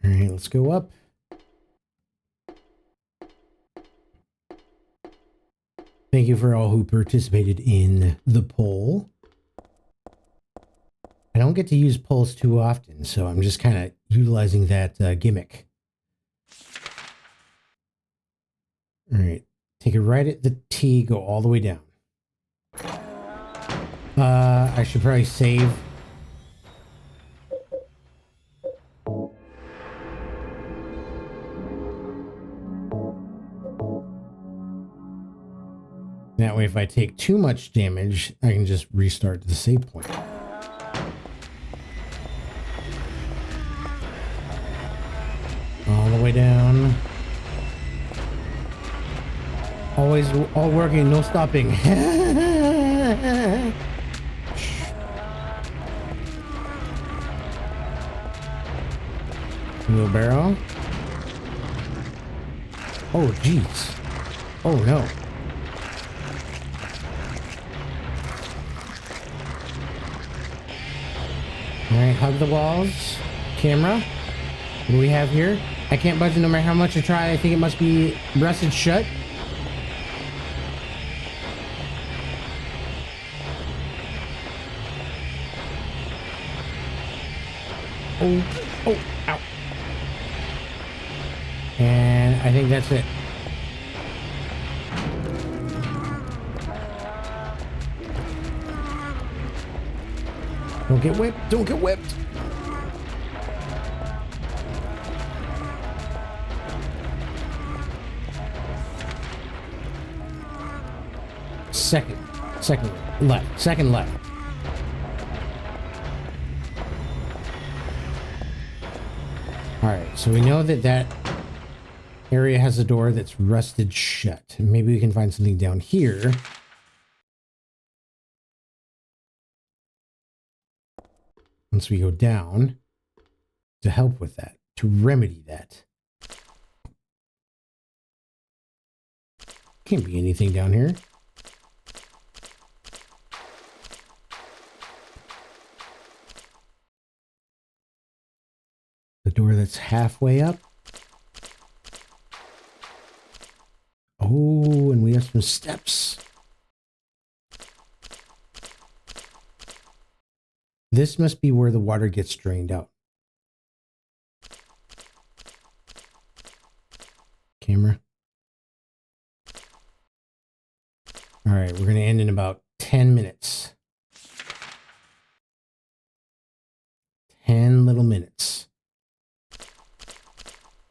right, let's go up. Thank you for all who participated in the poll. I don't get to use polls too often, so I'm just kind of utilizing that gimmick. All right, take it right at the T, go all the way down. I should probably save. That way, if I take too much damage, I can just restart the save point. All the way down. Always all working, no stopping. Wheelbarrow. Oh, jeez. Oh, no. Alright, hug the walls. Camera. What do we have here? I can't budge it no matter how much I try. I think it must be breasted shut. Oh, ow. And I think that's it. Don't get whipped. Don't get whipped. Second left. Second left. All right, so we know that that area has a door that's rusted shut. Maybe we can find something down here. Once we go down to help with that, to remedy that. Can't be anything down here. The door that's halfway up. Oh, and we have some steps. This must be where the water gets drained out. Camera. All right, we're going to end in about 10 minutes. 10 little minutes.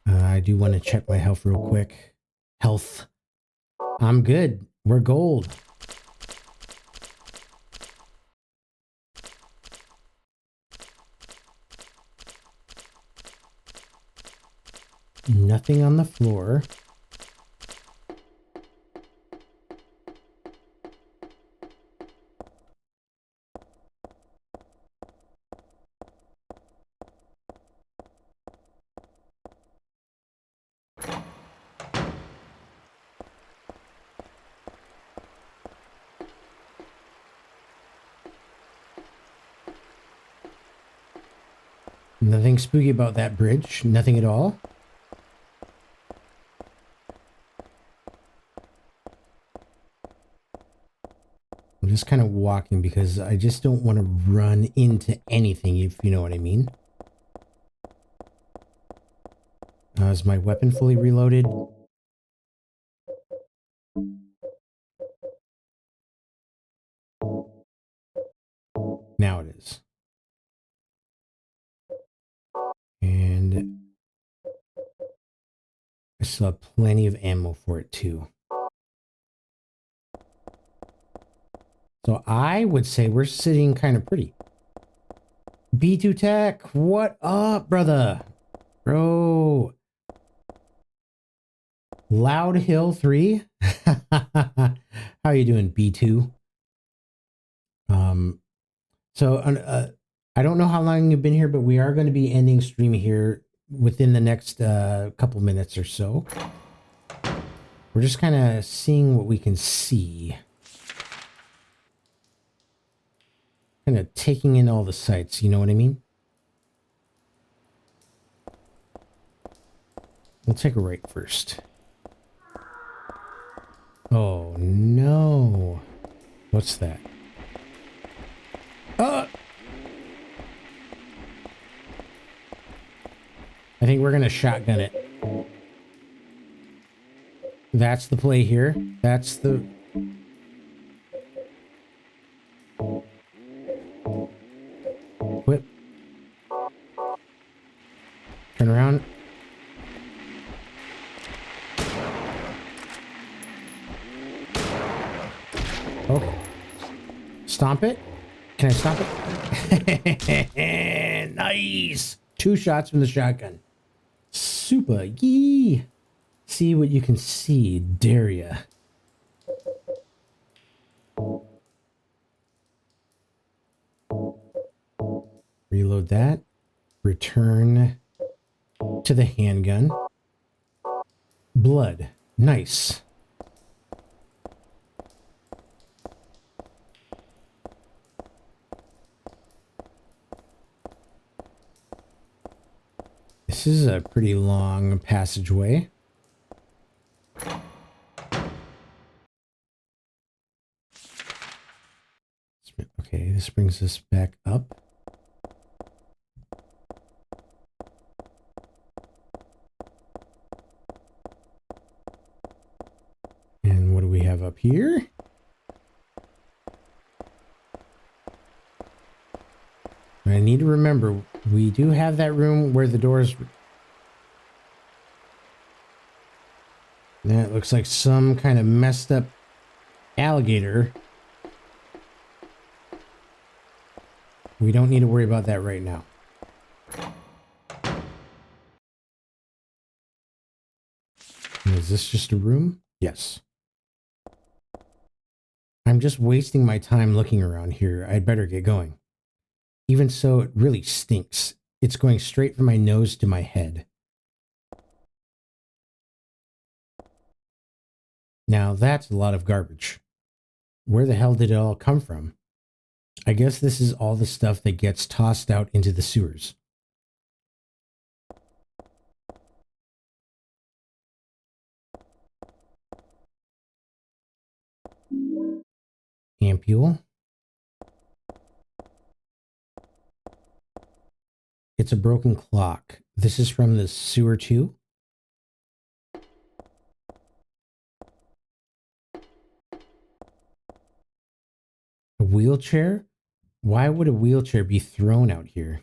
I do want to check my health real quick. Health. I'm good. We're gold. Nothing on the floor. Nothing spooky about that bridge. Nothing at all. I'm just kind of walking because I just don't want to run into anything, if you know what I mean. Is my weapon fully reloaded? Now it is. And I still have plenty of ammo for it too. So I would say we're sitting kind of pretty. B2 Tech, what up, brother? Bro. Loud Hill 3. How you doing, B2? So I don't know how long you've been here, but we are going to be ending stream here within the next couple minutes or so. We're just kind of seeing what we can see. Kind of taking in all the sights, you know what I mean? We'll take a right first. Oh no. What's that? I think we're gonna shotgun it. That's the play here. That's the... Whip. Turn around. Okay. Stomp it. Can I stomp it? Nice. 2 shots from the shotgun. Super. Yee. See what you can see, dare ya. Reload that. Return to the handgun. Blood. Nice. This is a pretty long passageway. Okay, this brings us back up. And what do we have up here? I need to remember, we do have that room where the doors... That looks like some kind of messed up alligator. We don't need to worry about that right now. Is this just a room? Yes. I'm just wasting my time looking around here. I'd better get going. Even so, it really stinks. It's going straight from my nose to my head. Now that's a lot of garbage. Where the hell did it all come from? I guess this is all the stuff that gets tossed out into the sewers. Ampule. It's a broken clock. This is from the sewer too? A wheelchair? Why would a wheelchair be thrown out here?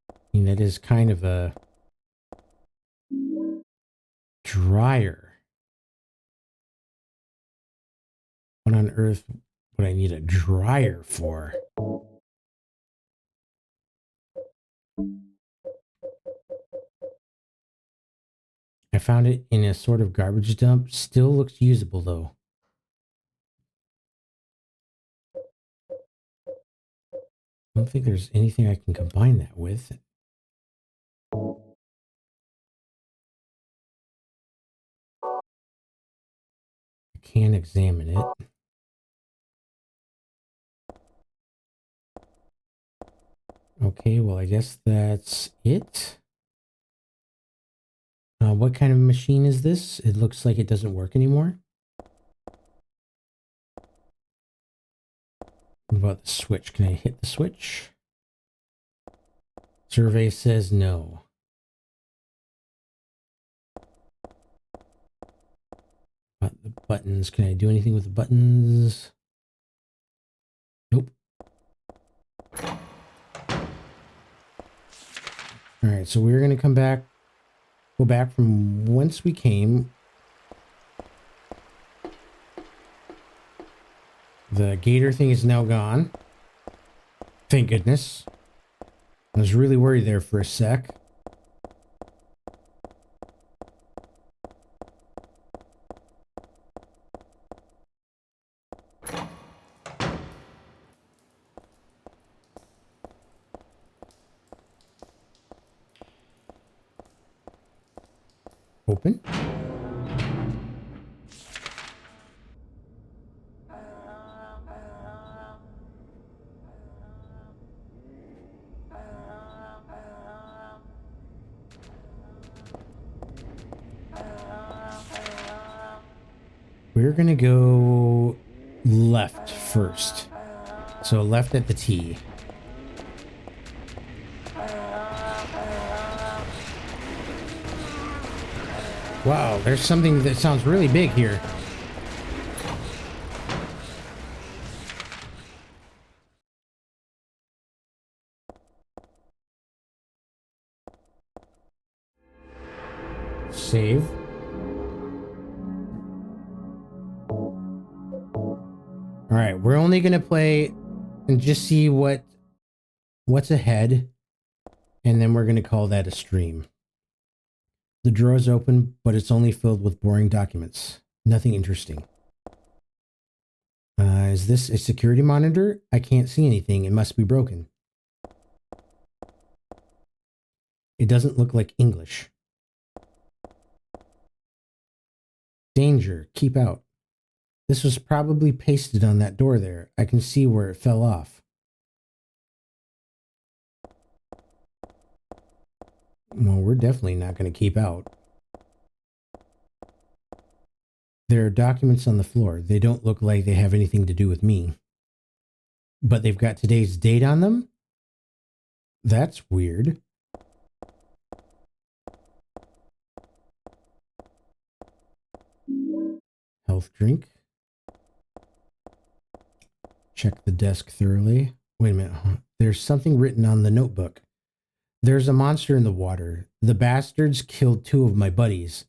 I mean, that is kind of a dryer. What on earth would I need a dryer for? I found it in a sort of garbage dump. Still looks usable though. I don't think there's anything I can combine that with. I can examine it. Okay, well, I guess that's it. What kind of machine is this? It looks like it doesn't work anymore. What about the switch? Can I hit the switch? Survey says no. About the buttons. Can I do anything with the buttons? Nope. Alright, so we're going to come back. Go back from whence we came. The gator thing is now gone. Thank goodness. I was really worried there for a sec. Open. We're gonna go left first. So left at the T. Wow, there's something that sounds really big here. Save. All right, we're only going to play and just see what's ahead, and then we're going to call that a stream. The drawer is open, but it's only filled with boring documents. Nothing interesting. Is this a security monitor? I can't see anything. It must be broken. It doesn't look like English. Danger. Keep out. This was probably pasted on that door there. I can see where it fell off. Well, we're definitely not going to keep out. There are documents on the floor. They don't look like they have anything to do with me. But they've got today's date on them? That's weird. Health drink. Check the desk thoroughly. Wait a minute. There's something written on the notebook. There's a monster in the water. The bastards killed 2 of my buddies.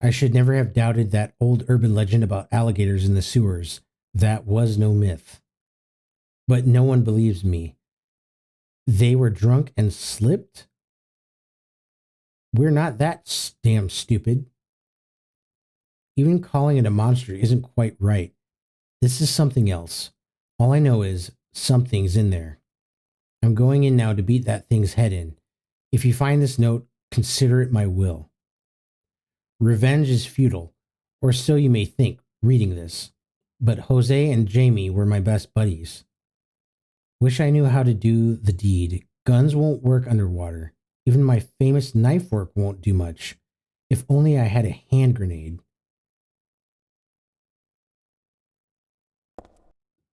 I should never have doubted that old urban legend about alligators in the sewers. That was no myth. But no one believes me. They were drunk and slipped? We're not that damn stupid. Even calling it a monster isn't quite right. This is something else. All I know is something's in there. I'm going in now to beat that thing's head in. If you find this note, consider it my will. Revenge is futile, or so you may think, reading this. But Jose and Jamie were my best buddies. Wish I knew how to do the deed. Guns won't work underwater. Even my famous knife work won't do much. If only I had a hand grenade.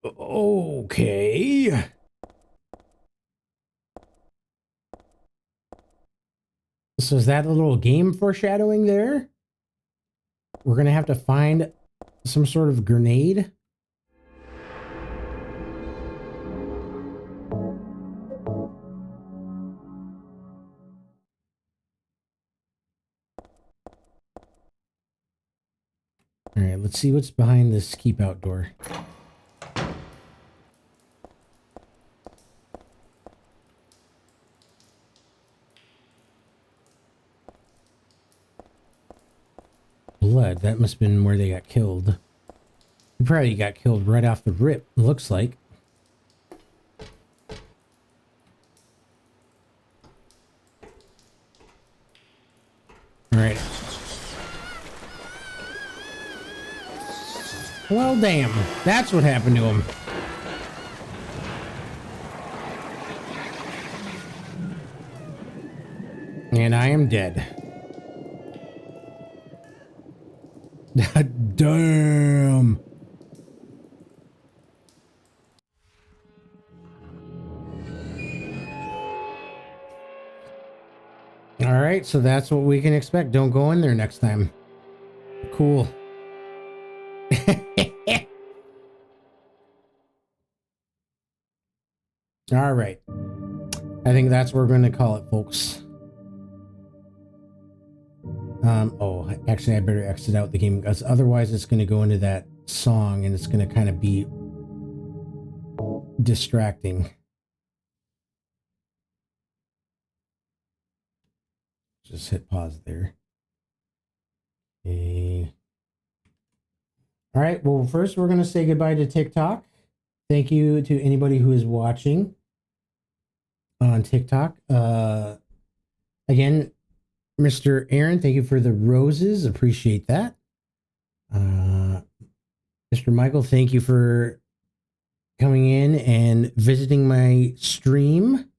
Okay. So is that a little game foreshadowing there? We're going to have to find some sort of grenade. All right, let's see what's behind this keep out door. Blood. That must have been where they got killed. He probably got killed right off the rip, looks like. Alright. Well, damn. That's what happened to him. And I am dead. Damn. All right, so that's what we can expect. Don't go in there next time. Cool. All right. I think that's what we're going to call it, folks. Oh, actually, I better exit out the game because otherwise it's going to go into that song and it's going to kind of be distracting. Just hit pause there. Okay. All right. Well, first we're going to say goodbye to TikTok. Thank you to anybody who is watching on TikTok. Again, Mr. Aaron, thank you for the roses. Appreciate that. Mr. Michael, thank you for coming in and visiting my stream.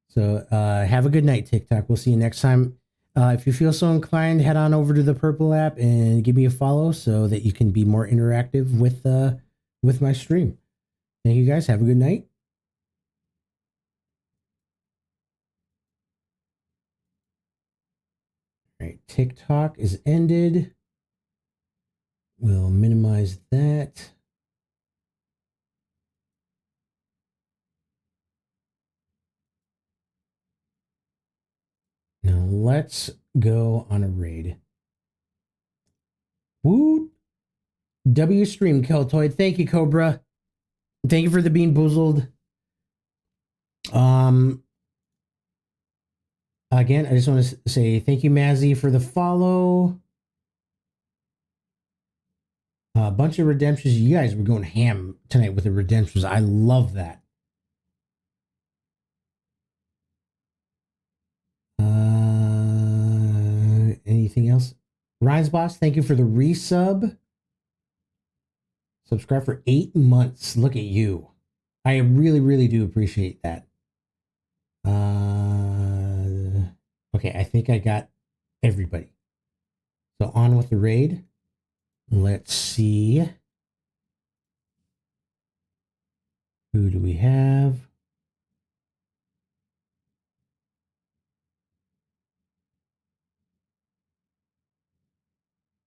So have a good night, TikTok. We'll see you next time. If you feel so inclined, head on over to the Purple app and give me a follow so that you can be more interactive with my stream. Thank you guys. Have a good night. All right, TikTok is ended. We'll minimize that. Now let's go on a raid. Woo! W stream Keltoid. Thank you, Cobra. Thank you for the Bean Boozled. Again, I just want to say thank you, Mazzy, for the follow. A bunch of redemptions. You guys were going ham tonight with the redemptions. I love that. Anything else? Ryan's Boss, thank you for the resub. Subscribe for 8 months. Look at you. I really, really do appreciate that. Okay, I think I got everybody. So on with the raid. Let's see. Who do we have?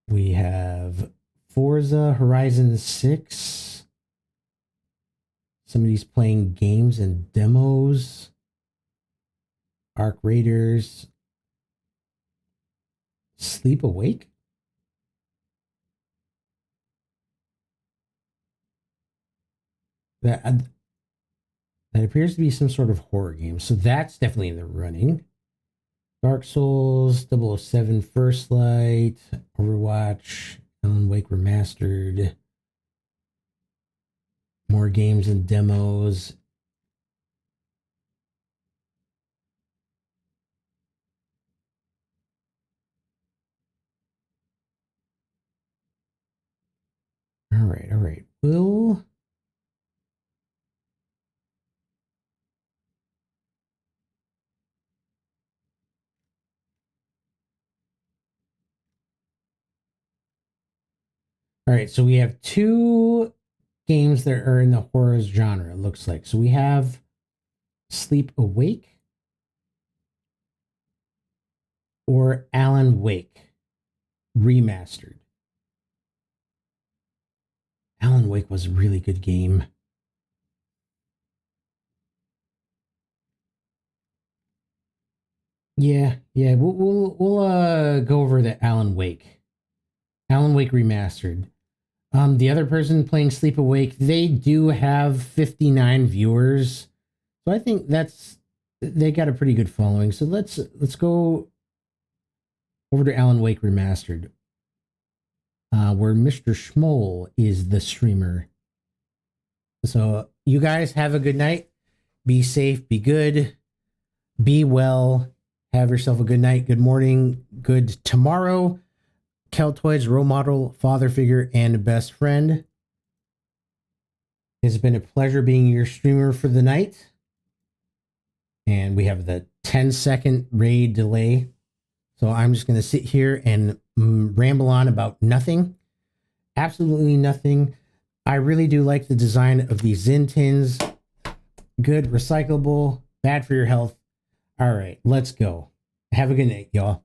We have Forza Horizon 6. Somebody's playing games and demos. Arc Raiders. Sleep Awake? That appears to be some sort of horror game. So that's definitely in the running. Dark Souls, 007 First Light, Overwatch, Alan Wake Remastered. More games and demos. All right. Will... All right, so we have 2 games that are in the horror genre, it looks like. So we have Sleep Awake or Alan Wake Remastered. Alan Wake was a really good game. Yeah, we'll go over the Alan Wake Remastered. The other person playing Sleep Awake, they do have 59 viewers. So I think they got a pretty good following. So let's go over to Alan Wake Remastered, where Mr. Schmoll is the streamer. So you guys have a good night. Be safe, be good, be well. Have yourself a good night, good morning, good tomorrow. Keltoid's role model, father figure, and best friend. It's been a pleasure being your streamer for the night. And we have the 10-second raid delay. So I'm just going to sit here and ramble on about nothing. Absolutely nothing. I really do like the design of these Zin tins. Good, recyclable, bad for your health. All right, let's go. Have a good night, y'all.